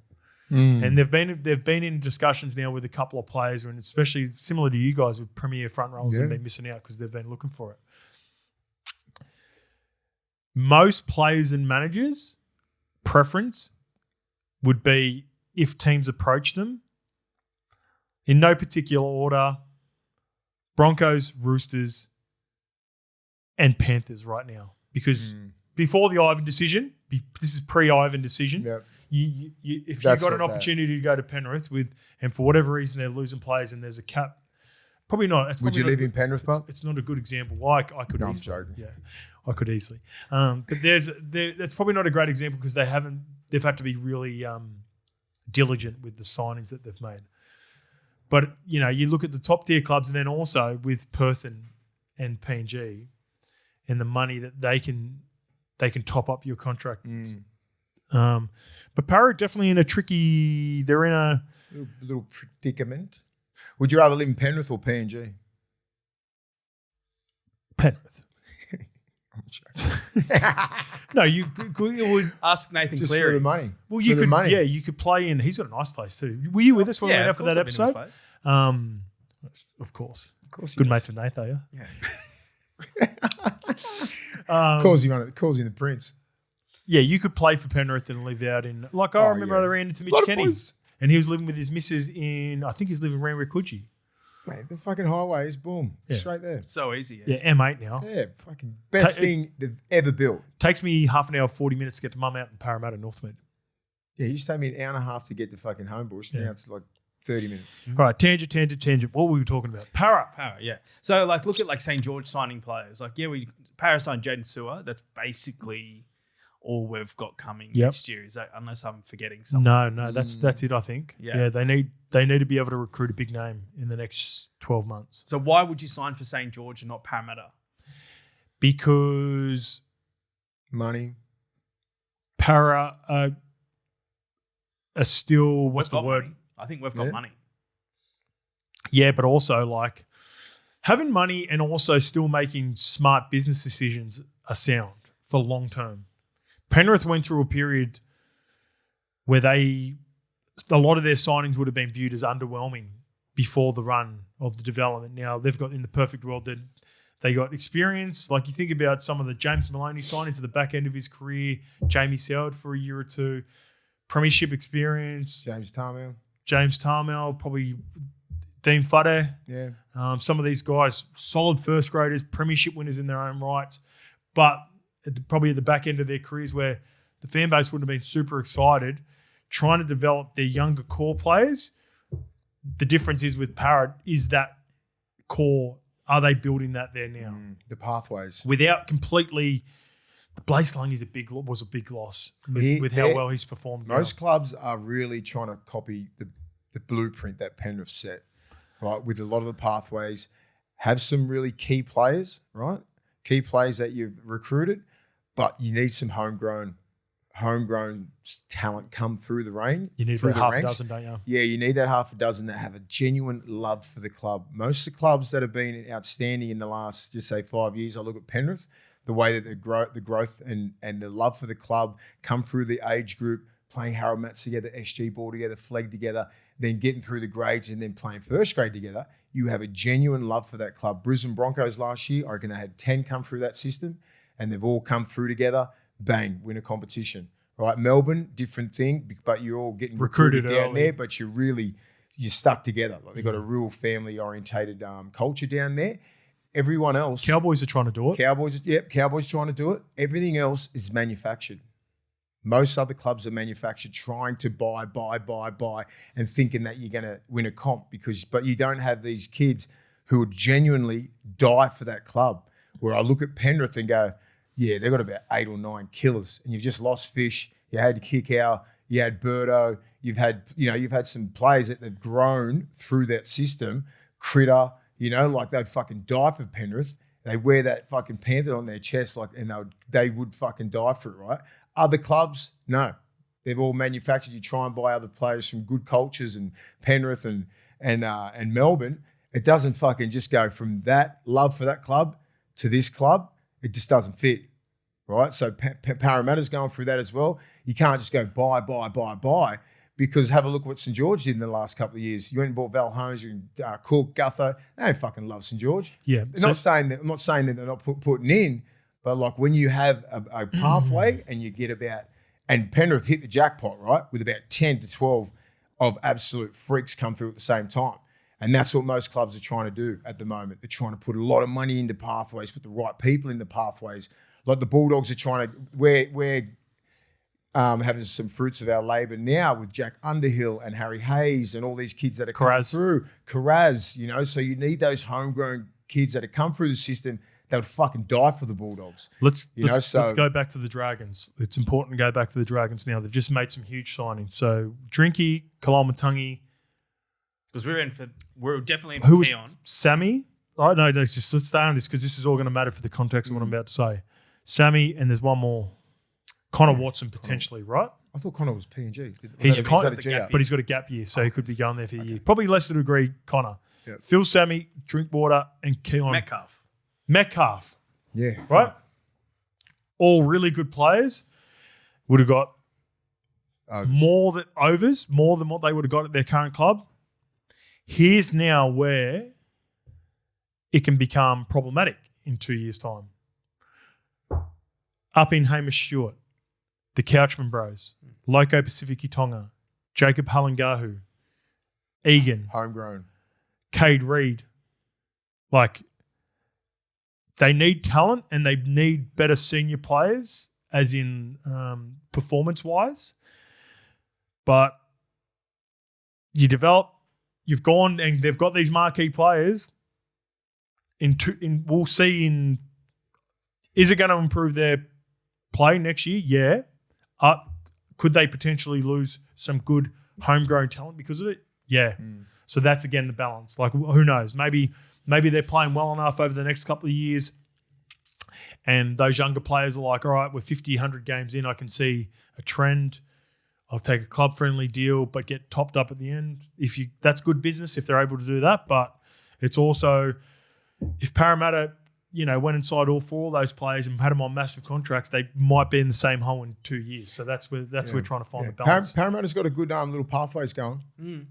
And they've been in discussions now with a couple of players, and especially similar to you guys with premier front rows and been missing out because they've been looking for it. Most players and managers' preference would be if teams approach them in no particular order: Broncos, Roosters, and Panthers right now. Because before the Ivan decision, this is pre-Ivan decision. Yep. If That's you've got an what that- opportunity to go to Penrith and for whatever reason they're losing players and there's a cap, probably not. It's Would probably you not live a in good- Penrith, it's, Bob? it's not a good example. Well, I could No, I'm easily. joking. Yeah, I could easily. But that's probably not a great example because they've had to be really diligent with the signings that they've made. But you look at the top tier clubs, and then also with Perth and PNG, and the money that they can top up your contract. But Para definitely in a tricky. They're in a little predicament. Would you rather live in Penrith or PNG? Penrith. I'm joking. No, you would. Ask Nathan Just for Cleary. the money. Well, For you the could. money. Yeah, you could play in. He's got a nice place too. Were you with us when we went out for that episode? Of course. course he Good does. mates with Nate, though, yeah. Calls him the prince. Yeah, you could play for Penrith and live out in, like, I remember I ran into Mitch Lot of Kenny, boys. and he was living with his missus in, I think he's living in Rangirakudji. Mate, the fucking highway is boom. Yeah. Straight there. So easy. Yeah, M8 now. Yeah, fucking best thing they've ever built. Takes me half an hour, 40 minutes to get to Mum out in Parramatta, Northmead. Yeah, it used to take me an hour and a half to get to fucking Homebush. Now it's like 30 minutes. All right, tangent. What were we talking about? Para. Yeah. So like, look at like St. George signing players. Like, yeah, Para signed Jaden Sewer. That's basically all we've got coming next year. Is that, unless I'm forgetting something? No, that's it. I think. Yeah. They need to be able to recruit a big name in the next 12 months. So why would you sign for St. George and not Parramatta? Because Money. Para are still, what's the We've got word? money. I think we've got money. Yeah, but also like having money and also still making smart business decisions are sound for long term. Penrith went through a period where a lot of their signings would have been viewed as underwhelming before the run of the development. Now they've got, in the perfect world, that they got experience. Like you think about some of the James Maloney signings to the back end of his career, Jamie Soward for a year or two, premiership experience, James Tarmel, probably Dean Fudde. Yeah. Some of these guys, solid first graders, premiership winners in their own rights, but probably at the back end of their careers where the fan base wouldn't have been super excited, trying to develop their younger core players. The difference is with Parrot is that core, are they building that there now? The pathways. Without completely, Blaze Lungy was a big loss with how well he's performed. Most clubs are really trying to copy the blueprint that Penrith set, right? With a lot of the pathways, have some really key players, right? Key players that you've recruited, but you need some homegrown talent come through the range. You need about half a dozen, don't you? Yeah, you need that half a dozen that have a genuine love for the club. Most of the clubs that have been outstanding in the last, just say 5 years, I look at Penrith, the way that the growth and the love for the club come through the age group, playing Harold Mats together, SG ball together, Flegg together, then getting through the grades and then playing first grade together. You have a genuine love for that club. Brisbane Broncos last year, I reckon they had 10 come through that system and they've all come through together. Bang, win a competition. Right, Melbourne, different thing, but you're all getting recruited down early. there, but you're stuck together. Like they've got a real family-orientated culture down there. Everyone else... Cowboys are trying to do it. Cowboys trying to do it. Everything else is manufactured. Most other clubs are manufactured, trying to buy, and thinking that you're going to win a comp but you don't have these kids who would genuinely die for that club. Where I look at Penrith and go, yeah, they've got about 8 or 9 killers, and you've just lost Fish. You had Kickow, you had Birdo, you've had some players that they've grown through that system. Critter, like they'd fucking die for Penrith. They wear that fucking panther on their chest, and they would fucking die for it, right? Other clubs, no, they've all manufactured. You try and buy other players from good cultures, and Penrith and Melbourne. It doesn't fucking just go from that love for that club to this club. It just doesn't fit, right? So Parramatta's going through that as well. You can't just go buy, because have a look at what St. George did in the last couple of years. You went and bought Val Holmes, Cook, Gutho. They don't fucking love St. George. Yeah. I'm not saying that they're not putting in, but like when you have a pathway and you get and Penrith hit the jackpot, right? With about 10 to 12 of absolute freaks come through at the same time. And that's what most clubs are trying to do at the moment. They're trying to put a lot of money into pathways, put the right people into pathways. Like the Bulldogs are trying to, we're having some fruits of our labour now with Jack Underhill and Harry Hayes and all these kids that are coming through. Karaz, so you need those homegrown kids that have come through the system that would fucking die for the Bulldogs. Let's go back to the Dragons. It's important to go back to the Dragons now. They've just made some huge signings. So Drinky, Kalamatangi. Because we're definitely in Who was Keon. Sammy? Oh, no, let's stay on this because this is all going to matter for the context of what I'm about to say. Sammy, and there's one more. Connor Watson potentially, right? I thought Connor was PNG. He's but he's got a gap year, so he could be going there for a year. Probably less to degree, Connor. Yep. Phil, Sammy, Drinkwater, and Keon. Metcalf. Yeah. Right? All really good players. Would have got more than what they would have got at their current club. Here's now where it can become problematic in 2 years' time. Up in Hamish Stewart, the Couchman Bros, Loco Pacific Tonga, Jacob Halangahu, Egan, Homegrown. Cade Reed. Like, they need talent and they need better senior players, as in performance-wise. But you've gone and they've got these marquee players. We'll see is it going to improve their play next year? Yeah. Could they potentially lose some good homegrown talent because of it? Yeah. So that's, again, the balance. Like, who knows? Maybe they're playing well enough over the next couple of years and those younger players are like, all right, we're 50, 100 games in. I can see a trend. I'll take a club-friendly deal but get topped up at the end. That's good business if they're able to do that. But it's also, if Parramatta, went inside all four of those players and had them on massive contracts, they might be in the same hole in 2 years. So that's where we're trying to find the balance. Parramatta's got a good little pathways going. You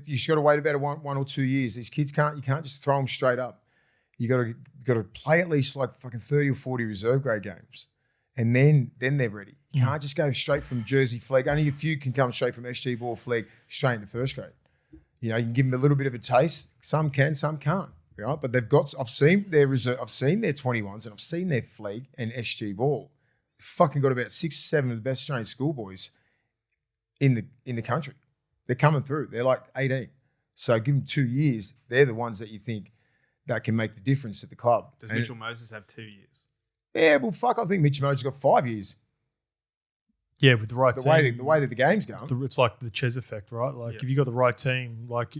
just got to wait about one or 2 years. These kids you can't just throw them straight up. You got to play at least like fucking 30 or 40 reserve grade games, and then they're ready. You can't just go straight from Jersey flag. Only a few can come straight from SG ball flag straight into first grade. You can give them a little bit of a taste. Some can, some can't. Right, but I've seen their 21s and I've seen their flag and SG ball. They've fucking got about 6 or 7 of the best trained schoolboys in the country. They're coming through. They're like 18. So give them 2 years. They're the ones that you think that can make the difference at the club. Does Mitchell Moses have 2 years? Yeah, well, fuck. I think Mitchell Moses got 5 years. Yeah, with the right team. The way that the game's going. It's like the Ches effect, right? Like, if you got the right team, like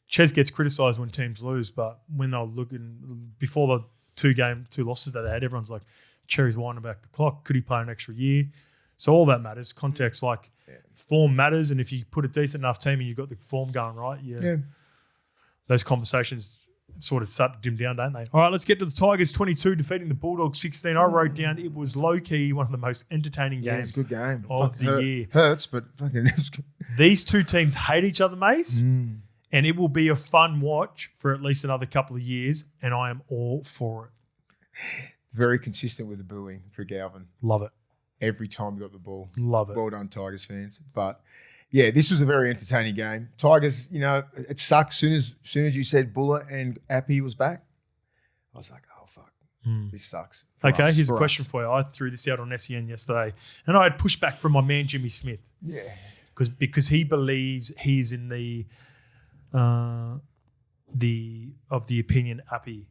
Ches gets criticised when teams lose, but when they're looking before the two losses that they had, everyone's like, Cherry's winding back the clock. Could he play an extra year? So all that matters. Context, form matters, and if you put a decent enough team and you've got the form going right, those conversations sort of start to dim down, don't they? All right, let's get to the Tigers 22 defeating the Bulldogs 16. I wrote down it was low-key one of the most entertaining games it's a good game. of the year. Hurts, but fucking it's good. These two teams hate each other, Mace. And it will be a fun watch for at least another couple of years, and I am all for it. Very consistent with the booing for Galvin. Love it. Every time we got the ball. Love it. Well done, Tigers fans. But, yeah, this was a very entertaining game. Tigers, it sucked. Soon as you said Buller and Appy was back, I was like, oh, fuck. This sucks. Okay, here's a question for you. I threw this out on SEN yesterday, and I had pushback from my man Jimmy Smith. Yeah. Because he believes he's in the opinion Appy.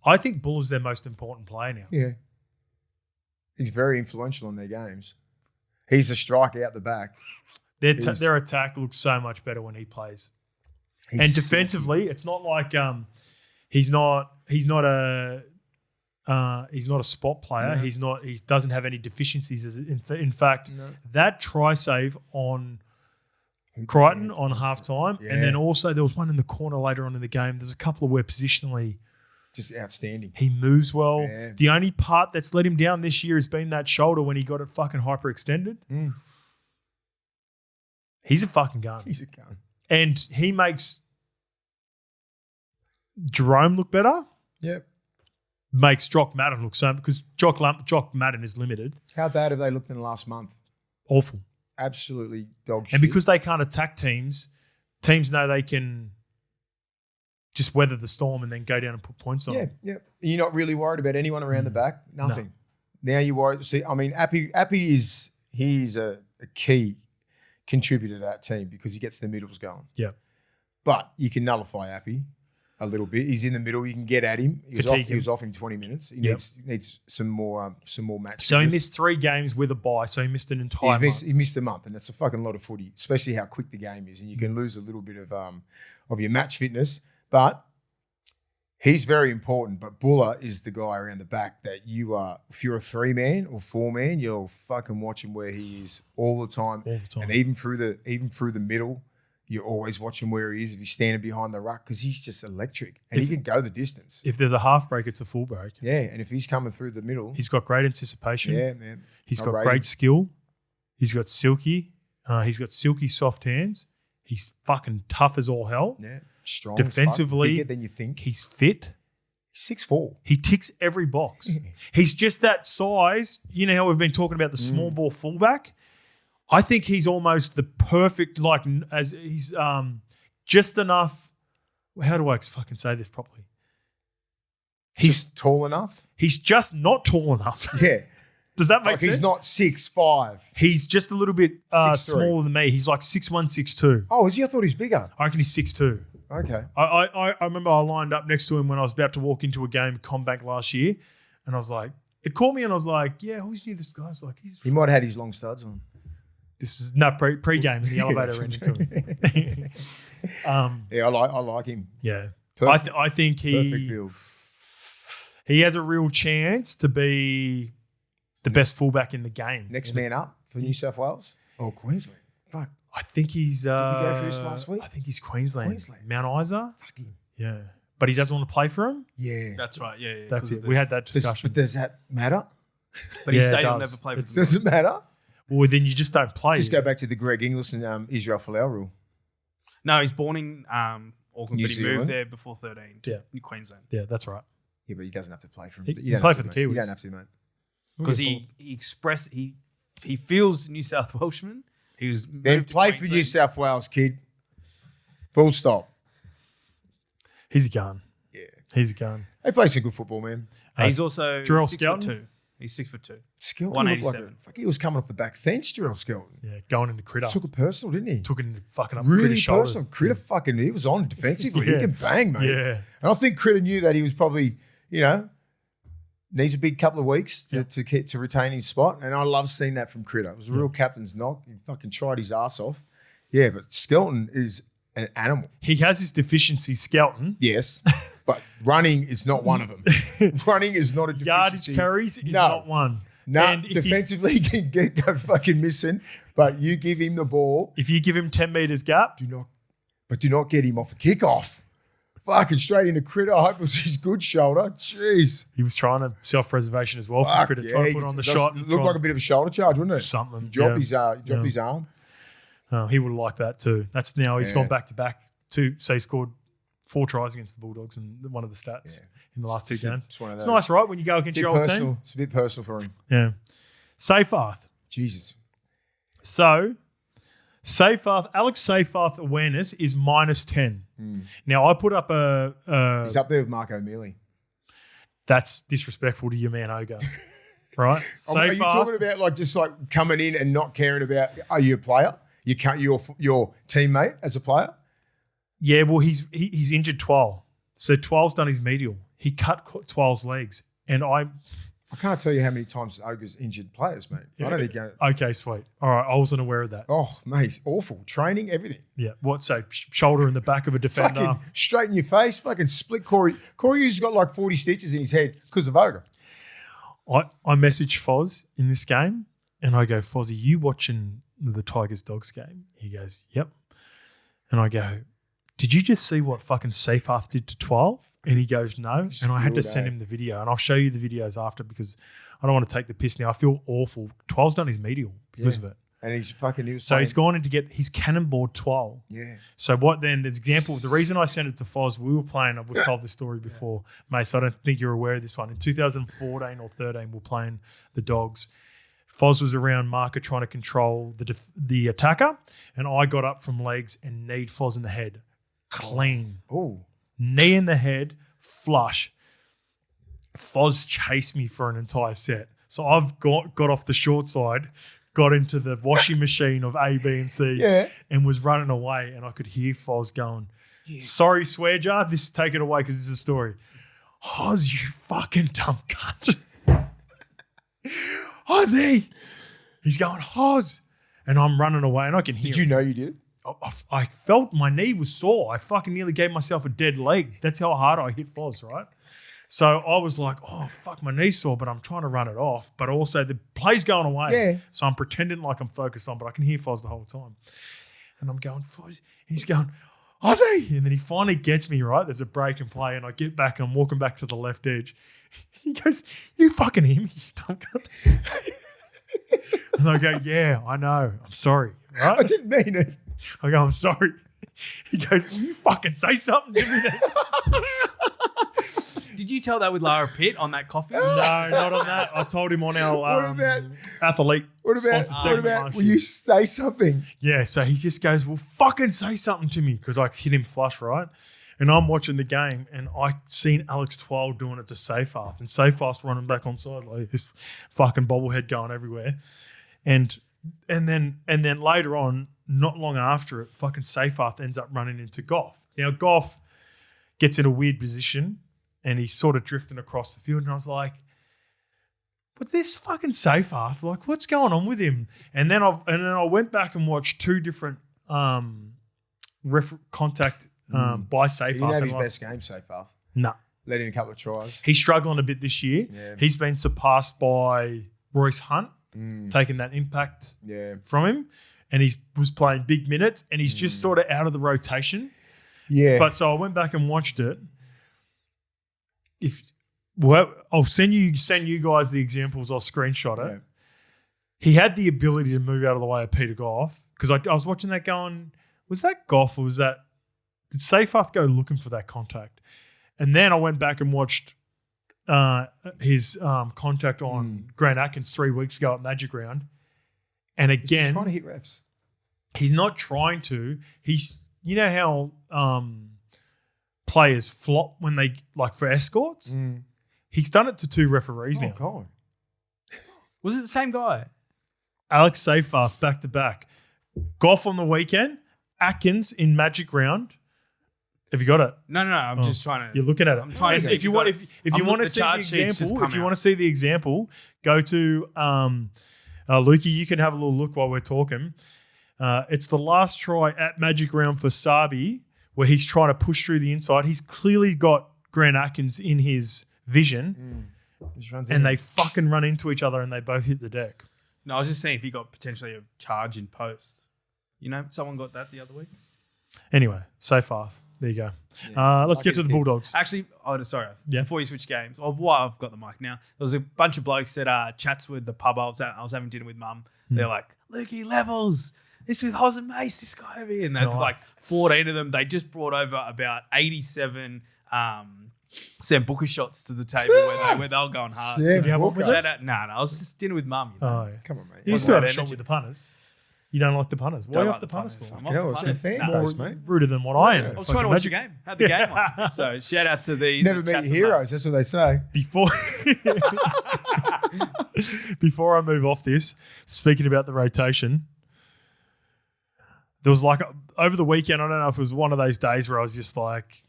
I think Buller's their most important player now. Yeah. He's very influential in their games. He's a striker out the back. Their attack looks so much better when he plays. And defensively, it's not like he's not a spot player. No. He doesn't have any deficiencies. In fact, that try save on Crichton on halftime, and then also there was one in the corner later on in the game. There's a couple of where positionally just outstanding. He moves well. Yeah. The only part that's let him down this year has been that shoulder when he got it fucking hyperextended. He's a fucking gun. He's a gun. And he makes Jerome look better. Yep. Makes Jock Madden look so, because Jock Madden is limited. How bad have they looked in the last month? Awful. Absolutely dog shit. And because they can't attack teams know they can just weather the storm and then go down and put points on them. Yeah. You're not really worried about anyone around the back? Nothing. No. Now you worry. See, I mean, Appy he's a key contributor to that team because he gets the middles going. Yeah. But you can nullify Appy a little bit. He's in the middle. You can get at him. He was off in 20 minutes. He needs some more match. So he missed 3 games with a bye. So he missed an entire month. He missed a month, and that's a fucking lot of footy, especially how quick the game is. And you can lose a little bit of your match fitness. But he's very important. But Buller is the guy around the back that you are. If you're a 3-man or 4-man, you're fucking watching where he is all the time. And even through the middle. You're always watching where he is if he's standing behind the ruck because he's just electric and he can go the distance. If there's a half break, it's a full break. Yeah, and if he's coming through the middle. He's got great anticipation. Yeah, man. He's got great skill. He's got silky soft hands. He's fucking tough as all hell. Yeah. strong. Defensively, bigger than you think. he's fit. 6'4". He ticks every box. He's just that size. You know how we've been talking about the small ball fullback? I think he's almost the perfect, like, as he's just enough. How do I fucking say this properly? He's tall enough. He's just not tall enough. Yeah. Does that make Like sense? he's not 6'5". He's just a little bit 6'3". smaller than me. He's like 6'1", 6'2". Oh, is he? I thought he was bigger. I reckon he's 6'2". Okay. I remember I lined up next to him when I was about to walk into a game at Combank last year, and I was like, it called me and I was like, yeah, who's knew this guy's like, He might have had his long studs on. this is not pre-game in the elevator ran into him. Yeah, I like him. Yeah. Perfect, I think perfect build. he has a real chance to be the best fullback in the game. Next man up for New South Wales? Oh, Queensland. Fuck. I think he's Did we go through this last week? I think he's Queensland. Queensland. Mount Isa. Fuck him. Yeah. But he doesn't want to play for him? Yeah. That's right. Yeah, yeah. That's 'cause it. of the- We had that discussion. But does that matter? But he Yeah, it stayed. He'll does. never play for It's- the Does it matter? Well, then you just don't play. Just go back to the Greg Inglis and Israel Folau rule. No, he's born in Auckland, New but he Zealand? moved there before 13 to Yeah. Queensland. Yeah, that's right. Yeah, but he doesn't have to play for him. He You can don't play have for to, the mate. You Kiwis. don't have to, mate. Because he feels New South Welshman. He was Then moved to play for New Queensland. South Wales, kid. Full stop. He's a gun. Yeah. He's a gun. They play some good football, man. And he's also Jarrell 6'2". He's 6'2". Skelton 187. fuck, he was coming off the back fence, Jarrell Skelton. Yeah, going into critter. Took it personal, didn't he? Took it into fucking up Really Critter's shoulders. personal. Critter fucking, he was on defensively. Yeah. He can bang, mate. Yeah. And I think Critter knew that he was probably, needs a big couple of weeks to retain his spot. And I love seeing that from Critter. It was a real captain's knock. He fucking tried his ass off. Yeah, but Skelton is an animal. He has his deficiency, Skelton. Yes, but running is not one of them. Running is not a deficiency. Yardage carries is No. not one. No, And if defensively he can go fucking missing, but you give him the ball, If you give him 10 metres gap, do not get him off a kickoff. Fucking straight into Critter. I hope it was his good shoulder. Jeez. he was trying to self-preservation as well for Fuck, Critter. yeah, Trying to he put on the does shot. Looked like a bit of a shoulder charge, wouldn't it? Something. He dropped yeah. his arm. He would like that too. That's now he's Yeah. gone back-to-back. He scored 4 tries against the Bulldogs in one of the stats in the last 2 games. It's one of It's those. nice, right, when you go against your old personal. team? It's a bit personal for him. Yeah. Seyfarth. Jesus. So, Alex Seyfarth awareness is -10. Now, I put up He's up there with Mark O'Mealy. that's disrespectful to your man Oga, right? Are you talking about just coming in and not caring about, are you a player? You can't, your teammate as a player? Yeah, well, he's injured Twal. So Twal's done his medial. He cut Twal's legs. And I can't tell you how many times Ogre's injured players, mate. I don't think. Okay, sweet. All right, I wasn't aware of that. Oh, mate, it's awful. Training, everything. Yeah, what? So shoulder in the back of a defender. Fucking straight in your face. Fucking split Corey. Corey's got like 40 stitches in his head because of Ogre. I messaged Foz in this game and I go, Foz, are you watching the Tigers-Dogs game? He goes, yep. And I go, did you just see what fucking Seyfarth did to 12? And he goes, no. And I had to send him the video. And I'll show you the videos after because I don't want to take the piss now. I feel awful. 12's done his medial because of it. And he's fucking, He's gone in to get his cannonboard 12. Yeah. So what then, the example, the reason I sent it to Foz, we were playing, we've told this story before, mate, so I don't think you're aware of this one. In 2014 or 13, we're playing the Dogs. Foz was around marker trying to control the attacker, and I got up from legs and kneed Foz in the head. Clean. Oh. Knee in the head, flush. Foz chased me for an entire set. So I've got off the short side, got into the washing machine of A, B, and C, and was running away, and I could hear Foz going, sorry, swear jar, take it away because this is a story. Oz, you fucking dumb cunt. Ozzy! He's going, Oz! And I'm running away, and I can hear Did you know you did? I felt my knee was sore. I fucking nearly gave myself a dead leg. That's how hard I hit Foz, right? So I was like, oh, fuck, my knee's sore, but I'm trying to run it off. But also the play's going away. Yeah. So I'm pretending like I'm focused on, but I can hear Foz the whole time. And I'm going, Foz. And he's going, Ozzy! And then he finally gets me, right? There's a break and play, and I get back and I'm walking back to the left edge. He goes, you fucking hear me, you dumb cunt. And I go, yeah, I know. I'm sorry. Right? I didn't mean it. I go, I'm sorry. He goes, will you fucking say something to me then? Did you tell that with Lara Pitt on that coffee? No, not on that. I told him on our athlete. What about will you say something? Yeah, so he just goes, well, fucking say something to me, because I hit him flush, right? And I'm watching the game, and I seen Alex Twal doing it to Seyfarth, and Seyfarth's running back on side like his fucking bobblehead going everywhere. And then later on, not long after it, fucking Seyfarth ends up running into Goff. Now Goff gets in a weird position, and he's sort of drifting across the field, and I was like, but this fucking Seyfarth, like, what's going on with him? And then I went back and watched two different contact by Seyfarth. You know his best game, Seyfarth. No. Let in a couple of tries. He's struggling a bit this year. Yeah. He's been surpassed by Royce Hunt, taking that impact from him. And he was playing big minutes, and he's just sort of out of the rotation. Yeah. But so I went back and watched it. I'll send you guys the examples. I'll screenshot it. Yeah. He had the ability to move out of the way of Peter Goff, because I was watching that going, was that Goff, or was that, did Seyfarth go looking for that contact? And then I went back and watched his contact on Grant Atkins 3 weeks ago at Magic Round. And again, he's trying to hit refs. He's not trying to. He's, you know how players flop when they, like for escorts? He's done it to 2 referees now. Oh, God. Was it the same guy? Alex Seyfarth back to back. Goff on the weekend, Atkins in Magic Round. Have you got it? No. I'm just trying to. You're looking at it. I'm trying to. If you want to see the example, go to Lukey. You can have a little look while we're talking. It's the last try at Magic Round for Sabi, where he's trying to push through the inside. He's clearly got Grant Atkins in his vision, and they fucking run into each other, and they both hit the deck. No, I was just saying if he got potentially a charge in post. You know, someone got that the other week. Anyway, Seyfarth. There you go. Yeah, let's get to the Bulldogs. Actually, before you switch games, I've got the mic now. There was a bunch of blokes at Chatswood, the pub I was having dinner with Mum. They're like, Lukey, levels. This with Hoz and Mace, this guy over here. And that's like 14 of them. They just brought over about 87 Sam Booker shots to the table where they were going hard. Sam Booker? No, I was just dinner with Mum. You know? Oh, yeah. Come on, mate. You still have a shot with the punters. You don't like the punters. Why are you off the punters for? I'm off the punters. More mate. Ruder than what I am. I was trying to watch the game. Had the game on. So shout out to the never meet your heroes. That's what they say. Before I move off this, speaking about the rotation, there was like over the weekend, I don't know if it was one of those days where I was just like,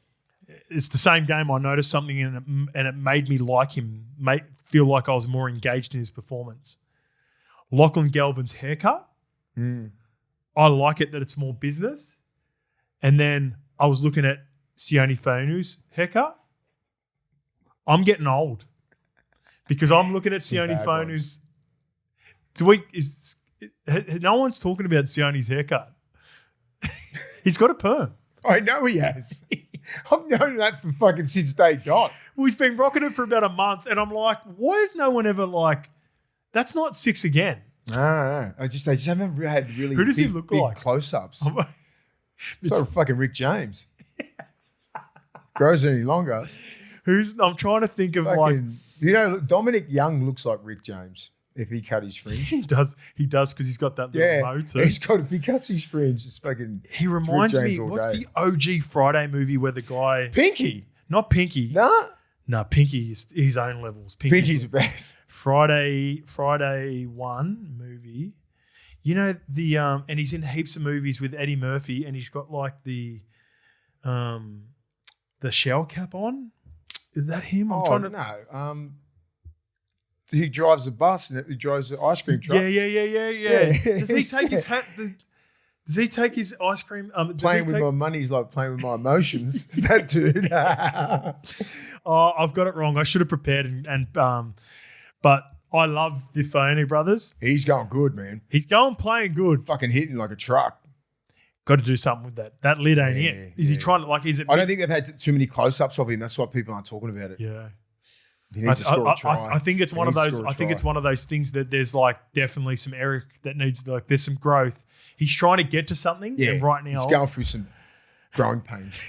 it's the same game. I noticed something and it made me like him, feel like I was more engaged in his performance. Lachlan Galvin's haircut. I like it that it's more business. And then I was looking at Sione Faunu's haircut. I'm getting old because I'm looking at Sione Faunu's. No one's talking about Sione's haircut. He's got a perm. I know he has. I've known that for fucking since day dot. Well, he's been rocking it for about a month, and I'm like, why is no one ever like, that's not 6 again? No. They just haven't had really Who does he look big like? Close-ups. It's sort of fucking Rick James. Grows any longer. I'm trying to think of fucking, Dominic Young looks like Rick James if he cut his fringe. He does because he's got that little bow too. If he cuts his fringe, it's fucking. He reminds me. What's the OG Friday movie where the guy Pinky? Not Pinky. No, Pinky is his own levels. Pinky's the best. Friday 1 movie. You know and he's in heaps of movies with Eddie Murphy, and he's got like the shell cap on. Is that him? I'm trying to know. He drives the bus and he drives the ice cream truck. Yeah. Does he take his hat? Does he take his ice cream? Playing with my money is like playing with my emotions. Is that dude? I've got it wrong. I should have prepared but I love the Fauny brothers. He's going good, man. He's playing good. Fucking hitting like a truck. Got to do something with that. That lid ain't it. Is he trying to is it? I don't think they've had too many close-ups of him. That's why people aren't talking about it. Yeah. He needs to score a try. I think it's one of those. I think it's one of those things that there's like definitely some Eric that needs there's some growth. He's trying to get to something, and right now he's going through some growing pains.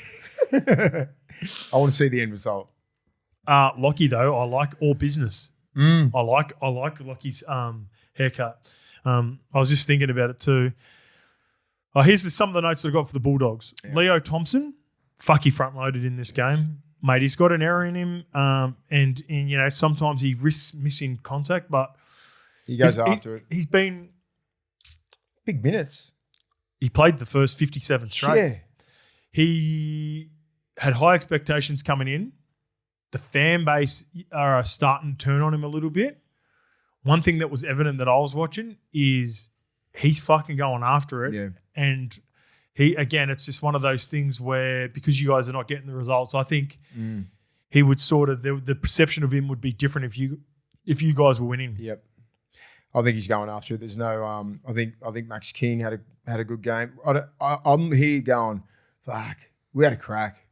I want to see the end result. Lockie though, I like all business. I like Lockie's haircut. I was just thinking about it too. Here's some of the notes that I got for the Bulldogs. Yeah. Leo Thompson, he front loaded in this game. Mate, he's got an error in him, and you know sometimes he risks missing contact, but he goes after it. He's been big minutes. He played the first 57 straight. Yeah. He had high expectations coming in. The fan base are starting to turn on him a little bit. One thing that was evident that I was watching is he's fucking going after it, and. It's just one of those things where because you guys are not getting the results, I think he would sort of the perception of him would be different if you guys were winning. Yep, I think he's going after it. There's no I think Max King had a good game. I'm here going, fuck, we had a crack.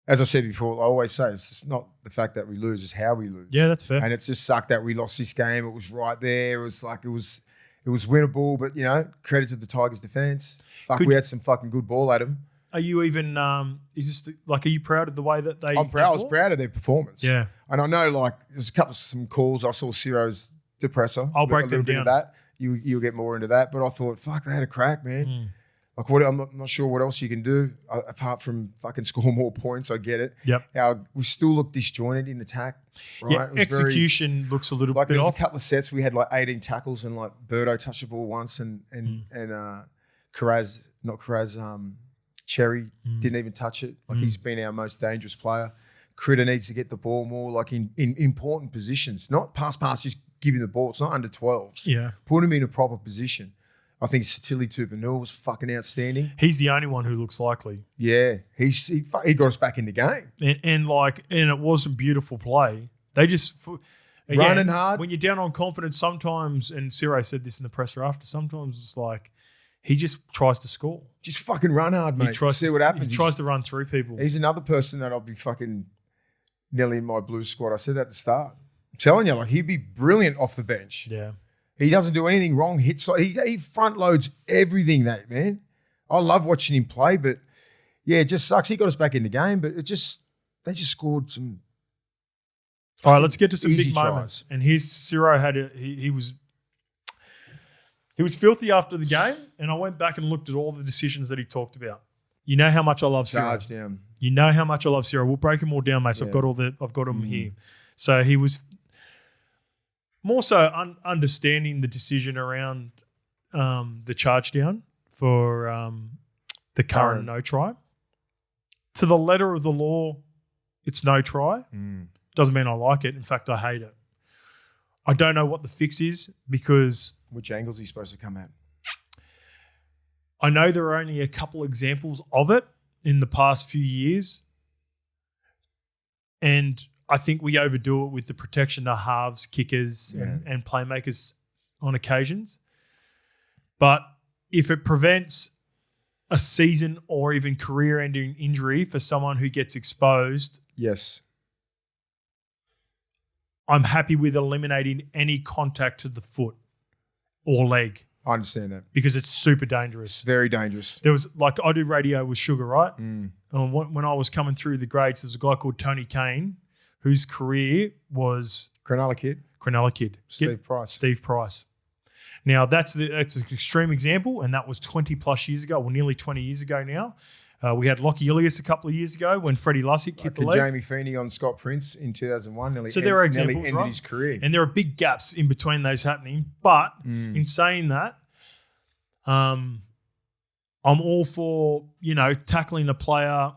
As I said before, I always say it's just not the fact that we lose, it's how we lose. Yeah, that's fair. And it's just sucked that we lost this game. It was right there. It was winnable, but credit to the Tigers' defense. We had some fucking good ball at them. Are you even? Are you proud of the way that they? I'm proud. I was proud of their performance. Yeah, and I know there's some calls. I saw Ciro's depressor. I'll break them down. Bit of that. You'll get more into that, but I thought, fuck, they had a crack, man. I'm not sure what else you can do apart from fucking score more points. I get it. Yep. We still look disjointed in attack. Right? Yeah, execution looks a little bit there was off. A couple of sets we had 18 tackles and Birdo touched the ball once and Cherry didn't even touch it. He's been our most dangerous player. Critter needs to get the ball more in important positions, not pass, just give him the ball. It's not under 12s. Yeah. Put him in a proper position. I think Satili Tupanua was fucking outstanding. He's the only one who looks likely. Yeah. He got us back in the game. And it was a beautiful play. They just running hard. When you're down on confidence sometimes, and Ciro said this in the presser after, sometimes it's like he just tries to score. Just fucking run hard, mate. See what happens. He tries to run through people. He's another person that I'll be fucking nearly in my blue squad. I said that at the start. I'm telling you, he'd be brilliant off the bench. Yeah. He doesn't do anything wrong. He front loads everything, that man. I love watching him play, but yeah, it just sucks. He got us back in the game, but they just scored some. All right, let's get to some big tries. moments. And here's Ciro he was filthy after the game, and I went back and looked at all the decisions that he talked about. You know how much I love Ciro. Charge down. You know how much I love Ciro. We'll break them all down, mate. So yeah. I've got them here. So he was more so understanding the decision around the charge down for the current no try. To the letter of the law, it's no try. Doesn't mean I like it. In fact, I hate it. I don't know what the fix is because... Which angle is he supposed to come at? I know there are only a couple examples of it in the past few years. And I think we overdo it with the protection to halves, kickers, and playmakers on occasions. But if it prevents a season or even career-ending injury for someone who gets exposed... Yes. I'm happy with eliminating any contact to the foot or leg. I understand that. Because it's super dangerous. It's very dangerous. There was, I do radio with Sugar, right? And when I was coming through the grades, there's a guy called Tony Kane whose career was... Cronulla kid. Steve Price. Now, that's an extreme example, and that was 20-plus years ago, or nearly 20 years ago now. We had Lockie Ilias a couple of years ago when Freddie Lussick hit the leg. Jamie Feeney on Scott Prince in 2001 there are examples, nearly ended his career. And there are big gaps in between those happening. But in saying that, I'm all for, tackling a player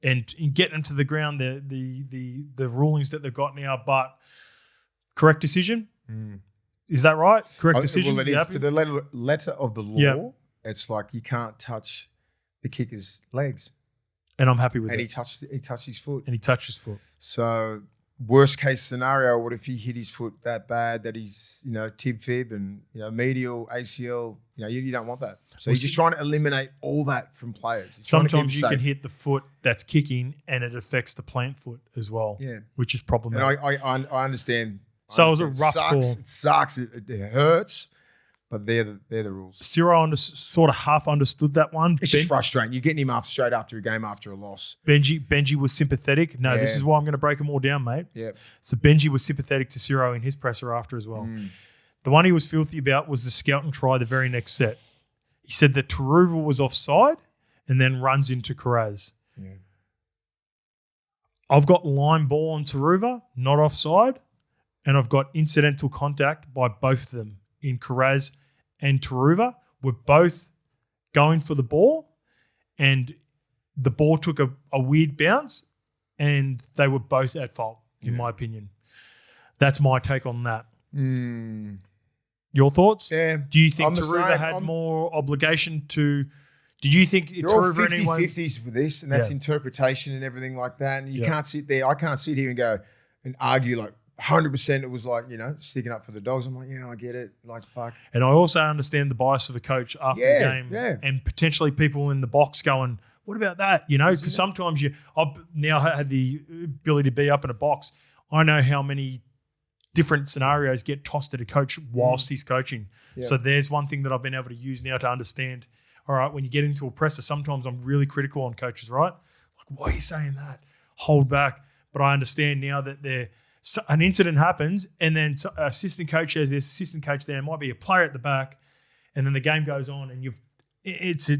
and getting them to the ground, the rulings that they've got now. But correct decision? Is that right? Correct decision? Well, it is. To the letter of the law, It's like you can't touch the kicker's legs. And I'm happy with it. And he touched his foot. So worst case scenario, what if he hit his foot that bad that he's, tib fib and, medial, ACL, you don't want that. So he's just trying to eliminate all that from players. Sometimes you can hit the foot that's kicking and it affects the plant foot as well, which is problematic. And I understand. So it was a rough call. It sucks. It hurts. But they're the rules. Ciro sort of half understood that one. It's just frustrating. You're getting him straight after a game after a loss. Benji was sympathetic. No, this is why I'm going to break them all down, mate. Yeah. So Benji was sympathetic to Ciro in his presser after as well. The one he was filthy about was the Skelton try the very next set. He said that Taruva was offside and then runs into Karaz. Yeah. I've got line ball on Taruva, not offside, and I've got incidental contact by both of them in Karaz and Taruva. We're both going for the ball, and the ball took a weird bounce, and they were both at fault, in my opinion. That's my take on that. Your thoughts? Yeah. Do you think Taruva had more obligation to... Did you think You're all Taruva 50-50s with this, and that's interpretation and everything like that. And you can't sit there. I can't sit here and go and argue like 100% it was like, sticking up for the Dogs. I'm like, I get it. Like, fuck. And I also understand the bias of the coach after the game and potentially people in the box going, what about that? Because sometimes I've now had the ability to be up in a box. I know how many different scenarios get tossed at a coach whilst he's coaching. Yeah. So there's one thing that I've been able to use now to understand. All right, when you get into a presser, sometimes I'm really critical on coaches, right? Like, why are you saying that? Hold back. But I understand now that an incident happens and then assistant coach has this assistant coach there. It might be a player at the back, and then the game goes on, and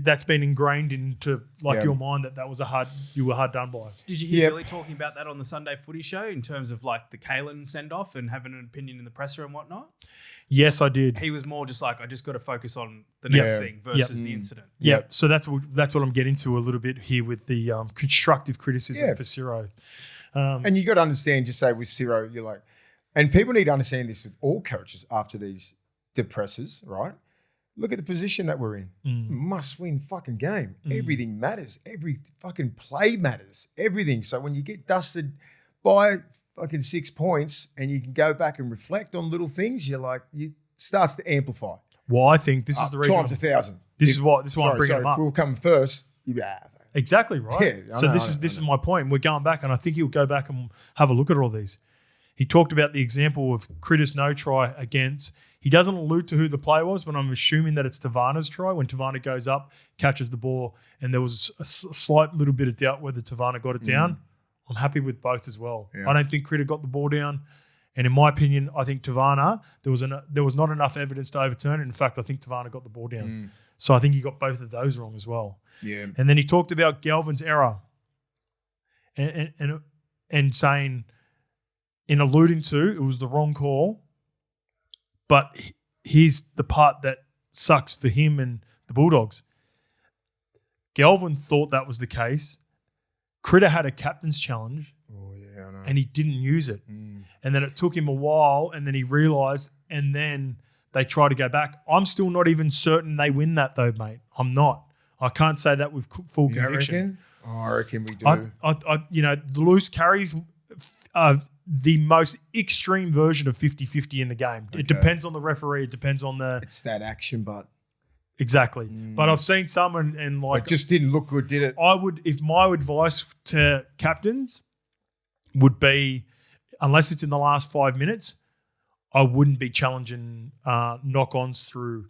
that's been ingrained into your mind that you were hard done by. Did you hear Billy talking about that on the Sunday Footy Show in terms of like the Kalen send off and having an opinion in the presser and whatnot? Yes, I did. He was more just like, I just got to focus on the next thing versus the incident. Yeah. So that's what I'm getting to a little bit here with the constructive criticism for Ciro. And you got to understand, just say with Ciro, you're like, and people need to understand this with all coaches after these depressors, right? Look at the position that we're in. Must win fucking game. Everything matters. Every fucking play matters. Everything. So when you get dusted by fucking 6 points and you can go back and reflect on little things, you're like, it starts to amplify. Well, I think this is the reason. Times 1,000. This is why I'm bringing them up. If we'll come first, exactly right. Yeah, so this is my point. We're going back, and I think he'll go back and have a look at all these. He talked about the example of Critters no try against. He doesn't allude to who the play was, but I'm assuming that it's Tavana's try when Tavana goes up, catches the ball, and there was a slight little bit of doubt whether Tavana got it down. I'm happy with both as well. Yeah. I don't think Critter got the ball down. And in my opinion, I think Tavana, there was not enough evidence to overturn it. In fact, I think Tavana got the ball down. So I think he got both of those wrong as well. Yeah. And then he talked about Galvin's error and saying, in alluding to, it was the wrong call. But here's the part that sucks for him and the Bulldogs. Galvin thought that was the case. Critter had a captain's challenge. Oh, yeah, I know. And he didn't use it. And then it took him a while, and then he realised, and then they tried to go back. I'm still not even certain they win that though, mate. I'm not. I can't say that with full conviction. I reckon we do. The loose carries are the most extreme version of 50-50 in the game. Okay. It depends on the referee. It depends on the... It's that action, but... Exactly. But I've seen some and like... It just didn't look good, did it? I would... If my advice to captains would be, unless it's in the last 5 minutes, I wouldn't be challenging knock-ons through...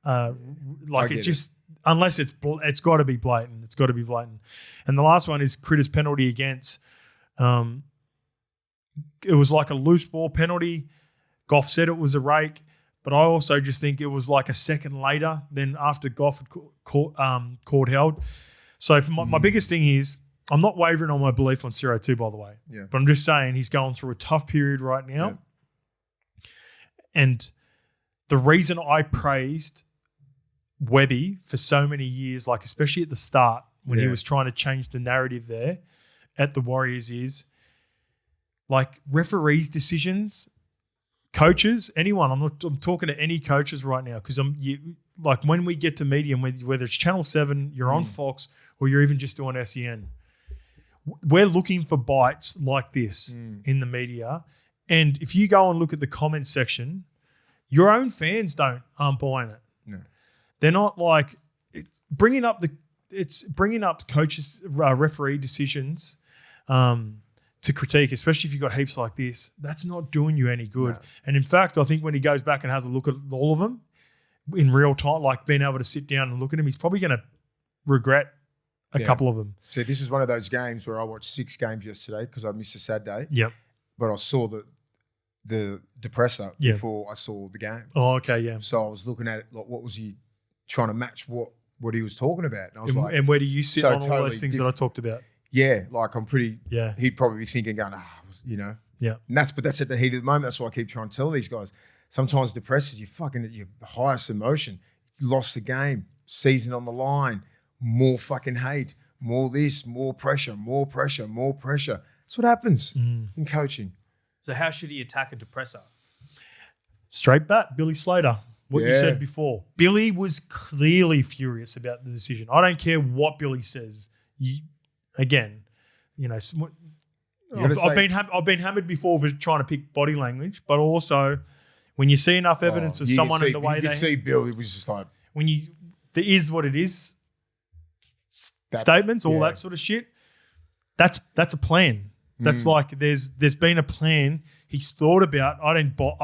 Unless it's got to be blatant. It's got to be blatant. And the last one is Critter's penalty against... it was like a loose ball penalty. Goff said it was a rake. But I also just think it was like a second later than after Goff had caught held. So for my biggest thing is, I'm not wavering on my belief on Ciro too, by the way. Yeah. But I'm just saying he's going through a tough period right now. Yeah. And the reason I praised Webby for so many years, like especially at the start when he was trying to change the narrative there at the Warriors is, like referees' decisions, coaches, anyone. I'm talking to any coaches right now because like when we get to media, whether it's Channel 7, you're on Fox, or you're even just doing SEN, we're looking for bites like this in the media. And if you go and look at the comments section, your own fans aren't buying it. No, they're not like it's bringing up coaches, referee decisions. To critique, especially if you've got heaps like this, that's not doing you any good. No. And in fact, I think when he goes back and has a look at all of them, in real time, like being able to sit down and look at him, he's probably going to regret a couple of them. So this is one of those games where I watched 6 games yesterday because I missed a Saturday. Yep. But I saw the depressor before I saw the game. Oh, okay, yeah. So I was looking at it, like, what was he trying to match what he was talking about? And I was like, and where do you sit so on all totally those things that I talked about? Yeah, like I'm pretty. Yeah. He'd probably be thinking, going, Yeah. And that's at the heat of the moment. That's why I keep trying to tell these guys. Sometimes depressors, you're fucking at your highest emotion. You lost the game, season on the line, more fucking hate, more this, more pressure, more pressure, more pressure. That's what happens in coaching. So how should he attack a depressor? Straight bat, Billy Slater. What you said before. Billy was clearly furious about the decision. I don't care what Billy says. I've been hammered before for trying to pick body language, but also when you see enough evidence of someone in the way you could see Bill, it was just like there is what it is, statements, all that sort of shit. That's a plan. That's like there's been a plan. He's thought about. I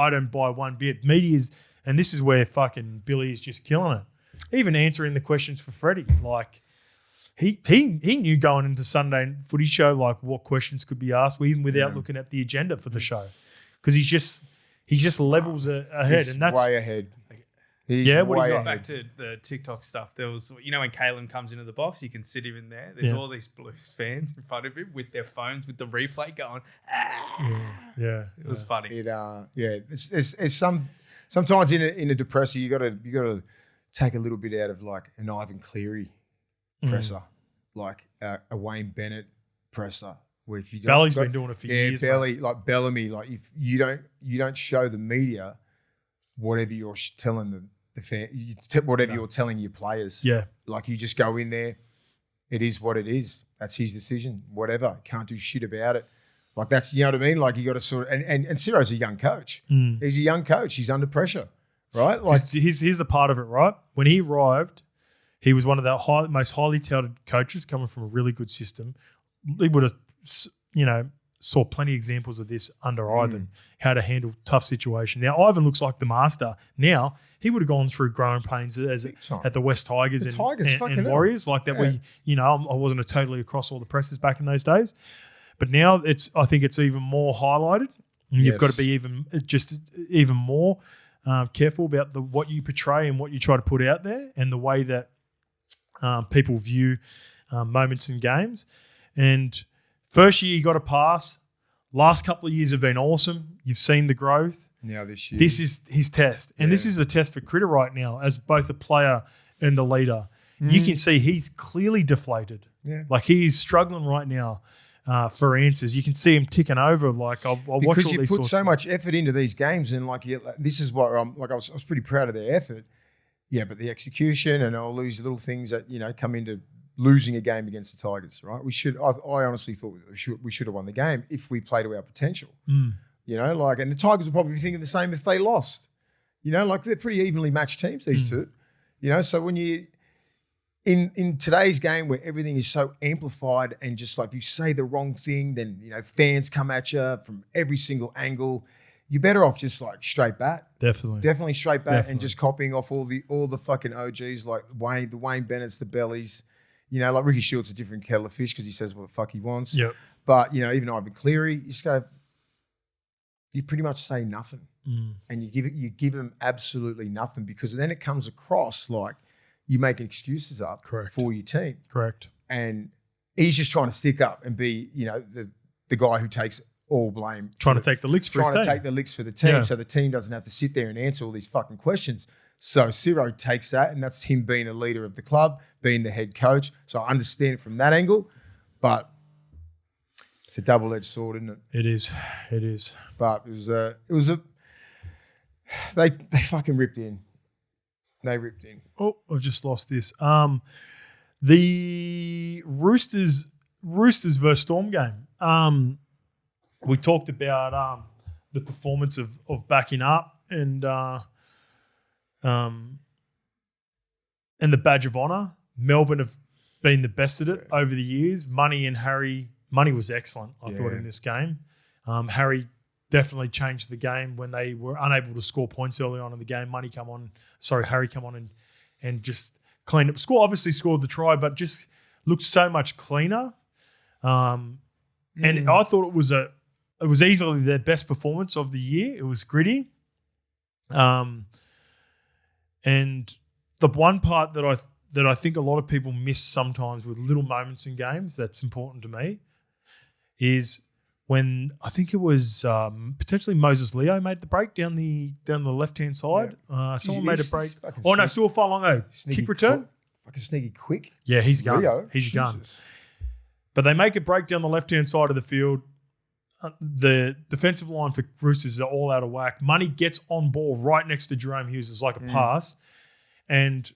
don't buy one bit. Media's, and this is where fucking Billy is just killing it. Even answering the questions for Freddie, like he knew going into Sunday footy show like what questions could be asked, even without looking at the agenda for the show, because he just levels ahead, he's and that's way ahead. What do you got? Back to the TikTok stuff. There was, when Kalen comes into the box, you can sit him in there. There's all these Blues fans in front of him with their phones with the replay going. It was funny. It's sometimes in a depressor you gotta take a little bit out of like an Ivan Cleary presser, like a Wayne Bennett presser. Where if you Belly's been doing it for years. Belly, like Bellamy, like if you don't show the media whatever you're telling the fan, whatever you're telling your players. Yeah. Like you just go in there, it is what it is. That's his decision. Whatever. Can't do shit about it. Like that's, you know what I mean? Like you got to sort of, and Ciro's a young coach. He's a young coach. He's under pressure, right? Like here's the part of it, right? When he arrived, he was one of the most highly touted coaches coming from a really good system. He would have, saw plenty of examples of this under Ivan, how to handle tough situation. Now, Ivan looks like the master. Now, he would have gone through growing pains at the West Tigers and Warriors. Like that I wasn't totally across all the presses back in those days. But now I think it's even more highlighted. And you've got to be even more careful about what you portray and what you try to put out there and the way that people view moments in games. And first year, you got a pass. Last couple of years have been awesome. You've seen the growth. Now this year. This is his test. And this is a test for Critter right now as both a player and a leader. You can see he's clearly deflated. Yeah. Like he's struggling right now for answers. You can see him ticking over. Like I'll watch all these sorts. Because you put so much effort into these games and this is what I was pretty proud of their effort. Yeah, but the execution and all these little things that, come into losing a game against the Tigers, right? I honestly thought we should have won the game if we played to our potential. And the Tigers would probably be thinking the same if they lost. They're pretty evenly matched teams, these two. So when you in today's game where everything is so amplified and just like if you say the wrong thing, then fans come at you from every single angle. You're better off just like straight bat. Definitely straight bat and just copying off all the fucking OGs like the Wayne Bennett's, the Bellies. Like Ricky Shields a different kettle of fish because he says what the fuck he wants. Yep. But, even Ivan Cleary, you pretty much say nothing. And you give him absolutely nothing because then it comes across like you making excuses up for your team. Correct. And he's just trying to stick up and be, the guy who takes all blame. Trying to take the licks for his team. Trying to take the licks for the team so the team doesn't have to sit there and answer all these fucking questions. So Ciro takes that, and that's him being a leader of the club, being the head coach. So I understand it from that angle, but it's a double-edged sword, isn't it? It is. But they fucking ripped in. They ripped in. Oh, I've just lost this. The Roosters versus Storm game. We talked about the performance of backing up and the badge of honour. Melbourne have been the best at it over the years. Money was excellent, I thought, in this game. Harry definitely changed the game when they were unable to score points early on in the game. Harry come on and just cleaned up. Obviously scored the try, but just looked so much cleaner. And I thought it was easily their best performance of the year. It was gritty. And the one part that I think a lot of people miss sometimes with little moments in games that's important to me is when I think it was potentially Moses Leo made the break down the left-hand side. Someone made a break. Oh, no, Sua Falongo. Kick return. Fucking sneaky quick. Yeah, he's gone. Leo, he's gone. Jesus. But they make a break down the left-hand side of the field. The defensive line for Roosters are all out of whack. Money gets on ball right next to Jerome Hughes. It's like a pass. And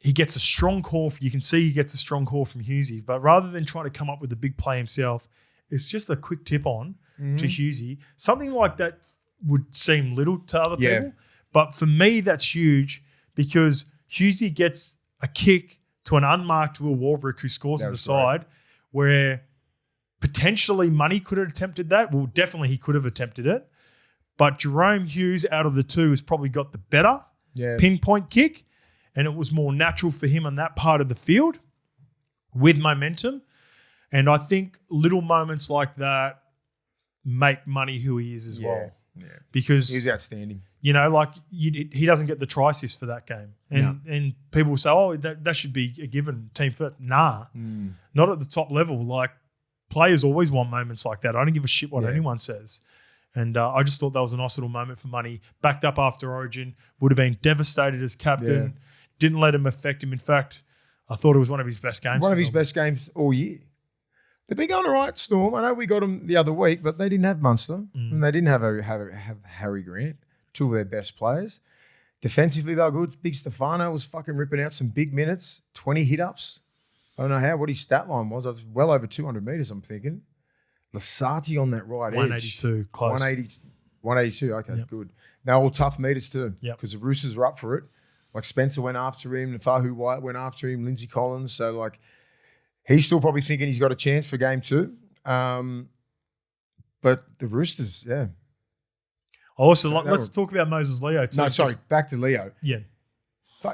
he gets a strong call. You can see he gets a strong call from Hughesy. But rather than trying to come up with a big play himself, it's just a quick tip on to Hughesy. Something like that would seem little to other people. But for me, that's huge because Hughesy gets a kick to an unmarked Will Warbrick who scores to the side where potentially Money could have attempted that. Well, definitely he could have attempted it. But Jerome Hughes out of the two has probably got the better pinpoint kick, and it was more natural for him on that part of the field with momentum. And I think little moments like that make Money who he is as well. Yeah. Because he's outstanding. You know, like he doesn't get the try assist for that game. And people say, oh, that should be a given team fit. Nah, not at the top level. Like players always want moments like that. I don't give a shit what anyone says. And I just thought that was a nice little moment for Money. Backed up after Origin, would have been devastated as captain. Didn't let him affect him. In fact, I thought it was one of his best games. One of his best games all year. They've been going all right, Storm. I know we got them the other week, but they didn't have Munster and they didn't have Harry Grant, two of their best players. Defensively, they were good. Big Stefano was fucking ripping out some big minutes, 20 hit-ups. I don't know what his stat line was. It was well over 200 metres, I'm thinking. Lasati on that right 182, edge. close. 182, okay, good. They're all tough metres too because the Roosters were up for it. Like Spencer went after him, Fahu White went after him, Lindsay Collins. So like he's still probably thinking he's got a chance for game 2. But the Roosters, Also, let's talk about Moses Leo too. No, sorry, back to Leo. Yeah.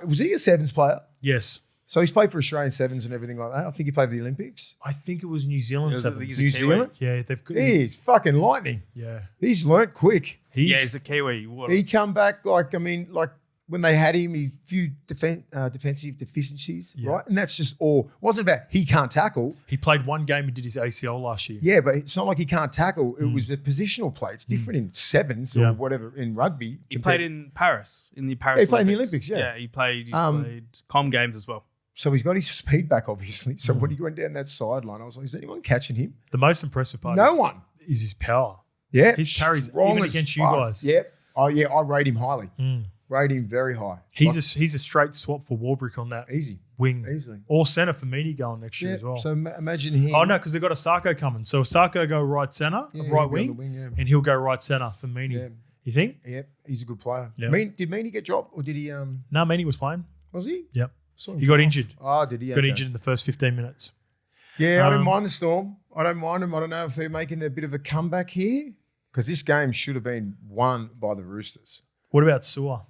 Was he a sevens player? Yes. So he's played for Australian sevens and everything like that. I think he played for the Olympics. I think it was New Zealand sevens. New Zealand? Yeah, they've got. He's fucking lightning. Yeah. He's learnt quick. He's a Kiwi. He come back like when they had him, a few defensive deficiencies, right? And that's just all. It wasn't about he can't tackle. He played one game and did his ACL last year. Yeah, but it's not like he can't tackle. It was a positional play. It's different in sevens or whatever in rugby. He played in Paris, in the Paris He played in the Olympics. Olympics, Yeah, he played Com Games as well. So he's got his speed back, obviously. So when he went down that sideline, I was like, is anyone catching him? The most impressive part No one. is his power. Yeah. His carries strong even as against you fuck. guys. Yeah. Oh, yeah, I rate him highly. Rate him very high. He's a straight swap for Warbrick on that Easy. wing. Easily. Or centre for Meany going next year as well. So imagine him. Oh, no, because they've got Asako coming. So Asako go right centre, right wing, and he'll go right centre for Meany. Yeah. You think? Yep, he's a good player. Yeah. Did Meany get dropped or did he? No, Meany was playing. Was he? Yep. Saw him He got come injured. off. Oh, did he? Got injured in the first 15 minutes. Yeah, I don't mind the Storm. I don't mind them. I don't know if they're making a bit of a comeback here because this game should have been won by the Roosters. What about Sua?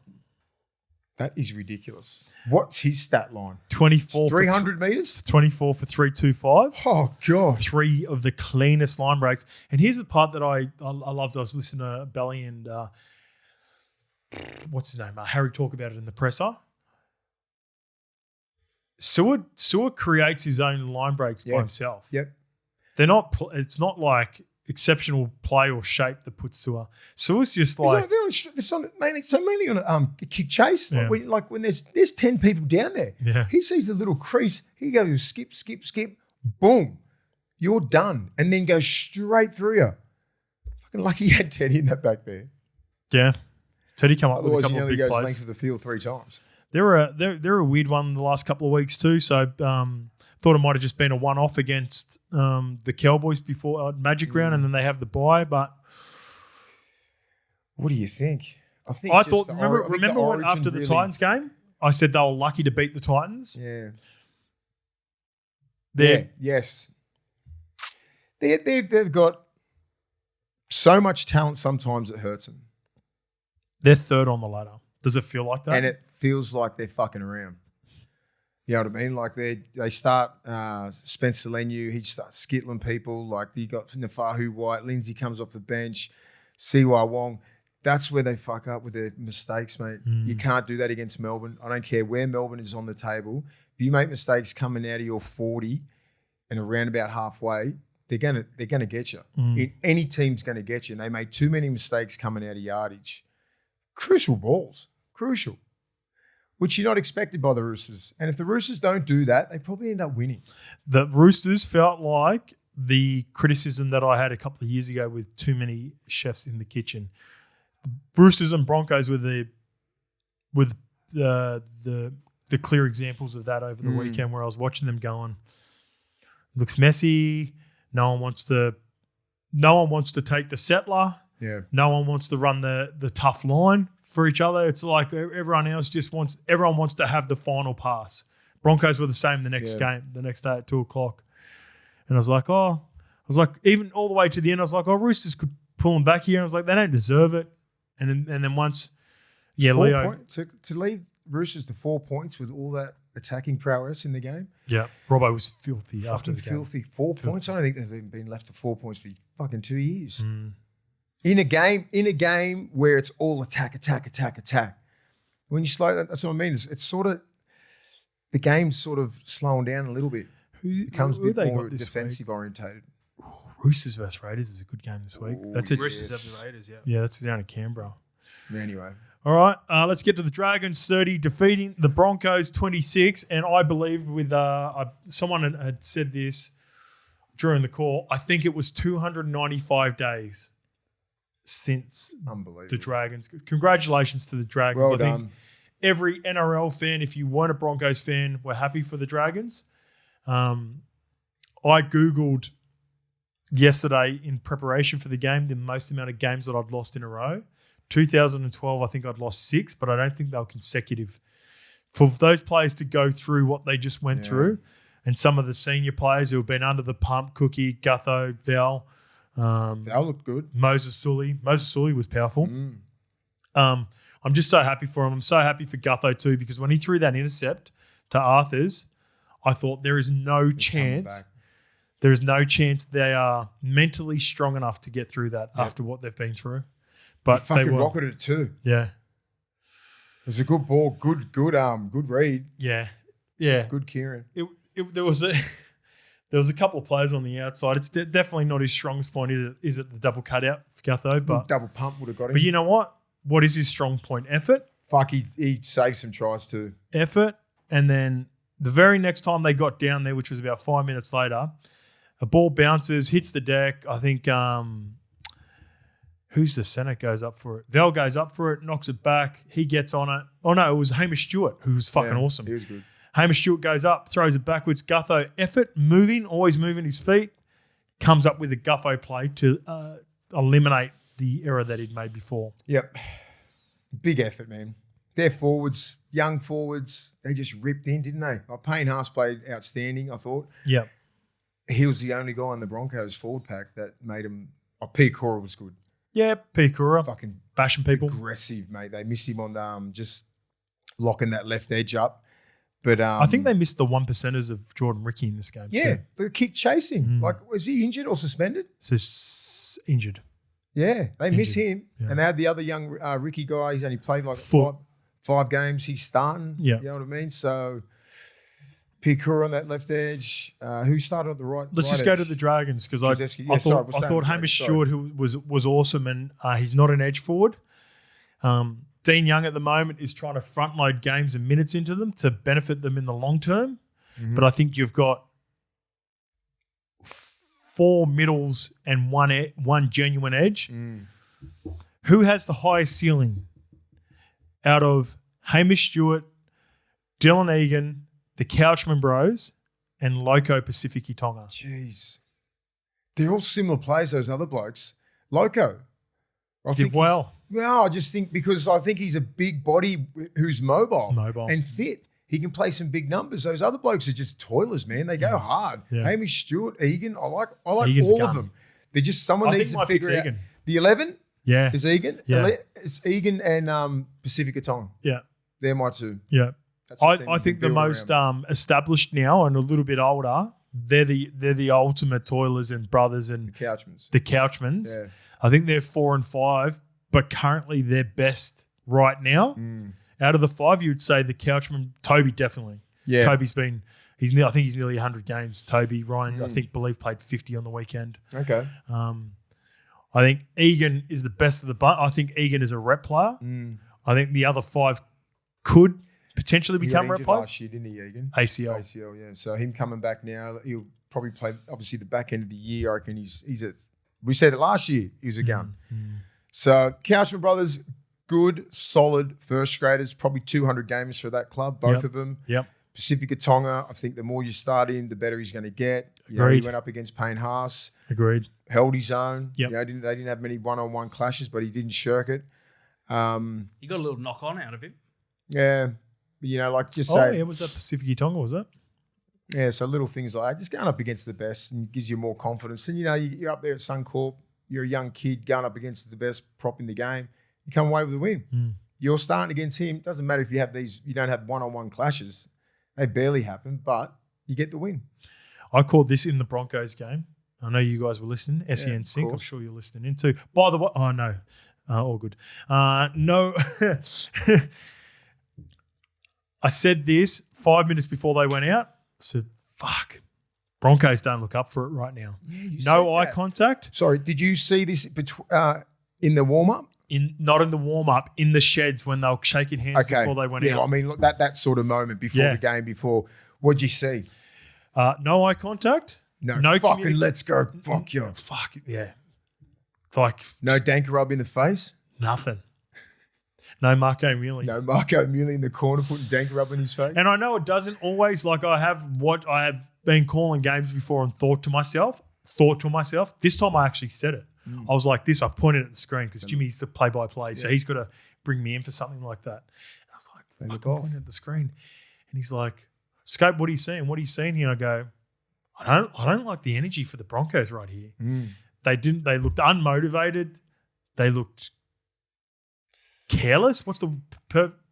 That is ridiculous. What's his stat line? 24 300 metres? 24 for 325. Oh, God. 3 of the cleanest line breaks. And here's the part that I loved. I was listening to Belly and what's his name? Harry talk about it in the presser. Sua creates his own line breaks by himself. Yep. They're not. It's not like exceptional play or shape that puts Sua. Sua's just like mainly on a kick chase. Yeah. Like when there's 10 people down there. Yeah. He sees the little crease. He goes skip, skip, skip. Boom. You're done. And then goes straight through you. Fucking lucky you had Teddy in that back there. Yeah. Teddy come up with a Otherwise, couple of big goes plays. length of the field 3 times. They're a weird one the last couple of weeks too. So thought it might have just been a one-off against the Cowboys before Magic Round, and then they have the bye. But what do you think? I thought. Remember when after the Titans game, I said they were lucky to beat the Titans. Yeah. They've Yes. They've got so much talent sometimes it hurts them. They're third on the ladder. Does it feel like that? And it feels like they're fucking around. You know what I mean? Like they start Spencer Lenu, he starts skittling people. Like you got Nafahu White, Lindsay comes off the bench, Siwa Wong. That's where they fuck up with their mistakes, mate. You can't do that against Melbourne. I don't care where Melbourne is on the table. If you make mistakes coming out of your 40 and around about halfway, they're gonna get you. Any team's gonna get you. And they made too many mistakes coming out of yardage. Crucial balls. Crucial. Which you're not expected by the Roosters. And if the Roosters don't do that, they probably end up winning. The Roosters felt like the criticism that I had a couple of years ago with too many chefs in the kitchen. The Roosters and Broncos were the clear examples of that over the weekend, where I was watching them going, looks messy. No one wants to take the settler. Yeah. No one wants to run the tough line for each other. It's like everyone else everyone wants to have the final pass. Broncos were the same the next game, the next day at 2:00. And I was like, even all the way to the end, I was like, Roosters could pull them back here. And I was like, they don't deserve it. And then once, Leo. To leave Roosters to 4 points with all that attacking prowess in the game. Yeah. Robbo was filthy after the game. Filthy. 4 points. I don't think they've been left to 4 points for fucking 2 years. In a game where it's all attack. When you slow that, that's what I mean. It's sort of, the game's sort of slowing down a little bit. It becomes a bit more defensive orientated. Roosters versus Raiders is a good game this week. That's it. Roosters have the Raiders, yeah. Yeah, that's down in Canberra. Anyway. All right, let's get to the Dragons 30, defeating the Broncos 26. And I believe with someone had said this during the call, I think it was 295 days since the Dragons. Congratulations to the Dragons. Well done. Think every NRL fan, if you weren't a Broncos fan, were happy for the Dragons. I Googled yesterday in preparation for the game the most amount of games that I'd lost in a row. 2012, I think I'd lost 6, but I don't think they were consecutive. For those players to go through what they just went through, and some of the senior players who have been under the pump, Cookie, Gutho, Val. Val looked good. Moses Sully was powerful. I'm just so happy for him. I'm so happy for Gutho too, because when he threw that intercept to Arthurs, I thought there is no chance they are mentally strong enough to get through that after what they've been through. But he fucking rocketed it too. Yeah. It was a good ball, good read. Yeah. Good Kieran. There was a couple of players on the outside. It's definitely not his strongest point, is it the double cutout for Gutho? But double pump would have got him. But you know what? What is his strong point? Effort. Fuck, he saved some tries too. Effort. And then the very next time they got down there, which was about 5 minutes later, a ball bounces, hits the deck. I think who's the centre goes up for it? Val goes up for it, knocks it back. He gets on it. Oh, no, it was Hamish Stewart, who was fucking awesome. He was good. Hamish Stewart goes up, throws it backwards. Gutho, effort, always moving his feet, comes up with a Gutho play to eliminate the error that he'd made before. Yep. Big effort, man. Their forwards, young forwards, they just ripped in, didn't they? Payne Haas played outstanding, I thought. Yep. He was the only guy in the Broncos forward pack that made him. P. Cora was good. Yeah, P. Cora. Fucking bashing people. Aggressive, mate. They missed him on just locking that left edge up. But I think they missed the 1%ers of Jordan Ricky in this game. Yeah, too. the kick chasing. Was he injured or suspended? It's injured. Yeah, they miss him. Yeah. And they had the other young Ricky guy. He's only played like five games. He's starting. Yeah. You know what I mean? So Pikura on that left edge. Who started on the right? Let's just go to the Dragons, because I thought Hamish Stewart, who was awesome, and he's not an edge forward. Dean Young at the moment is trying to front load games and minutes into them to benefit them in the long term. Mm-hmm. But I think you've got 4 middles and one genuine edge. Who has the highest ceiling out of Hamish Stewart, Dylan Egan, the Couchman Bros, and Loco Pacifici Tonga? Jeez. They're all similar players, those other blokes. Loco. Did well. Well, I just think because I think he's a big body who's mobile and fit. He can play some big numbers. Those other blokes are just toilers, man. They go hard. Yeah. Hamish Stewart, Egan, I like Egan's all of them. They're just someone needs to figure out. The 11 Yeah. is Egan. Yeah. It's Egan and Pacifica Tonga. Yeah. They're my two. Yeah. That's the team I you think can the build most around. established now and a little bit older, they're the ultimate Toilers and Brothers and The Couchmans. the Couchmans. Yeah. I think they're 4 and 5, but currently they're best right now. Out of the 5, you would say the Couchman, Toby definitely. Yeah. Toby's been, I think he's nearly 100 games. Toby, Ryan, I believe played 50 on the weekend. Okay. I think Egan is the best of the bunch. I think Egan is a rep player. I think the other 5 could potentially He become got rep injured players. last year, didn't he, Egan? ACL. ACL, yeah. So him coming back now, he'll probably play, obviously, the back end of the year. I reckon we said it last year, he was a gun. So Couchman Brothers, good, solid first graders, probably 200 games for that club, both of them. Yep. Pacifica Tonga, I think the more you start him, the better he's going to get. You know, he Agreed. went up against Payne Haas, Agreed. held his own. Yep. You know, they didn't have many one-on-one clashes, but he didn't shirk it. You got a little knock on out of him. Yeah. You know, like just Oh, say, yeah, was that Pacific Tonga, was that? yeah, so little things like that, just going up against the best and gives you more confidence. And, you know, you're up there at Suncorp, you're a young kid going up against the best prop in the game. You come away with a win. You're starting against him. Doesn't matter if you don't have one-on-one clashes. They barely happen, but you get the win. I called this in the Broncos game. I know you guys were listening. SEN Sync, I'm course. sure you're listening in too. By the way, oh no, all good. No, I said this 5 minutes before they went out. I said, fuck, Broncos don't look up for it right now. Yeah, you No said eye that. contact. Sorry, did you see this in the warm-up? Not in the warm-up, in the sheds when they were shaking hands before they went yeah, out. I mean, look, that sort of moment before the game, what'd you see? No eye contact. No fucking communi- let's go. Fuck you. Fuck, yeah. Like, No danker rub in the face. nothing. No Marco Mealy. No Marco Mealy in the corner putting danker rub in his face. And I know it doesn't always, like I have been calling games before and thought to myself, this time I actually said it. I was like this, I pointed at the screen because Jimmy's the play-by-play, so he's got to bring me in for something like that. And I was like, look fucking off. pointed at the screen. And he's like, Scope, what are you seeing? What are you seeing here? And I go, I don't like the energy for the Broncos right here. They looked unmotivated. They looked careless. What's the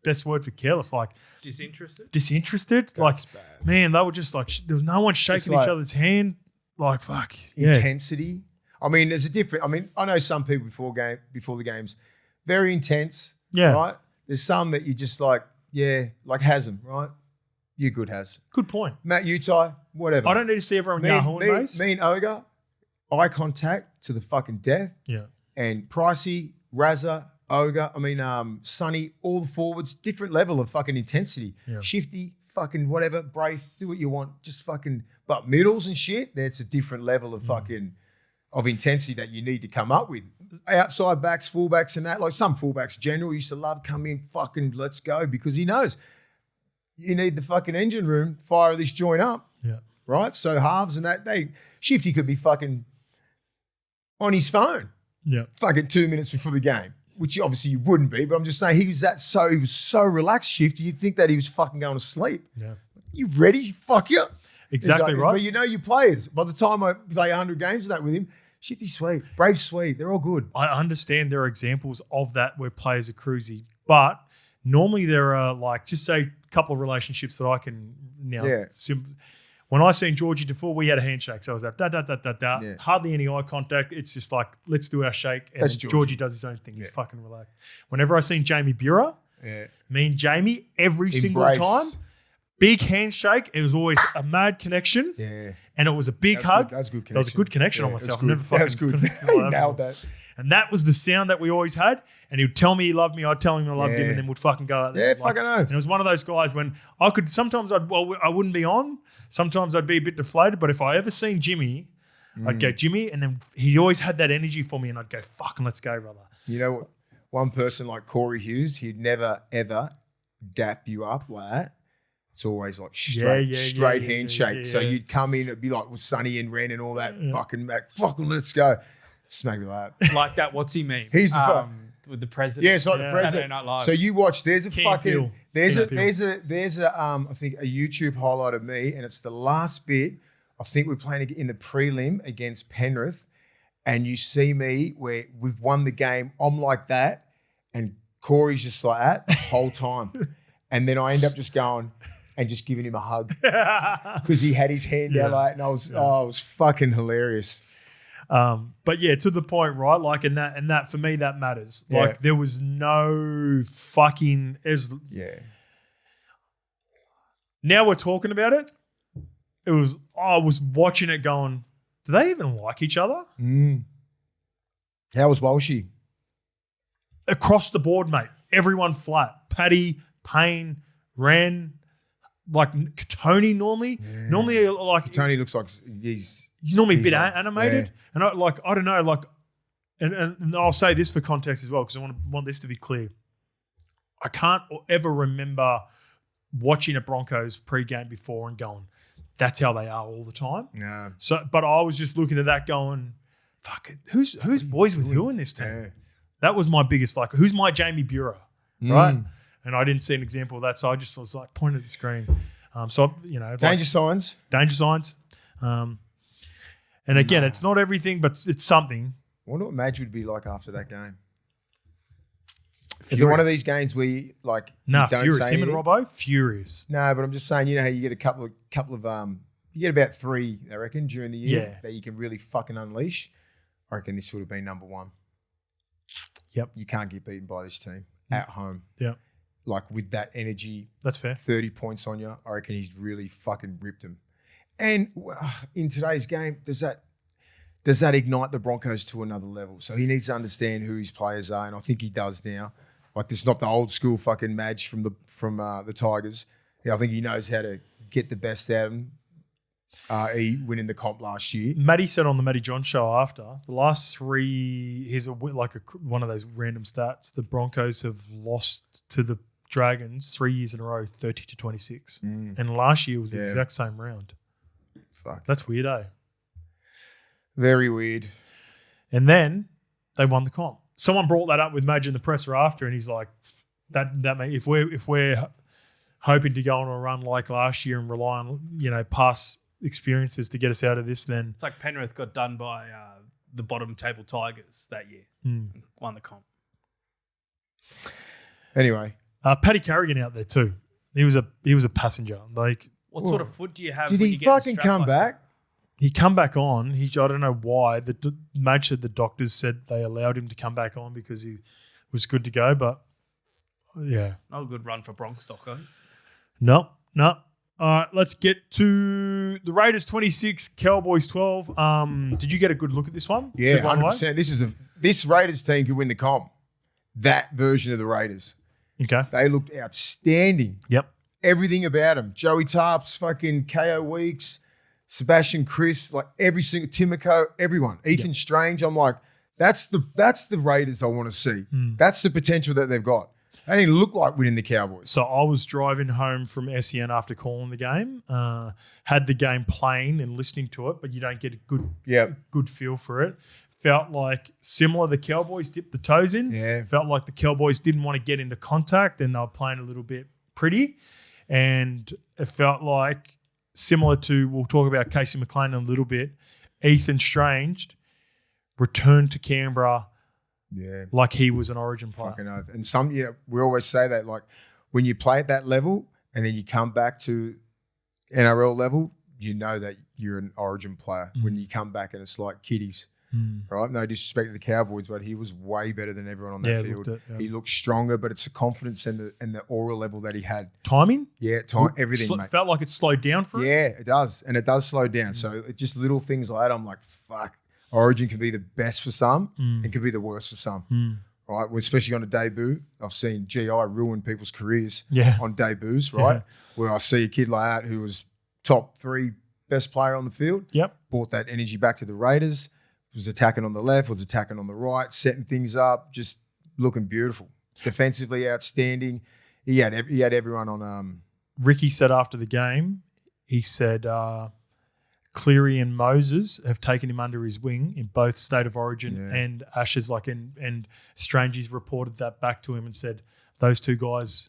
best word for careless? Like disinterested. Like, bad. man, they were just like, there was no one shaking like each other's hand. Like, fuck. Yeah. Intensity. I mean, there's a different. I mean, I know some people before the games, very intense. Yeah. Right. There's some that you just like, yeah, like Hasm, right? You're good, Has. Good point. Matt Utai, whatever. I don't need to see everyone yahooing, mates. me and Ogre, eye contact to the fucking death. Yeah. And Pricey, Razza, Ogre, Sonny, all the forwards, different level of fucking intensity. Yeah. Shifty, fucking whatever, Braith, do what you want. Just fucking, but middles and shit, that's a different level of fucking, of intensity that you need to come up with. Outside backs, fullbacks and that, like some fullbacks, General used to love come in, fucking let's go, because he knows you need the fucking engine room, fire this joint up. Yeah. Right? So halves and that, Shifty could be fucking on his phone Yeah. fucking 2 minutes before the game, which obviously you wouldn't be, but I'm just saying he was so relaxed, Shifty, you'd think that he was fucking going to sleep. Yeah. You ready? Fuck you. Exactly right. But you know your players. By the time I play 100 games and that with him, Shifty sweet, Brave sweet, they're all good. I understand there are examples of that where players are cruisy, but normally there are like, just say a couple of relationships that I can now. Yeah. When I seen Georgie Defoe, we had a handshake. So I was like, da. Yeah. Hardly any eye contact. It's just like, let's do our shake. And That's then Georgie. Georgie does his own thing. He's fucking relaxed. Whenever I seen Jamie Burer, Yeah. me and Jamie, every single Embrace. time, big handshake. It was always a mad connection. Yeah. And it was a big hug. That was a good connection. That was a good connection on Yeah, myself. that's good. Never fucking That's good. connected You like nailed before. that. And that was the sound that we always had. And he would tell me he loved me. I'd tell him I loved him, Yeah. and then we'd fucking go out there. Yeah, fucking oath. And it was one of those guys when I could. Sometimes I wouldn't be on. Sometimes I'd be a bit deflated. But if I ever seen Jimmy, I'd go Jimmy, and then he always had that energy for me, and I'd go fucking let's go, brother. You know what? One person like Corey Hughes, he'd never ever dap you up like that. It's always like straight handshake. So you'd come in, it'd be like with Sonny and Ren and all that fucking let's go. Smack me like that. Like that, what's he mean? He's the with the president. yeah, it's like the Saturday president. Night Live. So you watch. There's a Key fucking appeal. there's Key a there's a I think a YouTube highlight of me, and it's the last bit. I think we're playing in the prelim against Penrith, and you see me where we've won the game, I'm like that, and Corey's just like that the whole time. And then I end up just going and just giving him a hug because he had his hand out like, and I was, it was fucking hilarious. But yeah, to the point, right? Like, and that for me, that matters. Yeah. Like, there was no fucking Now we're talking about it. It was, I was watching it going, do they even like each other? How was Walshy? Across the board, mate. Everyone flat. Paddy, Payne, Ren, like Tony normally. Yeah. Normally, like Tony looks like he's normally a bit animated. And I don't know, like, and I'll say this for context as well because I want this to be clear. I can't ever remember watching a Broncos pre-game before and going, that's how they are all the time. No. So, but I was just looking at that going, fuck it, who's boys with who in this team? Yeah. That was my biggest, like, who's my Jamie Bureau, right? And I didn't see an example of that, so I just was like pointing at the screen. So, you know. Danger signs. Danger signs. And again, it's not everything, but it's something. I wonder what Madge would be like after that game. Furious. Is it one of these games where you, like, nah, you don't furious. say Him anything? and Robbo, furious. No, but I'm just saying, you know how you get a couple of you get about 3, I reckon, during the year that you can really fucking unleash. I reckon this would have been number 1. Yep. You can't get beaten by this team at home. Yep. Like, with that energy. That's fair. 30 points on you. I reckon he's really fucking ripped him. And in today's game, does that ignite the Broncos to another level? So he needs to understand who his players are, and I think he does now. Like, this is not the old school fucking Madge from the Tigers. Yeah, I think he knows how to get the best out of him. He winning the comp last year. Matty said on the Matty John show after the last 3, here's one of those random stats. The Broncos have lost to the Dragons 3 years in a row, 30-26, and last year was the exact same round. Fuck, that's weird, eh? Very weird. And then they won the comp. Someone brought that up with Madge in the presser after, and he's like, "That may if we're hoping to go on a run like last year and rely on past experiences to get us out of this, then it's like Penrith got done by the bottom table Tigers that year, won the comp." Anyway, Paddy Carrigan out there too. He was a passenger. Like, what sort of foot do you have? Did when he you get fucking strapped come like back? He come back on. I don't know why. Madge said the doctors said they allowed him to come back on because he was good to go. But yeah, not a good run for Bronx Stocko. No. All right, let's get to the Raiders 26, Cowboys 12. Did you get a good look at this one? Yeah, 100%. This Raiders team could win the comp. That version of the Raiders. Okay. They looked outstanding. Yep. Everything about them. Joey Tarps, fucking KO Weeks, Sebastian Chris, like every single Timico, everyone. Ethan Strange. I'm like, that's the Raiders I want to see. That's the potential that they've got. They didn't look like winning the Cowboys. So I was driving home from SEN after calling the game, had the game playing and listening to it, but you don't get a good feel for it. Felt like similar, the Cowboys dipped the toes in. Yeah. Felt like the Cowboys didn't want to get into contact and they were playing a little bit pretty. And it felt like similar to, we'll talk about Casey McLean in a little bit, Ethan Strange returned to Canberra like he was an Origin player. Fucking oath. And we always say that, like, when you play at that level and then you come back to NRL level, you know that you're an Origin player when you come back and it's like kiddies. Right? No disrespect to the Cowboys, but he was way better than everyone on that field. He looked stronger, but it's the confidence and the aura level that he had. Timing? Yeah, everything, mate. Felt like it slowed down for him? Yeah, it does. And it does slow down. So it just little things like that, I'm like, fuck. Origin can be the best for some and can be the worst for some. Right? Well, especially on a debut. I've seen GI ruin people's careers on debuts, right? Yeah. Where I see a kid like that who was top 3 best player on the field. Yep. Brought that energy back to the Raiders. Was attacking on the left, was attacking on the right, setting things up, just looking beautiful. Defensively outstanding. He had everyone on. Ricky said after the game, he said Cleary and Moses have taken him under his wing in both State of Origin and Ashes. and Strangey's reported that back to him and said those 2 guys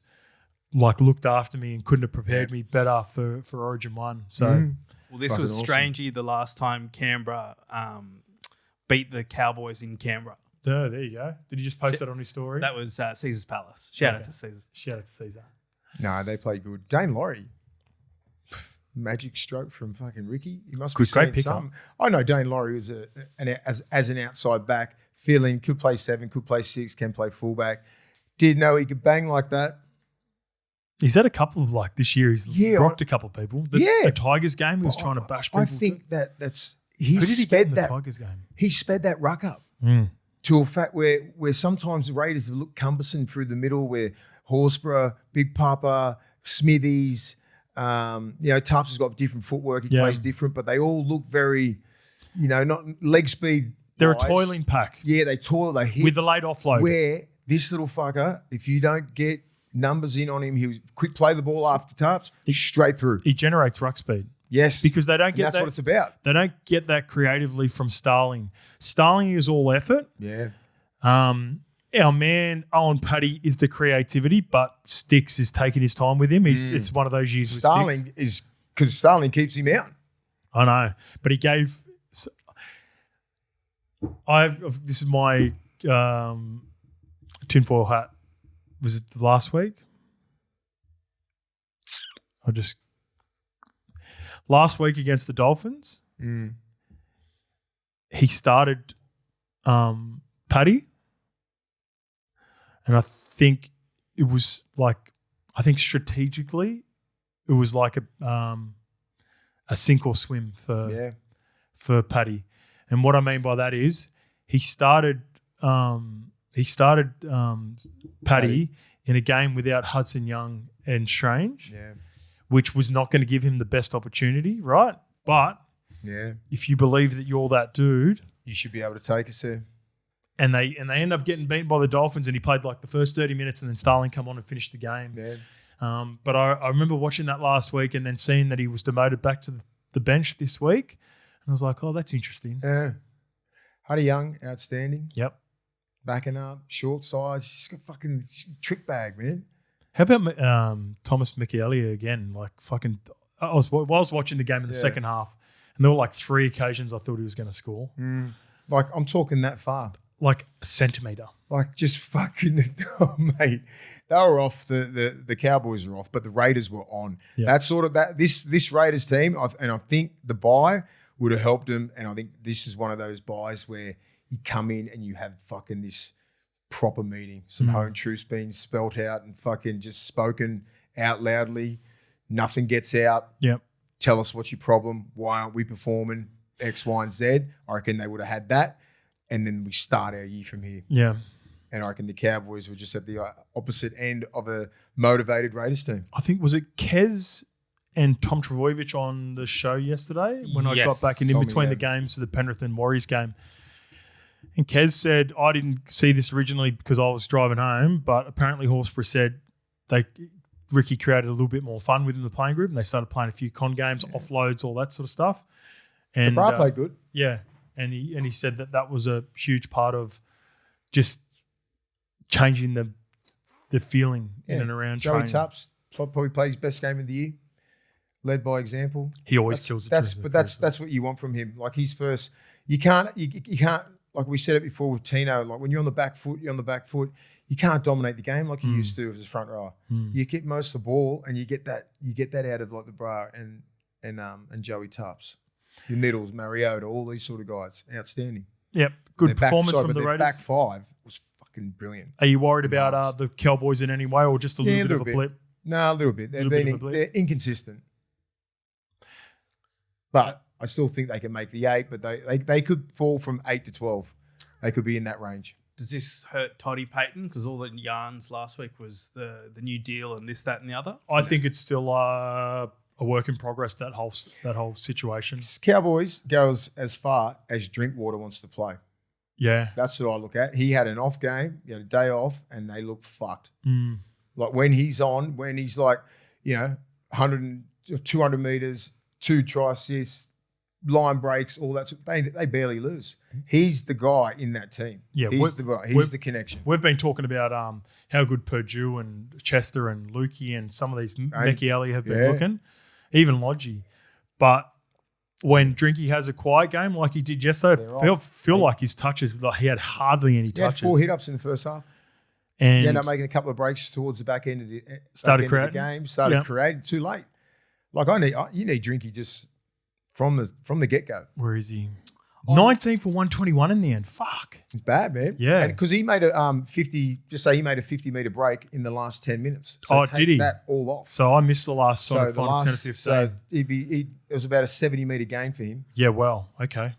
looked after me and couldn't have prepared me better for Origin 1. So well, this was Strangey the last time Canberra beat the Cowboys in Canberra. Oh, there you go. Did he just post that on his story? That was Caesar's Palace. Shout out to Caesars. Shout out to Caesar. No, they played good. Dane Laurie, magic stroke from fucking Ricky. He must Good, be great saying pickup. something. I know Dane Laurie was as an outside back, feeling could play 7, could play 6, can play fullback. Didn't know he could bang like that. He's had a couple of this year. He's rocked a couple of people. The Tigers game, he was trying to bash people. I think that's Who did he get in the that Tigers game? he sped that ruck up to a fact where sometimes the Raiders have looked cumbersome through the middle, where Horsburgh, Big Papa, Smithies, Tubbs has got different footwork. He plays different, but they all look very, not leg speed. They're wise. a toiling pack. Yeah, they toil. They hit with the late offload. Where this little fucker, if you don't get numbers in on him, he'll quick play the ball after Tubbs, straight through. He generates ruck speed. Yes, because they don't get that's that. What it's about. They don't get that creatively from Starling. Starling is all effort. Yeah. Our man Owen Paddy is the creativity, but Sticks is taking his time with him. It's one of those years. Starling with is because Starling keeps him out. I know, but he gave. This is my tinfoil hat. Was it last week? Last week against the Dolphins, he started Paddy, and I think it was strategically, it was like a sink or swim for Paddy. And what I mean by that is he started Paddy in a game without Hudson Young and Strange, which was not going to give him the best opportunity, right? But if you believe that you're that dude, you should be able to take us there. And they end up getting beaten by the Dolphins, and he played the first 30 minutes, and then Starling come on and finished the game. Yeah. But I remember watching that last week and then seeing that he was demoted back to the bench this week, and I was like, oh, that's interesting. Yeah. Huddy Young, outstanding. Yep. Backing up, short size. She's got fucking trick bag, man. How about Thomas Michaelia again? I was watching the game in the second half, and there were 3 occasions I thought he was going to score. I'm talking that far. A centimetre. Just fucking, oh, mate. They were off. The Cowboys were off, but the Raiders were on. Yeah. That's sort of that. This Raiders team, and I think the bye would have helped them. And I think this is one of those buys where you come in and you have fucking this proper meeting, some home truths being spelt out and fucking just spoken out loudly. Nothing gets out. Yep. Tell us what's your problem. Why aren't we performing X, Y, and Z? I reckon they would have had that. And then we start our year from here. Yeah. And I reckon the Cowboys were just at the opposite end of a motivated Raiders team. I think, was it Kez and Tom Travojevic on the show yesterday when I got back in between the games to the Penrith and Warriors game? And Kez said, I didn't see this originally because I was driving home, but apparently Horsburgh said Ricky created a little bit more fun within the playing group, and they started playing a few con games, offloads, all that sort of stuff. And Bra played good. Yeah. And he said that was a huge part of just changing the feeling in and around Joey training. Tubbs probably played his best game of the year, led by example. He always kills it. That's what you want from him. His first, you can't like we said it before with Tino. When you're on the back foot, you're on the back foot. You can't dominate the game like you used to as a front row. You get most of the ball, and you get that out of the Bra and Joey Tubbs. The middles, Mariota, all these sort of guys, outstanding. Yep, good performance from the Raiders. Back 5 was fucking brilliant. Are you worried about the Cowboys in any way, or just a little bit of a blip? No, a little bit. They're inconsistent, but I still think they can make the 8. But they could fall from 8 to 12. They could be in that range. Does this hurt Toddy Payton? Because all the yarns last week was the new deal and this, that, and the other. I think it's still a work in progress, that whole situation. Cowboys goes as far as Drinkwater wants to play. Yeah. That's what I look at. He had an off game, he had a day off, and they look fucked. When he's on, when he's 100, 200 meters, 2 try assists, line breaks, all that. They barely lose. He's the guy in that team. Yeah, he's the guy. He's the connection. We've been talking about how good Purdue and Chester and Lukey and some of these Mecchielli have been looking, even Lodgy. But when Drinky has a quiet game like he did yesterday, feel like his touches, like he had hardly any touches. He had 4 hit-ups in the first half. And he ended up making a couple of breaks towards the back end of the game. Started creating too late. Like you need Drinky just from the get-go. Where is he? 19 for 121 in the end. Fuck. It's bad, man. Yeah. Because he made a 50-meter break in the last 10 minutes. So did he? That all off. So I missed the last sort of final 10 or 15. So it was about a 70-meter gain for him. Yeah, well, okay.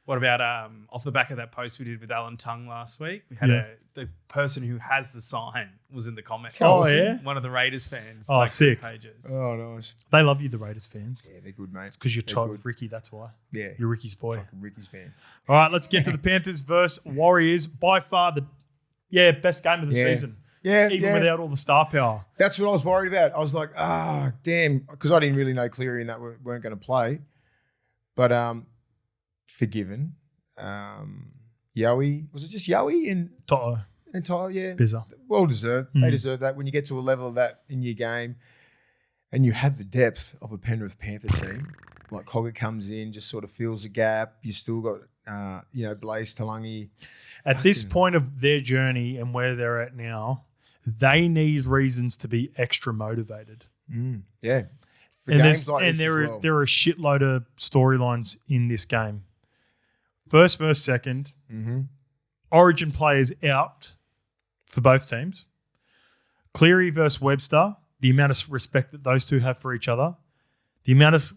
What about off the back of that post we did with Alan Tung last week? We had the person who has the sign was in the comments. Oh, yeah? One of the Raiders fans. Oh, sick. Pages. Oh, nice. They love you, the Raiders fans. Yeah, they're good, mate. Because you're tied with Ricky, that's why. Yeah. You're Ricky's boy. Fucking Ricky's man. All right, let's get to the Panthers versus Warriors. By far the best game of the season. Yeah, Even without all the star power. That's what I was worried about. I was like, damn. Because I didn't really know Cleary and that weren't going to play. But forgiven. Yowie. Was it just Yowie and Toto? And Toto, yeah. Bizarre. Well deserved. They deserve that. When you get to a level of that in your game and you have the depth of a Penrith Panther team, like Cogger comes in, just sort of fills a gap. You still got, Blaze Talangi. At this point of their journey and where they're at now, they need reasons to be extra motivated. Yeah. For And, games like this there as are well. there are a shitload of storylines in this game. First versus second. Origin players out for both teams. Cleary versus Webster. The amount of respect that those two have for each other. The amount of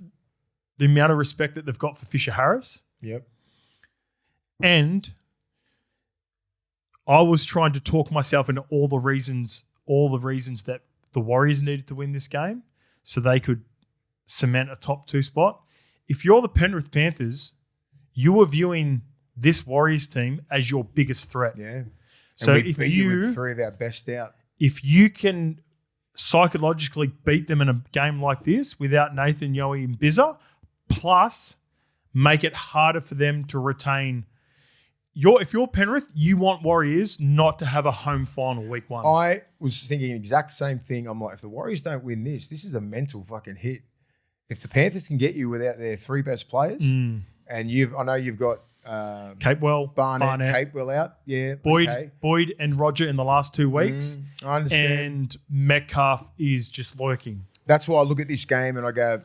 respect that they've got for Fisher Harris. Yep. And I was trying to talk myself into all the reasons that the Warriors needed to win this game so they could cement a top 2 spot. If you're the Penrith Panthers, you are viewing this Warriors team as your biggest threat. Yeah. So and we if beat you with 3 of our best out. If you can psychologically beat them in a game like this without Nathan, Yowie, and Bizza, plus make it harder for them to retain. If you're Penrith, you want Warriors not to have a home final week 1. I was thinking the exact same thing. I'm like, if the Warriors don't win this is a mental fucking hit. If the Panthers can get you without their 3 best players, and I know you've got Capewell, Barnett, Capewell out, yeah, Boyd and Roger in the last 2 weeks. I understand. And Metcalf is just lurking. That's why I look at this game and I go,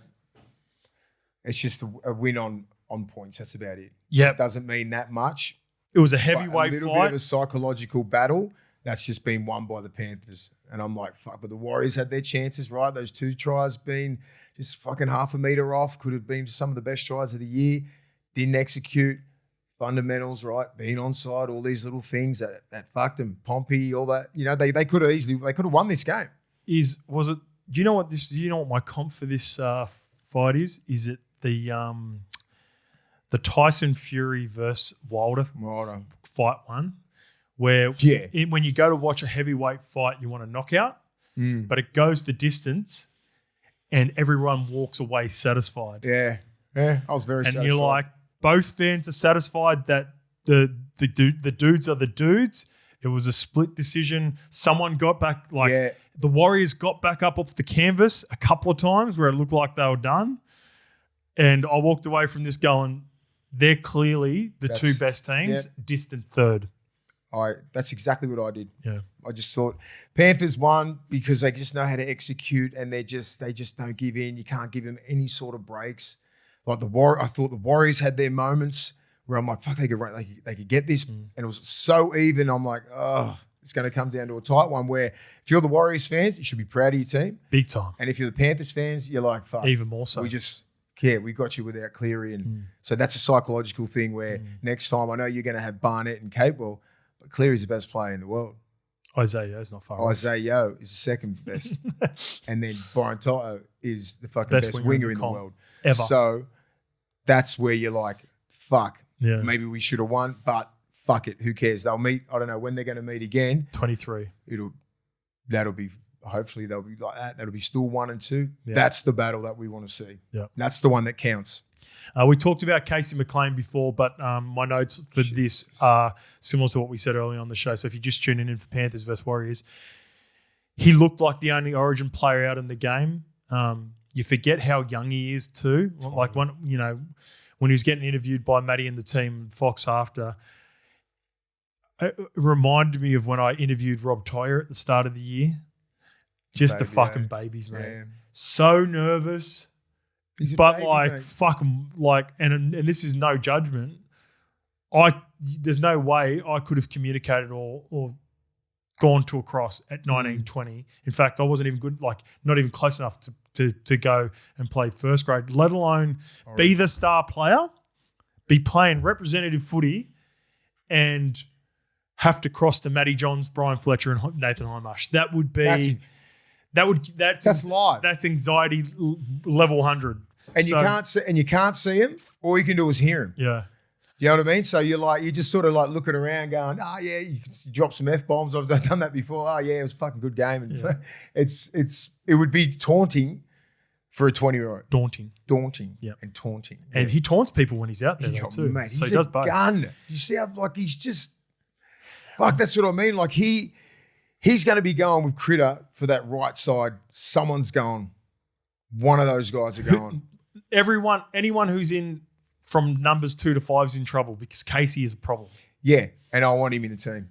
it's just a win on points. That's about it. Yeah, it doesn't mean that much. It was a heavyweight fight. A little fight. bit of a psychological battle that's just been won by the Panthers. And I'm like, fuck, but the Warriors had their chances, right? Those 2 tries being just fucking half a metre off. Could have been some of the best tries of the year. Didn't execute. Fundamentals, right? Being onside, all these little things that fucked them. Pompey, all that. They could have won this game. Do you know what my comp for this fight is? Is it the Tyson Fury versus Wilder fight one? Where when you go to watch a heavyweight fight, you want a knockout, but it goes the distance and everyone walks away satisfied. Yeah. I was very satisfied. And you're like, both fans are satisfied that the dudes are the dudes. It was a split decision. Someone got back, the Warriors got back up off the canvas a couple of times where it looked like they were done. And I walked away from this going, they're clearly the 2 best teams, distant third. That's exactly what I did. Yeah. I just thought Panthers won because they just know how to execute and they just don't give in. You can't give them any sort of breaks. Like I thought the Warriors had their moments where I'm like, fuck, they could get this. And it was so even. I'm like, oh, it's going to come down to a tight one where if you're the Warriors fans, you should be proud of your team. Big time. And if you're the Panthers fans, you're like, fuck. Even more so. We got you without Cleary. And so that's a psychological thing where next time I know you're going to have Barnett and Capewell, but Cleary's the best player in the world. Isaiah Yo's not far off. Isaiah Yo is the second best. And then Brian Toto is the fucking best winger in the world. Ever. So that's where you're like, fuck, yeah. Maybe we should have won, but fuck it, who cares? They'll meet, I don't know when they're going to meet again. 23. Hopefully they'll be like that. That'll be still 1 and 2. Yeah. That's the battle that we want to see. Yeah. That's the one that counts. We talked about Casey McLean before, but my notes for this are similar to what we said earlier on the show. So if you're just tuning in for Panthers versus Warriors, he looked like the only Origin player out in the game. you forget how young he is too. Like when he was getting interviewed by Matty and the team Fox after, it reminded me of when I interviewed Rob Toyer at the start of the year. Just the fucking babies, mate. Yeah. So nervous. He's a But baby, like mate. fucking like, and this is no judgment. There's no way I could have communicated or gone to a cross at 19, 20. In fact, I wasn't even good, like not even close enough to go and play first grade, let alone be the star player, be playing representative footy, and have to cross to Matty Johns, Brian Fletcher, and Nathan Hindmarsh. That would be Massive. That's live. That's anxiety level 100. And you can't see him. All you can do is hear him. Yeah. You know what I mean? So you're just sort of like looking around going, yeah, you drop some F-bombs. I've done that before. Oh yeah, it was a fucking good game. And it would be taunting for a 20-year-old. Daunting. Yep. And taunting. And he taunts people when he's out there too. Mate, so he's he does a both. gun. You see how he's just that's what I mean. Like he's going to be going with Critter for that right side. Someone's going. One of those guys are going. Anyone who's in from numbers 2 to 5 is in trouble because Casey is a problem. Yeah, and I want him in the team.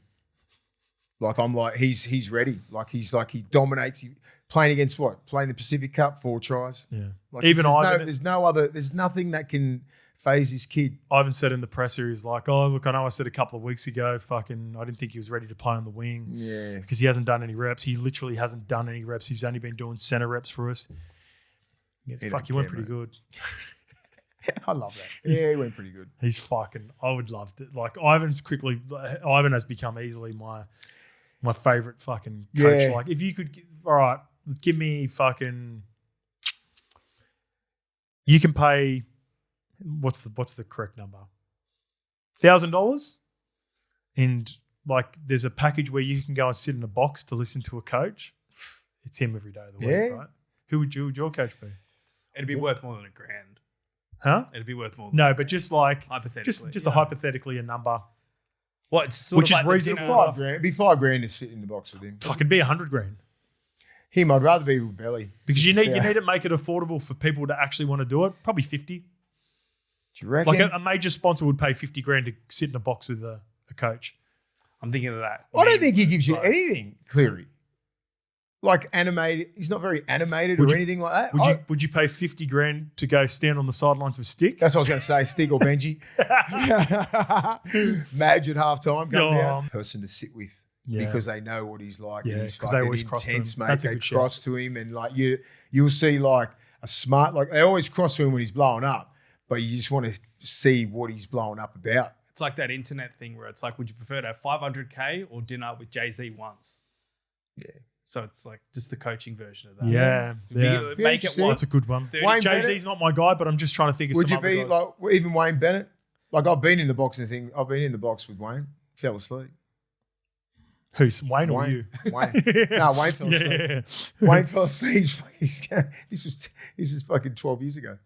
Like I'm like he's ready. Like he dominates. Playing against what? Playing the Pacific Cup, 4 tries. Yeah. Like Even there's nothing that can phase this kid. Ivan said in the presser, he's like, oh, look, I know I said a couple of weeks ago, I didn't think he was ready to play on the wing. Yeah. Because he hasn't done any reps. He literally hasn't done any reps. He's only been doing center reps for us. He went pretty good. I love that. Yeah, he went pretty good. He's fucking, I would love to. Like, Ivan has become easily my favorite fucking coach. Yeah. Like, if you could, all right, give me fucking, you can pay, what's the correct number? $1,000, and like there's a package where you can go and sit in a box to listen to a coach. It's him every day of the week, right? Who would your coach be? It'd be worth more than $1,000. Huh? It'd be worth more. No, but just like hypothetically, just a hypothetically a number, what? It's sort which of is like reasonable. $5,000. It'd be $5,000 to sit in the box with him. Fucking be $100,000 Him, I'd rather be with Belly because you need to make it affordable for people to actually want to do it. Probably 50. Do you reckon? Like a major sponsor would pay $50,000 to sit in a box with a coach. I'm thinking of that. I don't think he gives you anything, Cleary. Like animated, he's not very animated or anything like that. Would you pay $50,000 to go stand on the sidelines with Stick? That's what I was going to say, Stick or Benji. Madge at halftime, come down. Person to sit with because they know what he's like. Yeah, because they always cross to him. mate. That's a They good cross to him, and like you'll see like a smart, like they always cross to him when he's blowing up, but you just want to see what he's blowing up about. It's like that internet thing where it's like, would you prefer to have $500K or dinner with Jay-Z once? Yeah. So it's like just the coaching version of that. Yeah. Make it That's a good one. Jay-Z's not my guy, but I'm just trying to think of Would some you other be guys. like even Wayne Bennett? Like I've been in the boxing thing. I've been in the box with Wayne. Fell asleep. Who's Wayne or you? Wayne. No, Wayne fell asleep. Yeah. Wayne fell asleep. This is fucking 12 years ago.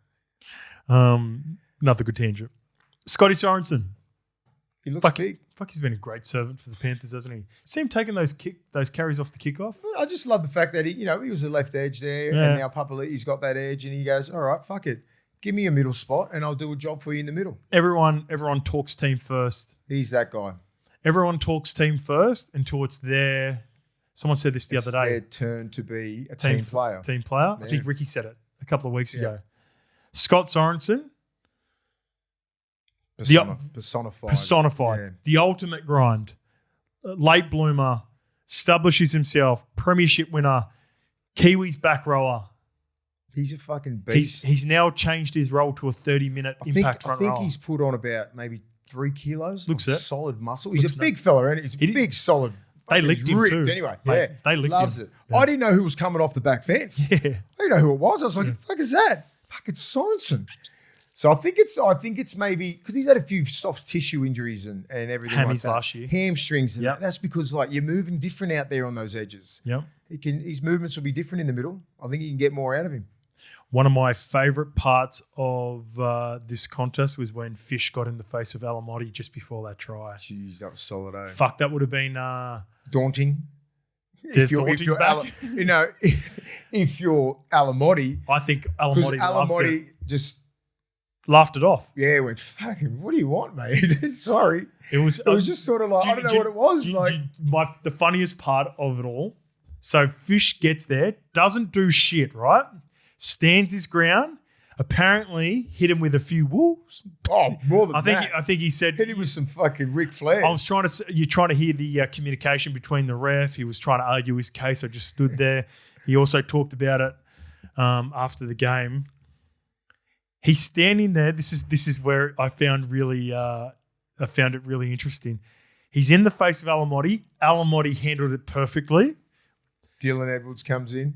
Another good tangent. Scotty Sorensen. He looks big. He's been a great servant for the Panthers, hasn't he? See him taking those carries off the kickoff. I just love the fact that he was the left edge there, and now Papali'i's got that edge, and he goes, all right, fuck it. Give me a middle spot, and I'll do a job for you in the middle. Everyone talks team first. He's that guy. Everyone talks team first until it's their. Someone said this the other day. Their turn to be a team player. Team player. Yeah. I think Ricky said it a couple of weeks ago. Scott Sorensen. Personified. Yeah. The ultimate grind. Late bloomer. Establishes himself. Premiership winner. Kiwis back rower. He's a fucking beast. He's now changed his role to a 30-minute impact front rower. I think he's put on about maybe 3 kilos of solid muscle. He's a big fella, and he's big, solid. They licked him ripped too. Anyway, They licked loves him. it. Yeah. I didn't know who was coming off the back fence. Yeah. I didn't know who it was. I was like, "What the fuck is that? Fuck, it's Sorensen." So I think it's maybe because he's had a few soft tissue injuries and everything like Hammies that. last year. Hamstrings and that's because like you're moving different out there on those edges. Yep. His movements will be different in the middle. I think you can get more out of him. One of my favourite parts of this contest was when Fish got in the face of Alamotti just before that try. Jeez, that was solid. Fuck, that would have been daunting. There's Daunting's back. If you're Alamotti, I think because Alamotti just laughed it off. went, fucking, what do you want, mate? Sorry. It was just sort of like, I don't know what it was. The funniest part of it all. So Fish gets there, doesn't do shit, right? Stands his ground. Apparently hit him with a few wolves. Oh, more than that. I think he said hit him with some fucking Ric Flair. You're trying to hear the communication between the ref. He was trying to argue his case. I just stood there. He also talked about it after the game. He's standing there. This is where I found it really interesting. He's in the face of Alamotti. Alamotti handled it perfectly. Dylan Edwards comes in.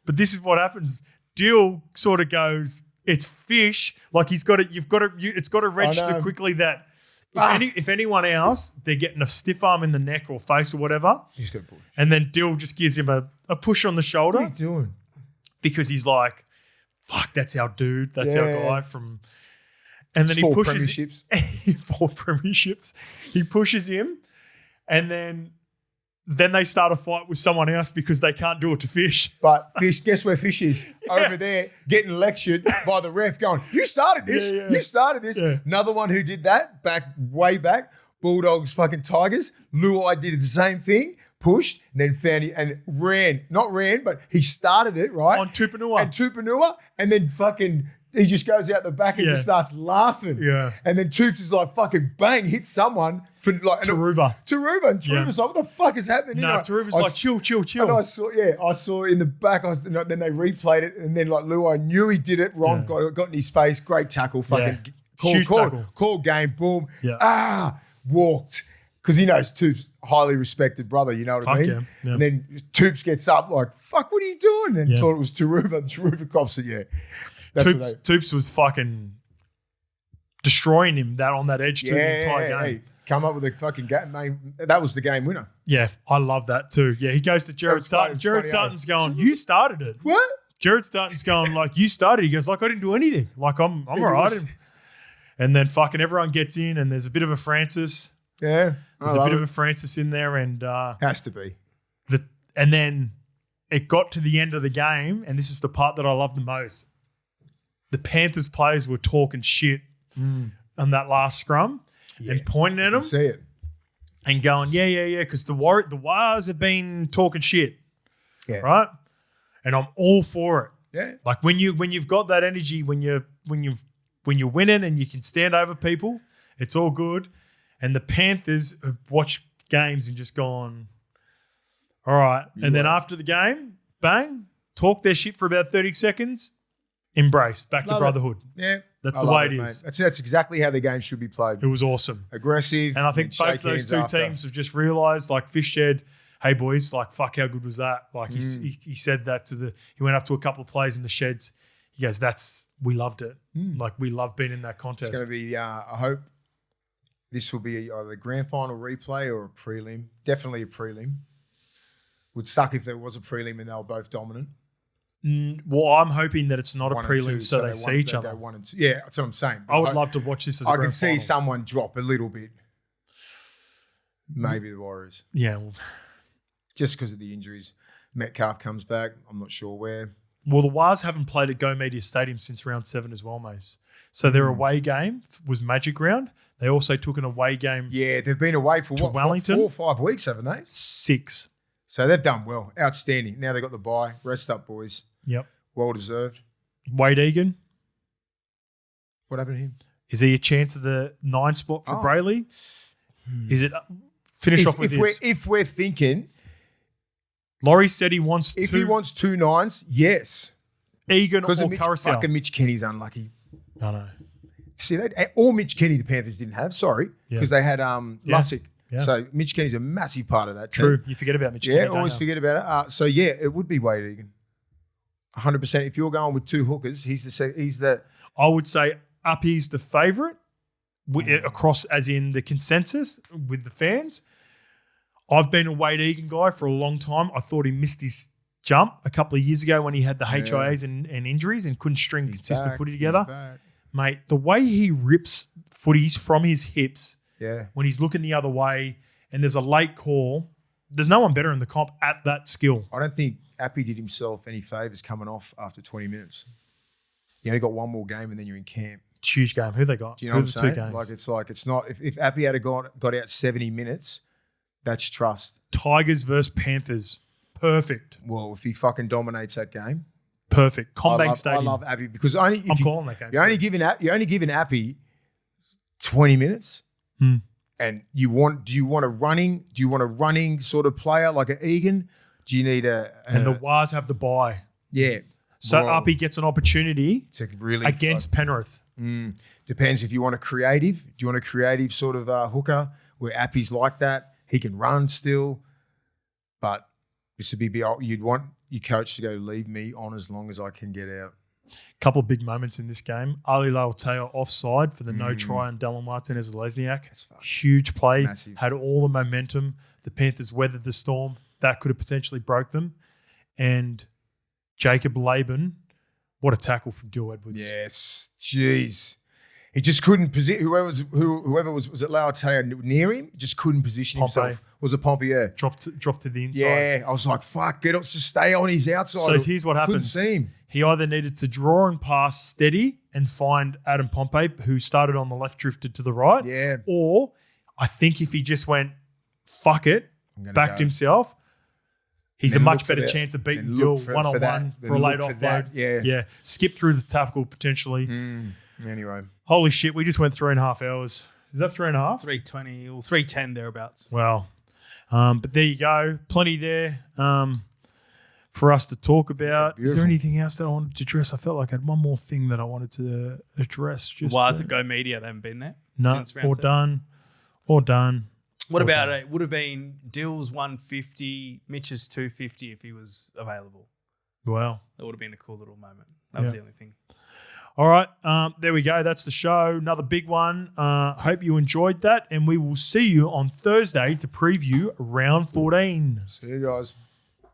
But this is what happens. Dill sort of goes, it's Fish. Like it's got to register quickly that if anyone else, they're getting a stiff arm in the neck or face or whatever. He's got to push. And then Dill just gives him a push on the shoulder. What are you doing? Because he's like, fuck, that's our dude. That's our guy from. And then he pushes premierships. 4 premierships. He pushes him, and then they start a fight with someone else because they can't do it to Fish. But Fish, guess where Fish is? Over there, getting lectured by the ref, going, "You started this. You started this." Yeah. Another one who did that way back. Bulldogs, fucking Tigers. Luai did the same thing. Pushed, and then found it and ran. Not ran, but he started it, right? On Tupanua. And then fucking he just goes out the back and just starts laughing. Yeah. And then Toops is like, fucking bang, hits someone for like Taruva. And Taruva's like, what the fuck is happening? No, Taruva's like, chill. And I saw in the back, then they replayed it, and then like Luai knew he did it. Ron got in his face, great tackle, fucking call game, boom. Yeah. Walked. Because he knows Toops, highly respected brother, you know what I mean? Yeah. And then Toops gets up like, fuck, what are you doing? And thought it was Taruva, and Taruva cops it, Toops was fucking destroying him on that edge to the entire game. Hey, come up with a fucking game. That was the game winner. Yeah, I love that too. Yeah, he goes to Jared Sutton. Jared Sutton's going, you started it. What? Jared Sutton's going, like, you started. He goes, like, I didn't do anything. Like, I'm all right. And then fucking everyone gets in, and there's a bit of a Francis. Yeah. There's a bit of a Francis in there, and has to be. And then it got to the end of the game, and this is the part that I love the most. The Panthers players were talking shit on that last scrum and pointing at them. See it. And going, yeah, because the Warriors have been talking shit. Yeah. Right? And I'm all for it. Yeah. Like when you've got that energy, when you're winning and you can stand over people, it's all good. And the Panthers have watched games and just gone, all right. And then after the game, bang, talk their shit for about 30 seconds, embrace, back to brotherhood. Yeah. That's the way it is. That's exactly how the game should be played. It was awesome. Aggressive. And I think both those two teams have just realised, like Fish said, hey boys, like fuck, how good was that? Like he said that he went up to a couple of players in the sheds. He goes, we loved it. Like we love being in that contest. It's going to be, I hope this will be either a grand final replay or a prelim. Definitely a prelim. Would suck if there was a prelim and they were both dominant. Well, I'm hoping that it's not a prelim so they see each other. 1 and 2. Yeah, that's what I'm saying. I would love to watch this as a grand final. I can see final. someone drop a little bit. Maybe the Warriors. Yeah. Well, just because of the injuries. Metcalf comes back. I'm not sure where. Well, the Wars haven't played at Go Media Stadium since round 7 as well, Mace. So their away game was Magic Round. They also took an away game. Yeah, they've been away for what? Wellington? 4 or 5 weeks, haven't they? 6. So they've done well. Outstanding. Now they've got the bye. Rest up, boys. Yep. Well deserved. Wade Egan. What happened to him? Is he a chance of the 9 spot for Brayley? Is it? Finish off with this. If we're thinking. Laurie said he wants If he wants 2 9s, yes. Egan or Carousel. Fucking Mitch Kenny's unlucky. I know. See, all Mitch Kenny the Panthers didn't have, sorry, because they had Lussick. Yeah. So Mitch Kenny's a massive part of that team. True. You forget about Mitch Kenny. Yeah, always forget about it. So, yeah, it would be Wade Egan. 100%. If you're going with 2 hookers, he's the. I would say Uppy's the favourite across, as in the consensus with the fans. I've been a Wade Egan guy for a long time. I thought he missed his jump a couple of years ago when he had the HIAs and injuries and couldn't string consistent footy together. Mate, the way he rips footies from his hips when he's looking the other way and there's a late call There's no one better in the comp at that skill. I don't think Appy did himself any favours coming off after 20 minutes. You only got one more game and then you're in camp. It's a huge game. Who they got? Do you know what I'm saying? Two games? It's not. If Appy had got out 70 minutes, that's trust. Tigers versus Panthers. Perfect. Well, if he fucking dominates that game, perfect. Combank Stadium. I love Appy because I'm calling that game. You're only giving Appy 20 minutes, and do you want a running sort of player like an Egan? Do you need and the Wars have the bye. Yeah. So Appy gets an opportunity to really against Penrith. Depends if you want a creative. Do you want a creative sort of hooker where Appy's like that? He can run still, but this would be you'd want your coach to go, leave me on as long as I can get out. Couple of big moments in this game. Ali Lautea offside for the no try on Dylan Martinez-Lesniak. Huge play. Massive. Had all the momentum. The Panthers weathered the storm. That could have potentially broke them. And Jacob Laban, what a tackle from Dill Edwards. Yes. Jeez. He just couldn't position. Whoever was it Lautea near him? Just couldn't position himself. Was it Pompey? Yeah. Dropped to the inside. Yeah. I was like, fuck, get us to stay on his outside. So here's what happened. Couldn't see him. He either needed to draw and pass steady and find Adam Pompey, who started on the left, drifted to the right. Yeah. Or I think if he just went, fuck it, backed himself, he's a much better chance of beating Dill one-on-one for a late offload. Yeah. Skip through the tackle potentially. Anyway. Holy shit, we just went 3.5 hours. Is that 3.5? 3:20 or 3:10 thereabouts. Wow. But there you go. Plenty there for us to talk about. Is there anything else that I wanted to address? I felt like I had one more thing that I wanted to address. Why is it Go Media? They haven't been there? No, since round all 7? done. All done. What about it? Would have been Dill's 150, Mitch's 250 if he was available. Wow. That would have been a cool little moment. That was the only thing. All right. There we go. That's the show. Another big one. Hope you enjoyed that. And we will see you on Thursday to preview round 14. See you guys.